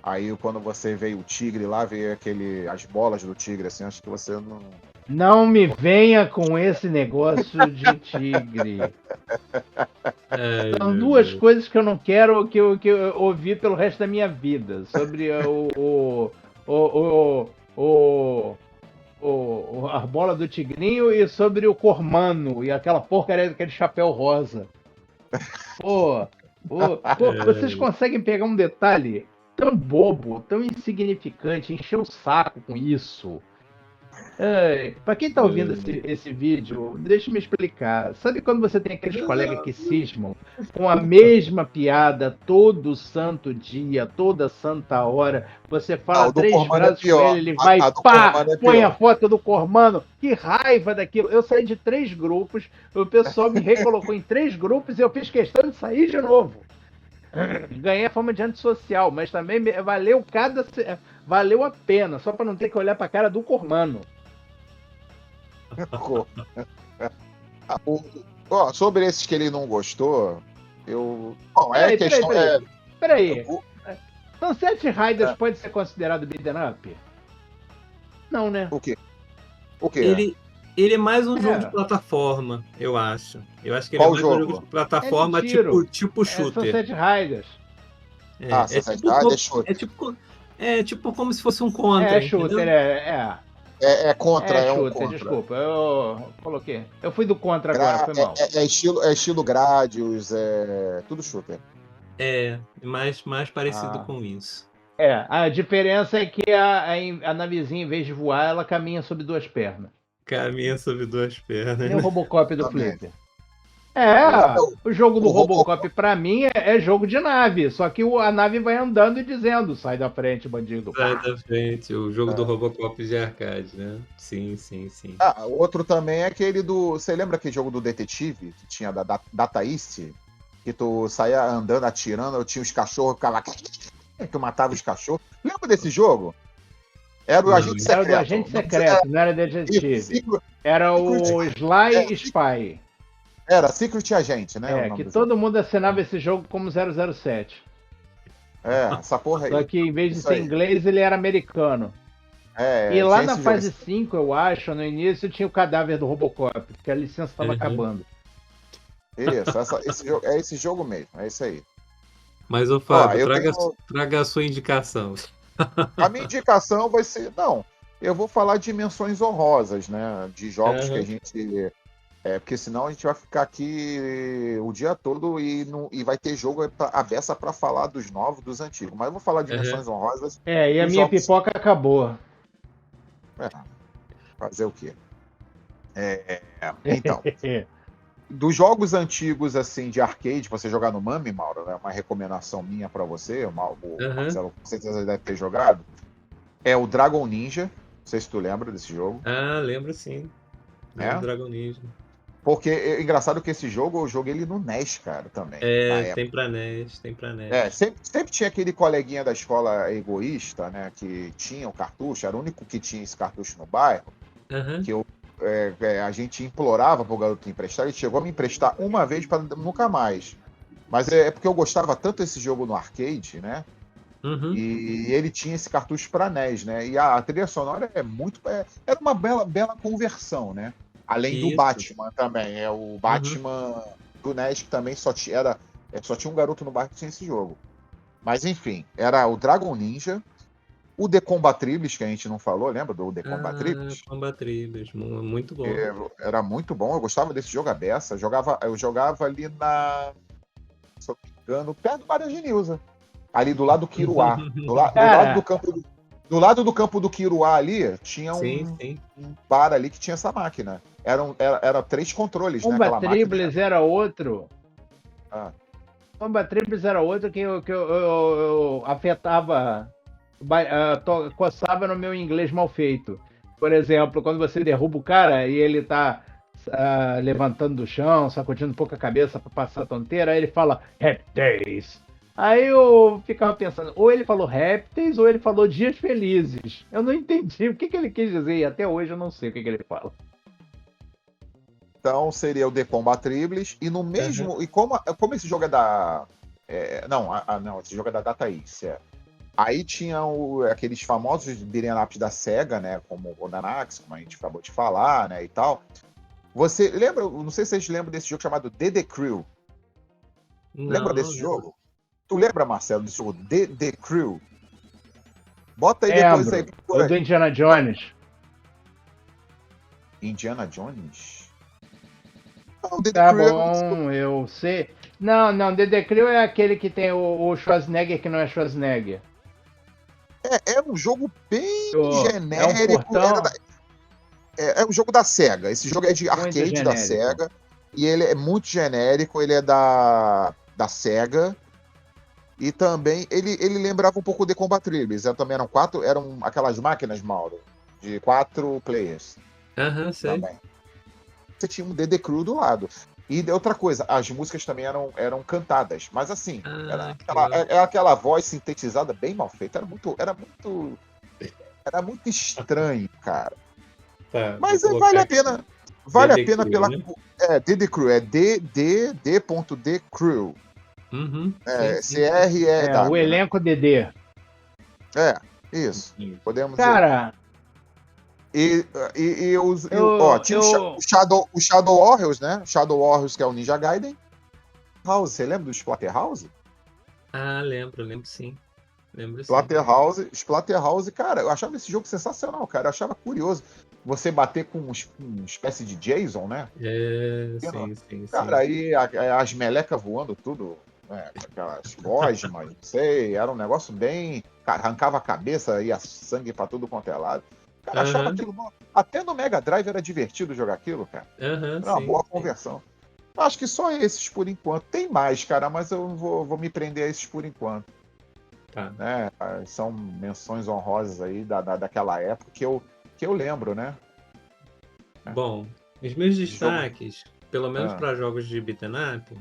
[SPEAKER 3] Aí quando você veio o tigre lá, veio as bolas do tigre, assim, acho que você não.
[SPEAKER 4] Não me venha com esse negócio de tigre. São duas coisas que eu não quero que eu ouvir pelo resto da minha vida. Sobre a bola do tigrinho e sobre o Cormano e aquela porcaria daquele chapéu rosa. Vocês conseguem pegar um detalhe tão bobo, tão insignificante, encher o saco com isso. Pra quem tá ouvindo esse vídeo, deixa eu me explicar. Sabe quando você tem aqueles colegas que cismam com a mesma piada todo santo dia, toda santa hora? Você fala
[SPEAKER 3] o do
[SPEAKER 4] 3
[SPEAKER 3] Cormano é
[SPEAKER 4] frases com
[SPEAKER 3] pior.
[SPEAKER 4] ele, ele vai,
[SPEAKER 3] A do
[SPEAKER 4] pá,
[SPEAKER 3] Cormano é
[SPEAKER 4] põe a
[SPEAKER 3] pior.
[SPEAKER 4] foto do Cormano. Que raiva daquilo. Eu saí de 3 grupos, o pessoal me recolocou em 3 grupos e eu fiz questão de sair de novo. Ganhei a fama de antissocial, mas também valeu a pena, só pra não ter que olhar pra cara do Cormano.
[SPEAKER 3] Sobre esses que ele não gostou, eu. Bom, é questão.
[SPEAKER 4] Peraí. Sunset Riders pode ser considerado beat'em up? Não, né?
[SPEAKER 3] O quê? O quê?
[SPEAKER 2] Ele é mais um jogo de plataforma, eu acho. Eu acho que ele
[SPEAKER 3] Qual
[SPEAKER 2] é mais
[SPEAKER 3] jogo?
[SPEAKER 2] um jogo de plataforma tipo shooter.
[SPEAKER 4] Sunset Riders.
[SPEAKER 3] Sunset Riders é shooter.
[SPEAKER 2] É tipo como se fosse um Contra.
[SPEAKER 4] É shooter,
[SPEAKER 2] entendeu?
[SPEAKER 3] É contra, é um
[SPEAKER 4] shooter,
[SPEAKER 3] contra.
[SPEAKER 4] desculpa, eu coloquei. Eu fui do contra agora, foi mal.
[SPEAKER 3] É estilo Gradius, é tudo shooter.
[SPEAKER 2] É, mais parecido com isso.
[SPEAKER 4] A diferença é que a navezinha, em vez de voar, ela caminha sobre 2 pernas.
[SPEAKER 2] Caminha sobre 2 pernas.
[SPEAKER 4] E o Robocop do Flipper. O jogo do
[SPEAKER 3] o
[SPEAKER 4] Robocop pra mim é jogo de nave, só que a nave vai andando e dizendo, sai da frente, bandido.
[SPEAKER 2] Sai da frente, o jogo do Robocop de arcade, né? Sim.
[SPEAKER 3] Outro também é aquele do... Você lembra aquele jogo do detetive, que tinha da Data East? Que tu saía andando, atirando, eu tinha os cachorros, ficava... Tu matava os cachorros. Lembra desse jogo? Era o Agente Secreto.
[SPEAKER 4] Era do Agente Secreto, não era detetive. Era o Sly Spy.
[SPEAKER 3] Era Secret Agent, né?
[SPEAKER 4] Que todo mundo assinava esse jogo como 007.
[SPEAKER 3] Essa porra aí.
[SPEAKER 4] Só que em vez de ser inglês, ele era americano. E lá na fase 5, eu acho, no início, tinha o cadáver do Robocop, porque a licença estava acabando.
[SPEAKER 3] Isso, é esse jogo mesmo, é isso aí.
[SPEAKER 2] Mas, ô Fábio, traga a sua indicação.
[SPEAKER 3] A minha indicação vai ser... Não, eu vou falar de menções honrosas, né? De jogos que a gente... porque senão a gente vai ficar aqui o dia todo e vai ter jogo a beça para falar dos novos, dos antigos. Mas eu vou falar de menções honrosas.
[SPEAKER 4] E a minha pipoca acabou.
[SPEAKER 3] Fazer o quê? Então, dos jogos antigos assim de arcade, você jogar no Mami, Mauro, é uma recomendação minha para você, o Marcelo com certeza deve ter jogado, é o Dragon Ninja. Não sei se tu lembra desse jogo.
[SPEAKER 2] Lembro sim. Dragon Ninja.
[SPEAKER 3] Porque é engraçado que esse jogo, eu joguei ele no NES, cara, também.
[SPEAKER 2] Tem pra NES.
[SPEAKER 3] Sempre tinha aquele coleguinha da escola egoísta, né, que tinha o cartucho, era o único que tinha esse cartucho no bairro, que a gente implorava pro garoto emprestar, ele chegou a me emprestar uma vez para nunca mais. Mas é porque eu gostava tanto desse jogo no arcade, né, e ele tinha esse cartucho para NES, né, e a trilha sonora era uma bela conversão, né. Além do Batman também. O Batman do NES, que também só tinha um garoto no bairro que tinha esse jogo. Mas enfim, era o Dragon Ninja, o The Combatribbles, que a gente não falou, lembra do The Combatribbles?
[SPEAKER 2] Combatribbles, muito bom.
[SPEAKER 3] Era muito bom, eu gostava desse jogo à beça. Eu jogava ali se eu não me engano, perto do Barra de Nilza. Ali do lado do Quiruá. Do lado do campo do Quiruá ali, tinha um bar ali que tinha essa máquina. Era 3 controles, né?
[SPEAKER 4] Combatribbles era outro. Combatribbles era outro que eu afetava, coçava no meu inglês mal feito. Por exemplo, quando você derruba o cara e ele tá levantando do chão, sacudindo um pouco a cabeça para passar a tonteira, aí ele fala Happy Days. Aí eu ficava pensando, ou ele falou répteis, ou ele falou dias felizes. Eu não entendi o que ele quis dizer, e até hoje eu não sei o que ele fala.
[SPEAKER 3] Então seria o The Combatribbles, e no mesmo... E como esse jogo é da... esse jogo é da Data East, Aí tinha aqueles famosos beat'em ups da SEGA, né, como o Danax, como a gente acabou de falar, né, e tal. Você lembra, não sei se vocês lembram desse jogo chamado The Crew. Lembra desse jogo? Tu lembra, Marcelo, desse jogo The Crew? Bota aí depois aí.
[SPEAKER 4] O do Indiana Jones.
[SPEAKER 3] Indiana Jones? Não, The
[SPEAKER 4] Tá
[SPEAKER 3] Crew
[SPEAKER 4] bom, eu sei. Não, The Crew é aquele que tem o Schwarzenegger que não é Schwarzenegger.
[SPEAKER 3] É um jogo bem genérico. É um jogo da SEGA. Esse jogo é de arcade da
[SPEAKER 4] genérico.
[SPEAKER 3] SEGA. E ele é muito genérico, ele é da SEGA. E também ele lembrava um pouco de Combat Tribes. Também eram aquelas máquinas, Mauro, de 4 players.
[SPEAKER 2] Aham, sei.
[SPEAKER 3] Também. Você tinha um DD Crew do lado. E outra coisa, as músicas também eram cantadas, mas assim, era aquela voz sintetizada bem mal feita, era muito estranho, cara.
[SPEAKER 2] Tá,
[SPEAKER 3] Mas
[SPEAKER 2] vou
[SPEAKER 3] vale
[SPEAKER 2] colocar
[SPEAKER 3] a
[SPEAKER 2] aqui.
[SPEAKER 3] pena. Vale
[SPEAKER 2] DD
[SPEAKER 3] a pena
[SPEAKER 2] Crew,
[SPEAKER 3] pela.
[SPEAKER 2] né?
[SPEAKER 3] DD Crew, é D.D Crew.
[SPEAKER 2] Uhum, sim.
[SPEAKER 3] CREW.
[SPEAKER 4] o
[SPEAKER 3] Né?
[SPEAKER 4] elenco DD.
[SPEAKER 3] Isso. Podemos dizer.
[SPEAKER 4] Cara,
[SPEAKER 3] Tinha o Shadow Warriors, né? Shadow Warriors, que é o Ninja Gaiden. House, você lembra do Splatterhouse?
[SPEAKER 2] Ah, lembro sim. Lembro sim.
[SPEAKER 3] Splatterhouse, cara, eu achava esse jogo sensacional, cara. Eu achava curioso. Você bater com uma espécie de Jason, né?
[SPEAKER 2] Sim.
[SPEAKER 3] Cara, aí as melecas voando tudo, né? Aquelas gosmas, não sei. Era um negócio bem. Arrancava a cabeça, ia sangue pra tudo quanto é lado. Cara, achava aquilo. Até no Mega Drive era divertido jogar aquilo, cara. Era uma boa conversão. Acho que só esses por enquanto. Tem mais, cara, mas eu vou me prender a esses por enquanto.
[SPEAKER 2] Tá.
[SPEAKER 3] Né? São menções honrosas aí daquela época que eu lembro, né?
[SPEAKER 2] Bom, os meus destaques, pelo menos para jogos de beat'em up,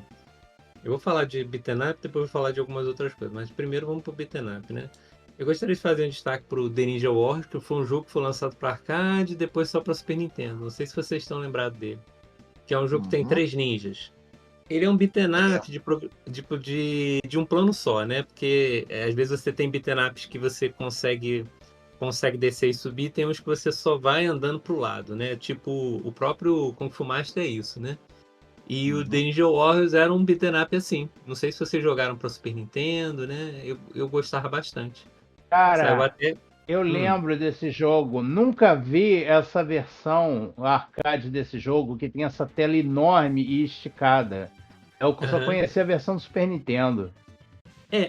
[SPEAKER 2] eu vou falar de beat'em up, depois vou falar de algumas outras coisas, mas primeiro vamos pro beat'em up, né? Eu gostaria de fazer um destaque pro The Ninja Warriors, que foi um jogo que foi lançado para arcade e depois só para Super Nintendo. Não sei se vocês estão lembrados dele. Que é um jogo que tem 3 ninjas. Ele é um beat'em up de um plano só, né? Porque às vezes você tem beat'em ups que você consegue descer e subir, tem uns que você só vai andando pro lado, né? Tipo, o próprio Kung Fu Master é isso, né? E o The Ninja Warriors era um beat'em up assim. Não sei se vocês jogaram para Super Nintendo, né? Eu gostava bastante. Saiu
[SPEAKER 4] cara,
[SPEAKER 2] até...
[SPEAKER 4] eu lembro desse jogo. Nunca vi essa versão arcade desse jogo que tem essa tela enorme e esticada. Eu só conheci a versão do Super Nintendo.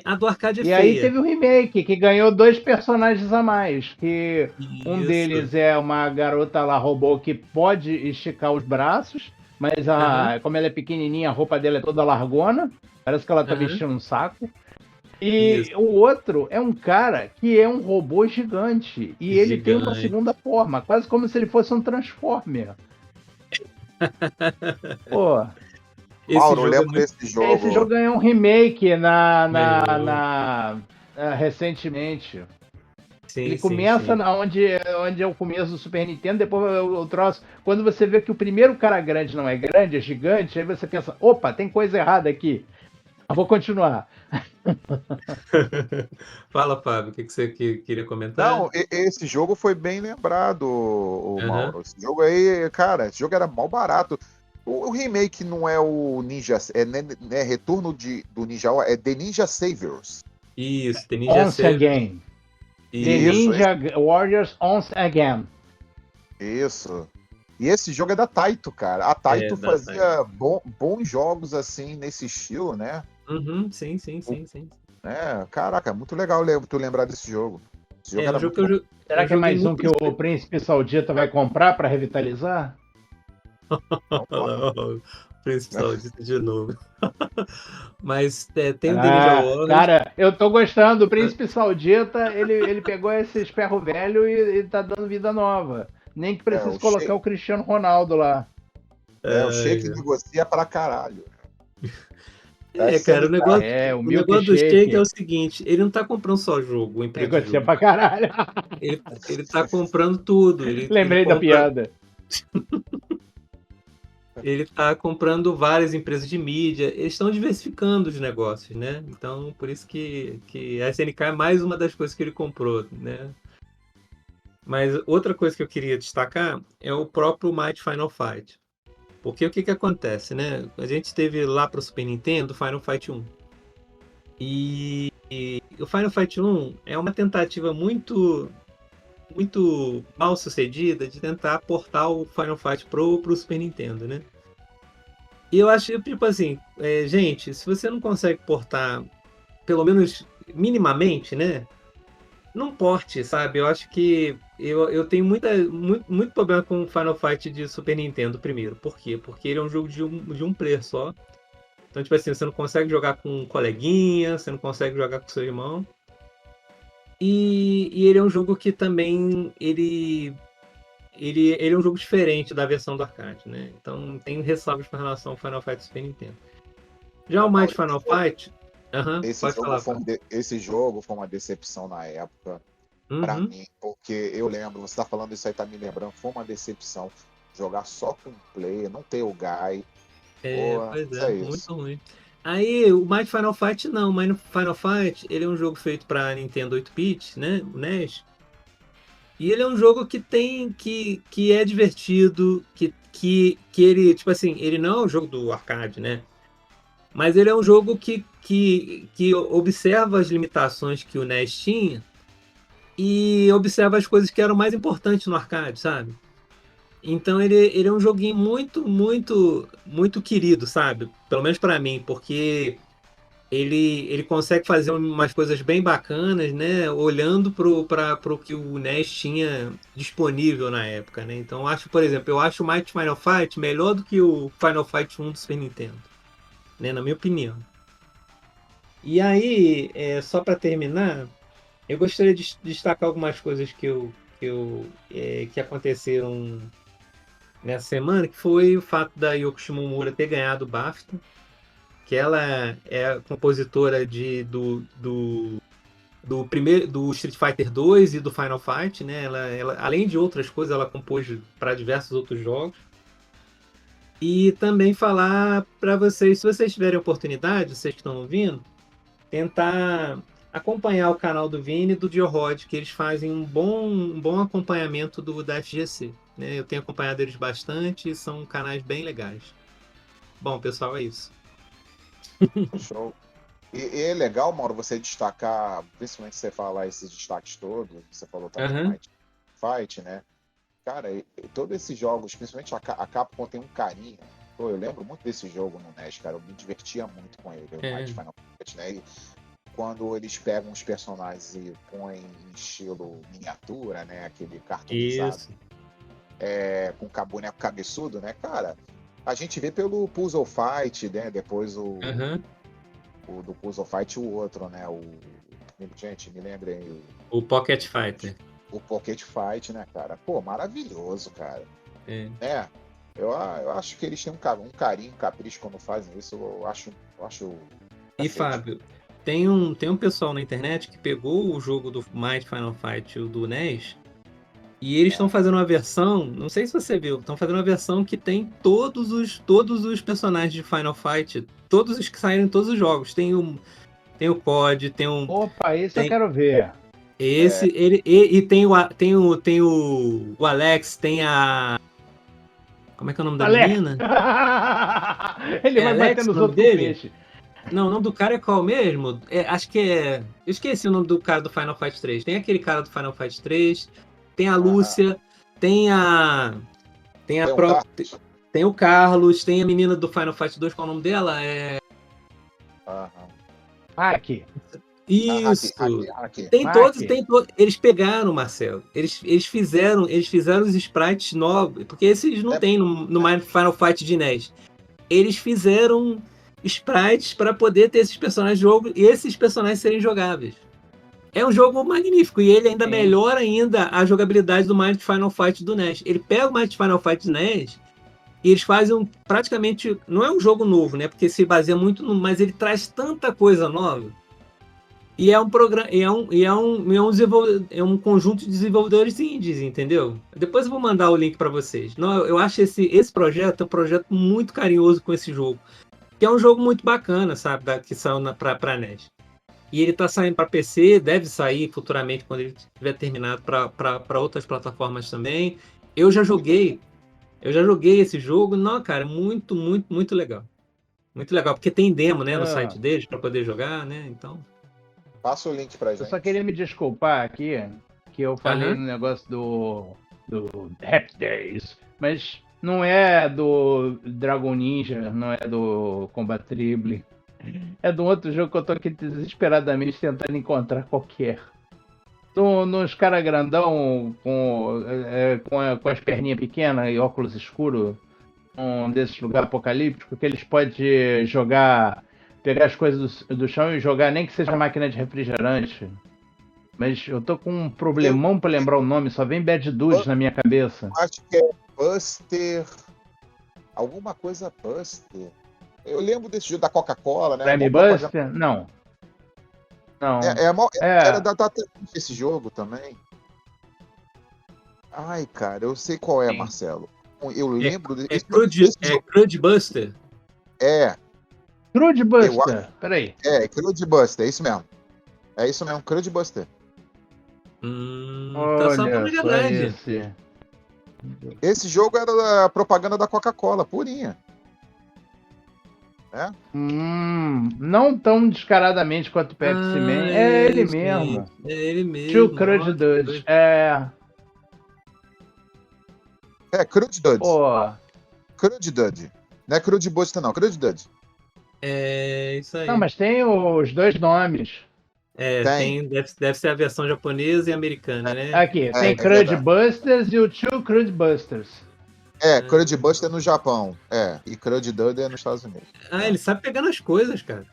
[SPEAKER 2] A do arcade é
[SPEAKER 4] e
[SPEAKER 2] feia.
[SPEAKER 4] aí teve o remake, que ganhou 2 personagens a mais. Que um deles é uma garota lá, robô, que pode esticar os braços, mas como ela é pequenininha, a roupa dela é toda largona. Parece que ela tá vestindo um saco. E o outro é um cara que é um robô gigante. E ele tem uma segunda forma, quase como se ele fosse um Transformer. Pô...
[SPEAKER 3] Mauro, eu lembro desse jogo.
[SPEAKER 4] Esse jogo ganhou um remake recentemente. Ele começa onde é o começo do Super Nintendo, depois o troço. Quando você vê que o primeiro cara grande não é grande, é gigante, aí você pensa, opa, tem coisa errada aqui. Eu vou continuar.
[SPEAKER 2] Fala, Fábio, o que você queria comentar?
[SPEAKER 3] Não, esse jogo foi bem lembrado, Mauro. Esse jogo aí, cara, esse jogo era mal barato. O remake não é o Ninja, é Retorno do Ninja, é The Ninja Saviors.
[SPEAKER 2] Isso, The Ninja
[SPEAKER 4] Saviors. Again. The Ninja Warriors Once Again.
[SPEAKER 3] Isso. E esse jogo é da Taito, cara. A Taito fazia bons jogos assim, nesse estilo, né?
[SPEAKER 2] Sim.
[SPEAKER 3] Caraca, muito legal tu lembrar desse jogo. Esse jogo era muito...
[SPEAKER 4] Será que é mais um que o Príncipe Saudita vai comprar para revitalizar?
[SPEAKER 2] O Príncipe Saudita de novo. Mas tem o The Ninja Warriors.
[SPEAKER 4] Cara, eu tô gostando. O Príncipe Saudita, ele pegou esse ferro velho e tá dando vida nova. Nem que precise colocar o Cristiano Ronaldo lá.
[SPEAKER 3] O Sheik negocia pra caralho.
[SPEAKER 2] Cara, o negócio do Sheik é o seguinte, ele não tá comprando só jogo,
[SPEAKER 4] negocia pra caralho.
[SPEAKER 2] Ele tá comprando tudo.
[SPEAKER 4] Lembrei da piada.
[SPEAKER 2] Ele está comprando várias empresas de mídia, eles estão diversificando os negócios, né? Então, por isso que a SNK é mais uma das coisas que ele comprou, né? Mas outra coisa que eu queria destacar é o próprio Might Final Fight. Porque o que acontece, né? A gente teve lá para o Super Nintendo o Final Fight 1. E o Final Fight 1 é uma tentativa muito mal sucedida de tentar portar o Final Fight pro Super Nintendo, né? E eu acho, tipo assim, gente, se você não consegue portar, pelo menos minimamente, né? num porte, sabe? Eu acho que eu tenho muito problema com Final Fight de Super Nintendo primeiro. Por quê? Porque ele é um jogo de um player só. Então, tipo assim, você não consegue jogar com um coleguinha, você não consegue jogar com seu irmão. E ele é um jogo que também ele é um jogo diferente da versão do arcade, né? Então tem ressalvas com relação ao Final Fight Super Nintendo. Já o Mighty Final Fight, pode falar.
[SPEAKER 3] Esse jogo foi uma decepção na época pra
[SPEAKER 2] Uhum.
[SPEAKER 3] mim, porque eu lembro, você tá falando isso aí, tá me lembrando, foi uma decepção jogar só com player, não ter o Guy. Boa,
[SPEAKER 2] Pois
[SPEAKER 3] mas
[SPEAKER 2] é,
[SPEAKER 3] é
[SPEAKER 2] muito
[SPEAKER 3] isso.
[SPEAKER 2] ruim. Aí, o Mighty Final Fight não, o Mighty Final Fight, ele é um jogo feito para Nintendo 8-bit, né, o NES. E ele é um jogo que é divertido, que ele, tipo assim, ele não é um jogo do arcade, né? Mas ele é um jogo que observa as limitações que o NES tinha e observa as coisas que eram mais importantes no arcade, sabe? Então ele é um joguinho muito querido, sabe? Pelo menos pra mim, porque ele consegue fazer umas coisas bem bacanas, né? Olhando pro que o NES tinha disponível na época, né? Então eu acho, por exemplo, eu acho o Mighty Final Fight melhor do que o Final Fight 1 do Super Nintendo, né? Na minha opinião. E aí, só pra terminar, eu gostaria de destacar algumas coisas que aconteceram nessa semana, que foi o fato da Yoko Shimomura ter ganhado o BAFTA, que ela é a compositora do primeiro do Street Fighter 2 e do Final Fight, né? Além de outras coisas, ela compôs para diversos outros jogos. E também falar para vocês, se vocês tiverem oportunidade, vocês que estão ouvindo, tentar acompanhar o canal do Vini e do Diorod, que eles fazem um bom acompanhamento da FGC. Né? Eu tenho acompanhado eles bastante e são canais bem legais. Bom, pessoal, é isso.
[SPEAKER 3] Show. E é legal, Mauro, você destacar, principalmente você falar esses destaques todos, você falou também do
[SPEAKER 2] Aham.
[SPEAKER 3] Mighty Fight, né? Cara, e todos esses jogos, principalmente a Capcom tem um carinho. Pô, eu lembro muito desse jogo no NES, cara. Eu me divertia muito com ele, o
[SPEAKER 2] É.
[SPEAKER 3] Mighty Final Fight, né? E quando eles pegam os personagens e põem em estilo miniatura, né? Aquele cartoonizado,
[SPEAKER 2] Isso.
[SPEAKER 3] com boneco cabeçudo, né, cara? A gente vê pelo Puzzle Fight, né? Depois
[SPEAKER 2] Aham.
[SPEAKER 3] o do Puzzle Fight, o outro, né? Gente, me lembrem
[SPEAKER 2] O Pocket Fighter.
[SPEAKER 3] o Pocket Fight, né, cara? Pô, maravilhoso, cara.
[SPEAKER 2] É.
[SPEAKER 3] Eu acho que eles têm um carinho, um capricho quando fazem isso. Eu acho.
[SPEAKER 2] E
[SPEAKER 3] cacete.
[SPEAKER 2] Fábio, tem um pessoal na internet que pegou o jogo do Mighty Final Fight, o do NES, e eles estão fazendo uma versão, não sei se você viu, estão fazendo uma versão que tem todos os personagens de Final Fight, todos os que saíram em todos os jogos. Tem o COD, tem
[SPEAKER 4] Opa, isso
[SPEAKER 2] Tem-
[SPEAKER 4] eu quero ver.
[SPEAKER 2] esse, ele e tem o Alex, tem a como é que é o nome da
[SPEAKER 4] Alex!
[SPEAKER 2] menina?
[SPEAKER 4] Ele
[SPEAKER 2] É
[SPEAKER 4] vai
[SPEAKER 2] Alex
[SPEAKER 4] bater
[SPEAKER 2] o
[SPEAKER 4] nos
[SPEAKER 2] nome
[SPEAKER 4] outros com
[SPEAKER 2] dele?
[SPEAKER 4] peixe.
[SPEAKER 2] Não, o nome do cara é qual mesmo? Acho que é. Eu esqueci o nome do cara do Final Fight 3. Tem aquele cara do Final Fight 3, tem a Lúcia, tem a. Tem a
[SPEAKER 3] Tem um
[SPEAKER 2] própria.
[SPEAKER 3] Carlos.
[SPEAKER 2] Tem o Carlos, tem a menina do Final Fight 2, qual é o nome dela?
[SPEAKER 3] Aham.
[SPEAKER 4] Aqui.
[SPEAKER 2] Isso!
[SPEAKER 3] Aqui.
[SPEAKER 2] Tem
[SPEAKER 4] Mark.
[SPEAKER 2] todos. Eles pegaram, Marcelo. Eles fizeram os sprites novos, porque esses não tem no Final Fight de NES. Eles fizeram sprites para poder ter esses personagens de jogo e esses personagens serem jogáveis. É um jogo magnífico e ele ainda
[SPEAKER 4] Sim.
[SPEAKER 2] melhora ainda a jogabilidade do Mighty Final Fight do NES. Ele pega o Mighty Final Fight do NES e eles fazem praticamente, não é um jogo novo, né? Porque se baseia muito no, mas ele traz tanta coisa nova. E é um programa, é um conjunto de desenvolvedores indies, entendeu? Depois eu vou mandar o link para vocês. Não, eu acho esse projeto um projeto muito carinhoso com esse jogo, que é um jogo muito bacana, sabe, que saiu para NES. E ele tá saindo para PC, deve sair futuramente quando ele tiver terminado para outras plataformas também. Eu já joguei esse jogo, não, cara, muito, muito, muito legal. Muito legal, porque tem demo, né, no site deles para poder jogar, né? Então,
[SPEAKER 3] Passa o link pra
[SPEAKER 4] Eu
[SPEAKER 3] gente.
[SPEAKER 4] só queria me desculpar aqui, que eu falei no negócio do Happy Days, mas não é do Dragon Ninja, não é do Combat Triple. É de um outro jogo que eu tô aqui desesperadamente tentando encontrar qualquer. Nos cara grandão com as perninhas pequenas e óculos escuros, um desses lugares apocalípticos, que eles podem jogar, pegar as coisas do chão e jogar, nem que seja máquina de refrigerante. Mas eu tô com um
[SPEAKER 3] Eu
[SPEAKER 4] problemão pra lembrar o nome, só vem Bad Dudes na minha cabeça.
[SPEAKER 3] acho que é Buster. Alguma coisa Buster. Eu lembro desse jogo da Coca-Cola, né?
[SPEAKER 4] Prime
[SPEAKER 3] Mó propaganda.
[SPEAKER 4] Buster? Não. Não.
[SPEAKER 3] Era
[SPEAKER 4] É.
[SPEAKER 3] da Tencent esse jogo também. Ai, cara, eu sei qual é,
[SPEAKER 2] Sim.
[SPEAKER 3] Marcelo. Eu lembro
[SPEAKER 2] É
[SPEAKER 3] desse jogo.
[SPEAKER 2] Crud Buster?
[SPEAKER 3] É,
[SPEAKER 4] Crud
[SPEAKER 3] eu
[SPEAKER 4] Buster. Peraí.
[SPEAKER 3] Crud Buster, é isso mesmo. É isso mesmo, Crud Buster.
[SPEAKER 2] Tá só na
[SPEAKER 4] Olha
[SPEAKER 2] Mega
[SPEAKER 4] só
[SPEAKER 2] Drive.
[SPEAKER 4] esse.
[SPEAKER 3] Esse jogo era a propaganda da Coca-Cola, purinha.
[SPEAKER 4] Não tão descaradamente quanto o Pepsi Man. É ele mesmo.
[SPEAKER 2] Gente, é ele
[SPEAKER 4] Tio
[SPEAKER 2] mesmo.
[SPEAKER 4] Crud
[SPEAKER 2] Nossa,
[SPEAKER 4] Dudes. É.
[SPEAKER 3] Crud Dud.
[SPEAKER 4] Pô.
[SPEAKER 3] Crud Dud. Não é Crud Buster, não, Crud Dud.
[SPEAKER 2] é isso aí.
[SPEAKER 4] Não, mas tem os dois nomes.
[SPEAKER 3] Tem.
[SPEAKER 2] Deve ser a versão japonesa e americana, né?
[SPEAKER 4] Aqui, tem
[SPEAKER 3] É
[SPEAKER 4] Crud
[SPEAKER 3] verdade.
[SPEAKER 4] Busters e o Two Crud Busters.
[SPEAKER 3] Crud Buster é no Japão. E Crud Dud é nos Estados Unidos.
[SPEAKER 2] Ele sabe pegar nas coisas, cara.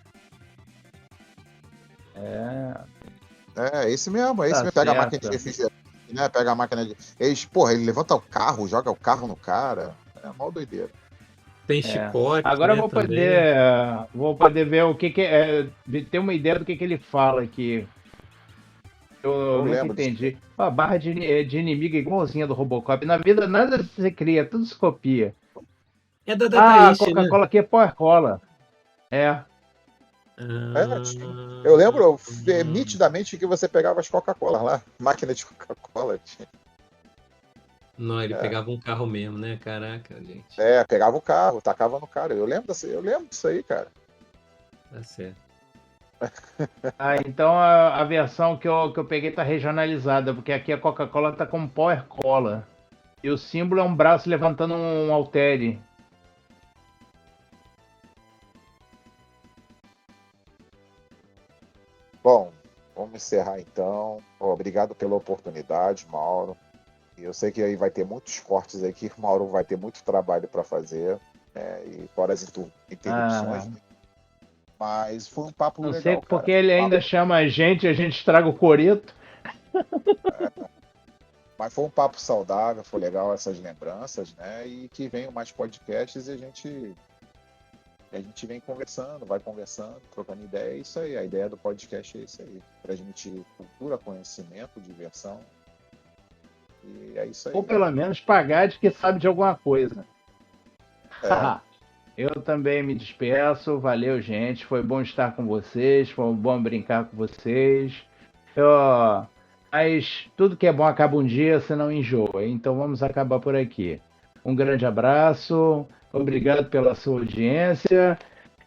[SPEAKER 3] Esse mesmo, é esse
[SPEAKER 4] Tá
[SPEAKER 3] mesmo. Pega a máquina de
[SPEAKER 4] certo.
[SPEAKER 3] refrigerante, né? Pega a máquina de. Ele levanta o carro, joga o carro no cara. É mó doideira.
[SPEAKER 2] Tem chicote,
[SPEAKER 4] Agora eu
[SPEAKER 2] né,
[SPEAKER 4] vou
[SPEAKER 2] também.
[SPEAKER 4] poder ver o que é. Ter uma ideia do que ele fala aqui. Eu nunca
[SPEAKER 3] lembro disso.
[SPEAKER 4] entendi. A barra de inimigo é igualzinha do Robocop. Na vida nada se cria, tudo se copia.
[SPEAKER 2] É da
[SPEAKER 4] A
[SPEAKER 2] Dataishi, né?
[SPEAKER 4] Coca-Cola aqui é Power Cola. É.
[SPEAKER 3] Tinha. Eu lembro nitidamente que você pegava as Coca-Cola lá, máquina de Coca-Cola.
[SPEAKER 2] Não, ele pegava um carro mesmo, né? Caraca, gente.
[SPEAKER 3] Pegava o carro, tacava no cara. Eu lembro disso aí, cara.
[SPEAKER 2] Tá certo.
[SPEAKER 4] Então a versão que eu peguei tá regionalizada, porque aqui a Coca-Cola tá como Power Cola. E o símbolo é um braço levantando um haltere.
[SPEAKER 3] Bom, vamos encerrar então. Obrigado pela oportunidade, Mauro. E eu sei que aí vai ter muitos cortes aí que o Mauro vai ter muito trabalho para fazer, né? E fora as interrupções. Né? Mas foi um papo
[SPEAKER 4] Não sei
[SPEAKER 3] legal,
[SPEAKER 4] porque
[SPEAKER 3] cara.
[SPEAKER 4] ele ainda chama a gente estraga o coreto.
[SPEAKER 3] Mas foi um papo saudável, foi legal essas lembranças, né? E que venham mais podcasts e a gente vem conversando, vai conversando, trocando ideia. É isso aí, a ideia do podcast é isso aí. Transmitir cultura, conhecimento, diversão. E é isso aí.
[SPEAKER 4] Ou pelo menos pagar de que sabe de alguma coisa. Eu também me despeço. Valeu, gente. Foi bom estar com vocês. Foi bom brincar com vocês. Mas tudo que é bom acaba um dia, você não enjoa. Então vamos acabar por aqui. Um grande abraço. Obrigado pela sua audiência.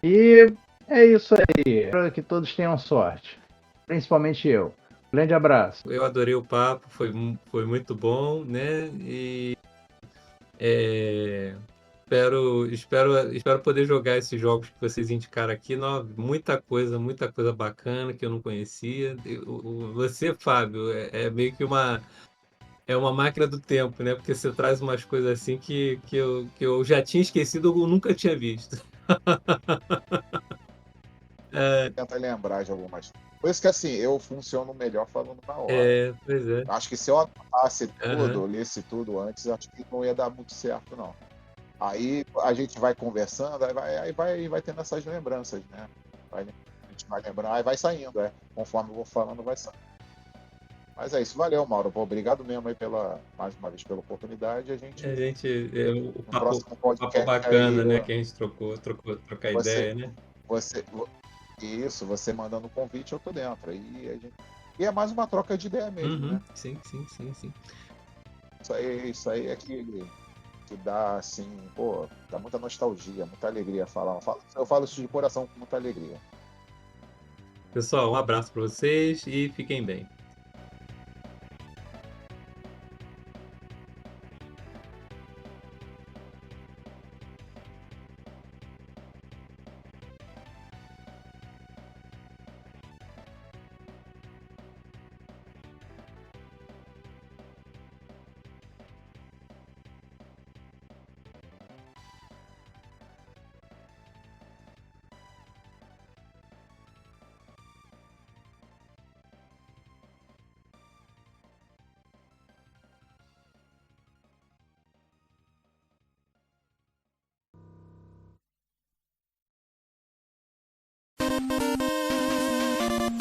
[SPEAKER 4] E é isso aí. Espero que todos tenham sorte. Principalmente eu. Grande abraço.
[SPEAKER 2] Eu adorei o papo, foi muito bom, né? E espero poder jogar esses jogos que vocês indicaram aqui. Muita coisa bacana que eu não conhecia. Você, Fábio, é meio que uma máquina do tempo, né? Porque você traz umas coisas assim que eu já tinha esquecido ou nunca tinha visto.
[SPEAKER 3] Tenta lembrar de algumas. Por isso que assim, eu funciono melhor falando na hora.
[SPEAKER 2] Pois é.
[SPEAKER 3] Acho que se eu anotasse tudo,
[SPEAKER 2] Aham.
[SPEAKER 3] lesse tudo antes, acho que não ia dar muito certo, não. Aí a gente vai conversando, aí vai tendo essas lembranças, né? A gente vai lembrando, aí vai saindo, conforme eu vou falando, vai saindo. Mas é isso, valeu, Mauro. Pô, obrigado mesmo aí mais uma vez pela oportunidade. A gente,
[SPEAKER 2] O
[SPEAKER 3] no
[SPEAKER 2] papo
[SPEAKER 3] próximo podcast
[SPEAKER 2] bacana,
[SPEAKER 3] aí,
[SPEAKER 2] né? Que a gente trocar
[SPEAKER 3] você,
[SPEAKER 2] ideia, né?
[SPEAKER 3] você mandando um convite, eu tô dentro. E é mais uma troca de ideia mesmo, né?
[SPEAKER 2] Sim.
[SPEAKER 3] Isso aí é que dá, assim, pô, dá muita nostalgia, muita alegria falar. Eu falo isso de coração com muita alegria.
[SPEAKER 2] Pessoal, um abraço para vocês e fiquem bem.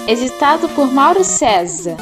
[SPEAKER 5] editado por Mauro César.